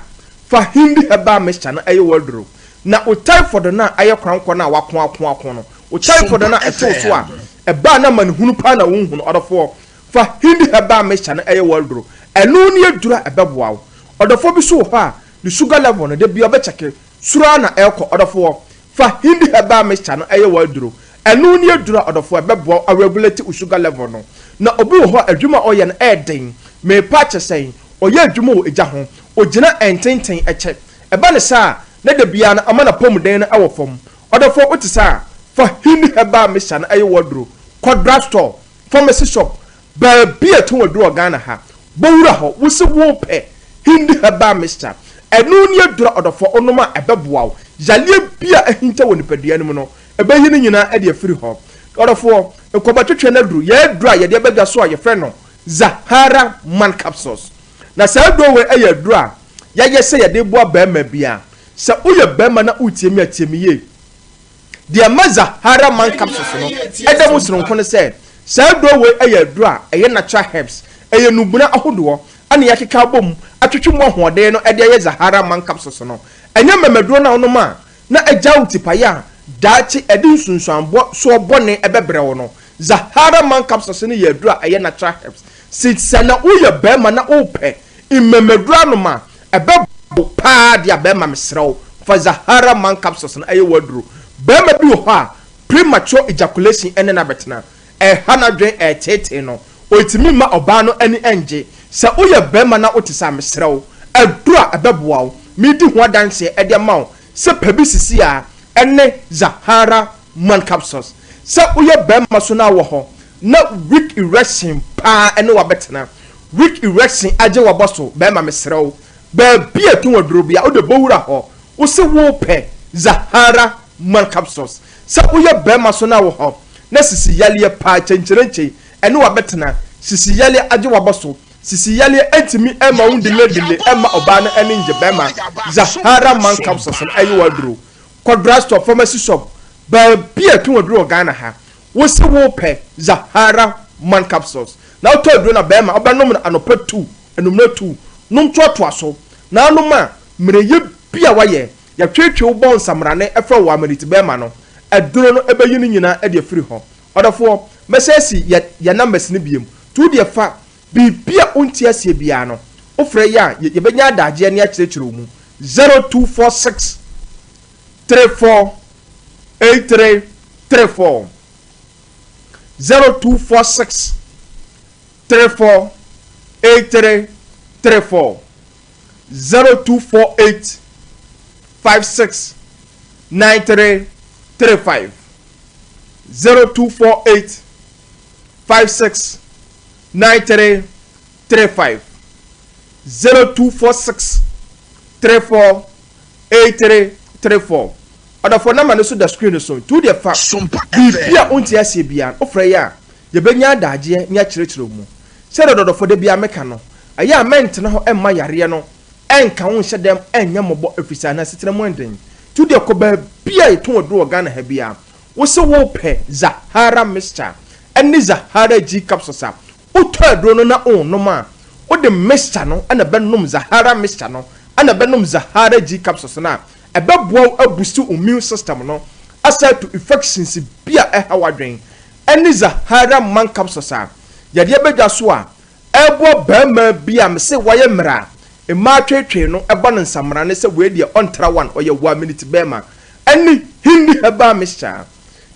fa hindi heba mixture no eye wodro na o typhoid na aye kwanko na wakon no o typhoid na eto so a eba na manhunu pa na wonhunu odofo fa hindi heba mixture no eye wodro enu ne adura ebeboawo odofo bi so ha the sugar level no de bia obecheke sura na eko odofo fa hindi heba mixture no eye wodro enu ne adura odofo ebeboa regulate sugar level no na obi ho adwuma oye na eden me patch sen oye adwuma o eja ho ogina ententen eche eba ne sa na de bia na amana pomden na ewo fom odofo otisa fa hindi heba mixture no eye wodro quadrat store pharmacy shop ba bia to wodro Ghana ha bowura ho wusi wo pe hindi heba mixture enu ne adura odofo onoma ebeboa yalie bia ahinta woni padua no no ebeyi ni nyina e de afiri ho odofo ekobotwetwe na duru ye duru a ye de bedwa so a ye frɛ no Zahara man capsules na sa do we e ye duru a ye se ye de boa ba ma bia sa uye ba ma na utiemi atiemi ye de ma Zahara man capsules no e de mu soro nko se sa do we e ye duru a ye natural herbs e ye nubuna ahodo ana ya keka bom atwetwe mo hoɔden no e de ye Zahara man capsules no enya memeduro na ono ma na agya utipaya dachi edin sunsuanbo so bone ebebre wo no Zahara man capsules ne ye dura eye natural herbs sitsana uye bema na ope imemedura no ma ebebo pa dia bema mesrew for Zahara man capsules na eye waduro bema bi ho a premature ejaculation ene na betena hana dwen tete no otimi ma oba no ani enje se uye bema na otisa mesrew adura ebeboa midi ho adanse e de ma se pabi sisi a ene Zahara man capsules se uye bema so na wo ho na weak erection pa ene wa betena weak erection age wa boso bema mesrew ba bia tun waduro bia o de bowura ho wo se wo pe Zahara man capsules se uye bema so na wo ho na sisi yale pa chencherenche ene wa betena sisi yale age wa boso sisi yale entimi ema undile ema obana ene nje bema Zahara man capsules ayi waduro quadrat store pharmacy shop ba bia tun waduro Ghana ha wo se wo pe Zahara man capsules na o to aduro na bema obanom na anopa 2 enumna 2 num to aso na anoma mreye bia waye ya twetwe wo bon samrane efra wo amaniti bema no aduro no ebeyi ni nyina e de afiri ho odofo mesesi ya numbers ni biem tu de fa bibia onti asie bia no ofre ya ye benya adaje ne akirechiro mu 0246 348334 0246 348334 0248 56 9335 0248 56 9335 0246 34 8334 Oda for number no so the screen so to the fa bia onti asie bia ofre ya ye benya adaje nya kirechiro mu se do for de bia meka no aya ment no ho emma yare no enka ho hye dem enya mobo afisa na setere mu enden to the ko ba bia eto odo Ghana ha bia wo se wo pe Zahara mixture eni Zahara G capsules a uto adro no na onno ma o de mixture no ana benum Zahara mixture no ana benum Zahara G capsules na ebeboa abustu immune system no aside to infections bia hawadwen eni Zahara man capsules a yade bedwa so a ebo bema bia me se waye mra e ma twetwe no ebo no nsamra ne se we de ontra one oye 1 minute bema eni hindi heba mixture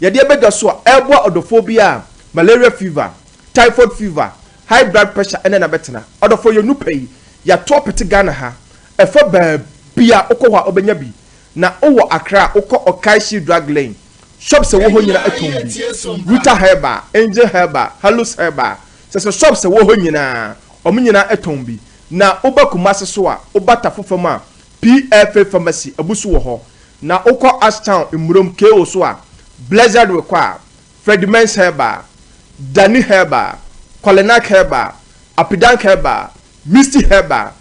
yade bedwa so a ebo odophobia malaria fever typhoid fever high blood pressure ene na betena odofo yo nupai ya topete Ghana ha efa ba bia okwa obenya bi na owo Accra okọ Okaishi drug lane shops wo ho nyina atombi Ruta Herba Angel Herba Halus Herba se shops wo ho nyina omnyina atombi na obakumase so a obata fofama PFA pharmacy abusu wo ho na okọ Ashtown imurom KO so a Blessed Require Fredimens Herba Dani Herba Kolenak Herba Apidank Herba Misty Herba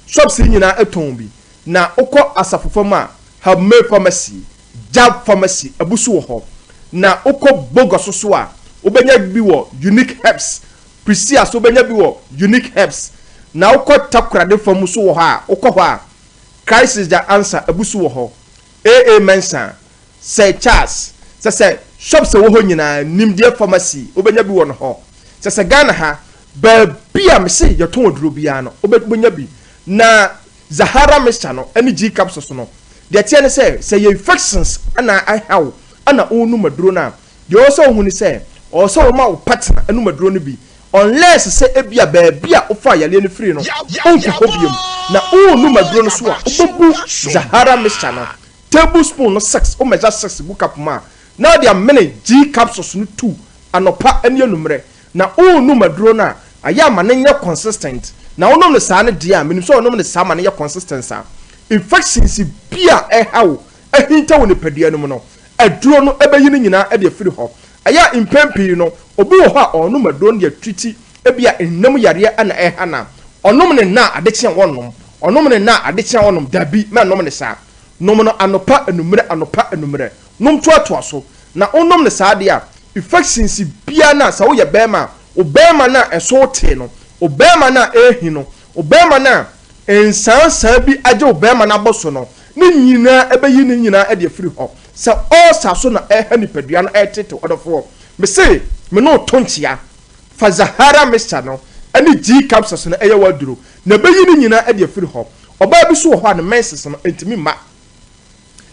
shop nyina eton bi na ukọ asafofoma have made pharmacy Jab pharmacy abusu ho na ukọ bogoso so a obenya bi wo unique herbs Prisia so obenya bi wo unique herbs na ukọ takrade fam so wo ha ukọ ho a crisis the answer abusu ho AA Mensa say Charles say shop se wo ho nyina nimdie pharmacy obenya bi wo no ho say Ghana ha ba bia me say yeton oduro bia no obenya bi na Zahara Mr. no any G capsules no the tiene say infections ana I how ana onu maduro na you also huni say also ma partner anu maduro no bi unless say ebia ba bia ofa yale no free no onko biom na onu maduro no so a obobu Zahara Mr. no tablespoon no 6 o measure 6 bu cup ma now there are many G capsules no 2 anopa ene numre na onu maduro na aya ma ne nya consistent na onom ne saa ne dia menim so onom ne saa ma ne consistency infections bia hawo ahinta wo ne padua no mu no aduro no ebeyi ne nyina e de afiri ho aya impempi no obi wo ho a onom aduro ne atwiti ebia ennam yare ana hana onom ne na adekye wonom onom ne na adekye wonom dabi me onom ne saa nom no anopa enumere nom toatoa so na onom ne saa dia infections bia na sa wo ye bema obema na eso te no obema na ehino obema na ensansan bi aje obema na boso no ne nyina ebeyi ne nyina e de afiri ho se all saso na ehani padua no etete odofo me say me no tonchia fa Zahara Mr. no ani G capsules no eye waduro na ebeyi ne nyina e de afiri ho oba bi so ho na menses no entimi ma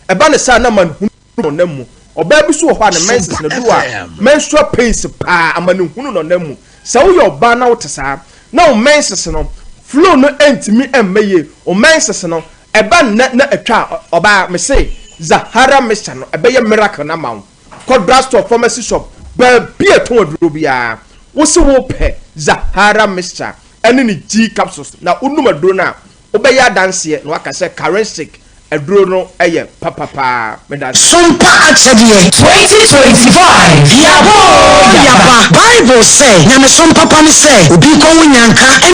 eba ne sa na man hunu no namu oba bi so ho na menses no do a menstrual pains pa amane hunu no namu se wo yo ba na wo tesa na o menses no flow no entimi emmeye o menses no eba na atwa oba me say Zahara Mr. no ebeye miracle na mawo called drugstore pharmacy shop ba bia ton aduro bia wo se wo pe Zahara Mr. ene ni G capsules na unum aduro na obeye adanse na waka say currency aduro no eye papa meda Sompa Achadie 2025 yabo Bible say nyame sompa pa ni say obi ko nyanka